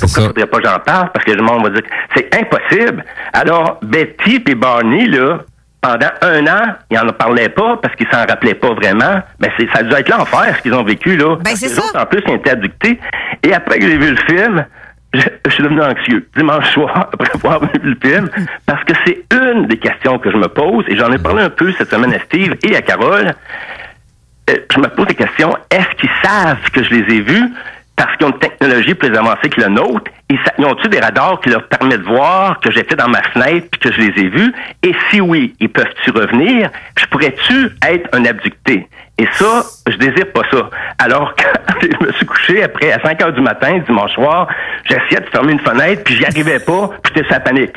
Pourquoi il faudrait pas que j'en parle? Parce que le monde va dire que c'est impossible. Alors, Betty et Barney, là, pendant 1 an, ils n'en parlaient pas parce qu'ils s'en rappelaient pas vraiment. Mais ça a dû être l'enfer, ce qu'ils ont vécu, là. Ben, c'est ça. Autres, en plus, ils étaient abductés. Et après que j'ai vu le film, je suis devenu anxieux dimanche soir après avoir vu le film parce que c'est une des questions que je me pose et j'en ai parlé un peu cette semaine à Steve et à Carole. Je me pose des questions. Est-ce qu'ils savent que je les ai vus parce qu'ils ont une technologie plus avancée que la nôtre? Ils ont-tu des radars qui leur permettent de voir que j'étais dans ma fenêtre puis que je les ai vus? Et si oui, ils peuvent-tu revenir? Je pourrais-tu être un abducté? Et ça, je désire pas ça. Alors, quand je me suis couché après, à 5 heures du matin, dimanche soir, j'essayais de fermer une fenêtre, puis j'y arrivais pas, puis j'étais sa panique.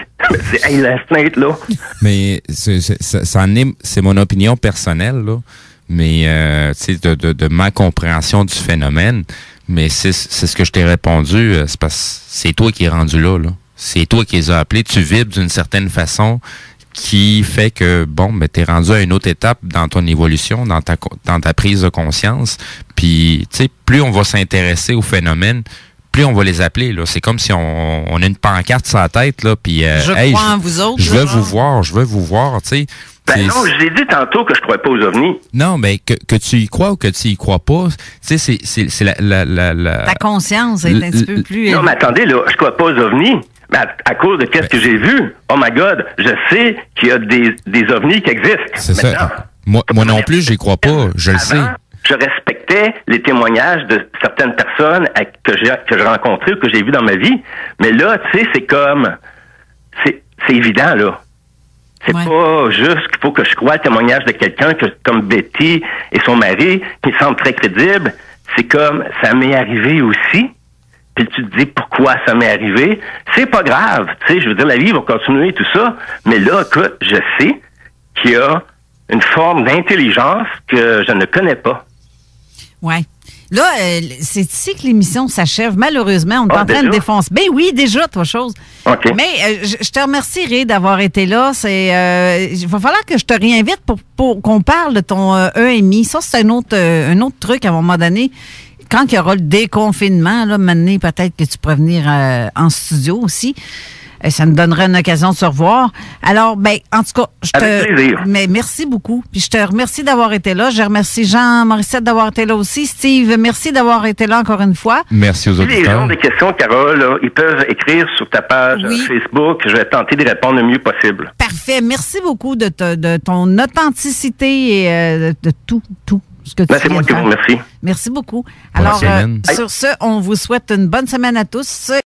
C'est, hey, la fenêtre, là. Mais c'est mon opinion personnelle, là. Mais, tu sais, de ma compréhension du phénomène. Mais c'est ce que je t'ai répondu, c'est parce que c'est toi qui es rendu là. C'est toi qui les as appelés. Tu vibres d'une certaine façon qui fait que, t'es rendu à une autre étape dans ton évolution, dans ta prise de conscience. Puis, tu sais, plus on va s'intéresser au phénomène, plus on va les appeler, là. C'est comme si on a une pancarte sur la tête, là, puis... je crois en vous autres. Je veux vous voir, tu sais. Ben non, je l'ai dit tantôt que je crois pas aux ovnis. Non, mais que tu y crois ou que tu y crois pas, tu sais, c'est la... Ta conscience est un petit peu plus... Non, mais attendez, là, je crois pas aux ovnis. Mais à cause de qu'est-ce que j'ai vu, oh my God, je sais qu'il y a des ovnis qui existent. C'est ça. Moi non plus, j'y crois pas. Je le sais. Je respectais les témoignages de certaines personnes que j'ai rencontrées ou que j'ai vues dans ma vie. Mais là, tu sais, c'est comme... C'est évident, là. C'est pas juste qu'il faut que je croie le témoignage de quelqu'un comme Betty et son mari, qui semble très crédible. C'est comme, ça m'est arrivé aussi. Puis tu te dis, pourquoi ça m'est arrivé? C'est pas grave. Tu sais, je veux dire, la vie va continuer, tout ça. Mais là, écoute, je sais qu'il y a une forme d'intelligence que je ne connais pas. Ouais. Là, c'est ici que l'émission s'achève. Malheureusement, on est en train de défoncer. Ben oui, déjà, toi, chose. Okay. Mais je te remercie, Ray, d'avoir été là. Il va falloir que je te réinvite pour qu'on parle de ton EMI. Ça, c'est un autre truc à un moment donné. Quand il y aura le déconfinement, là, maintenant, peut-être que tu pourrais venir en studio aussi. Ça nous donnerait une occasion de se revoir. Alors, en tout cas, avec plaisir. Mais merci beaucoup. Puis je te remercie d'avoir été là. Je remercie Jean Morissette d'avoir été là aussi. Steve, merci d'avoir été là encore une fois. Merci aux auditeurs. Si les gens ont des questions, Carole, là, ils peuvent écrire sur ta page Facebook. Je vais tenter de répondre le mieux possible. Parfait. Merci beaucoup de ton authenticité et de tout ce que tu c'est moi qui vous remercie. Merci beaucoup. Alors, sur ce, on vous souhaite une bonne semaine à tous.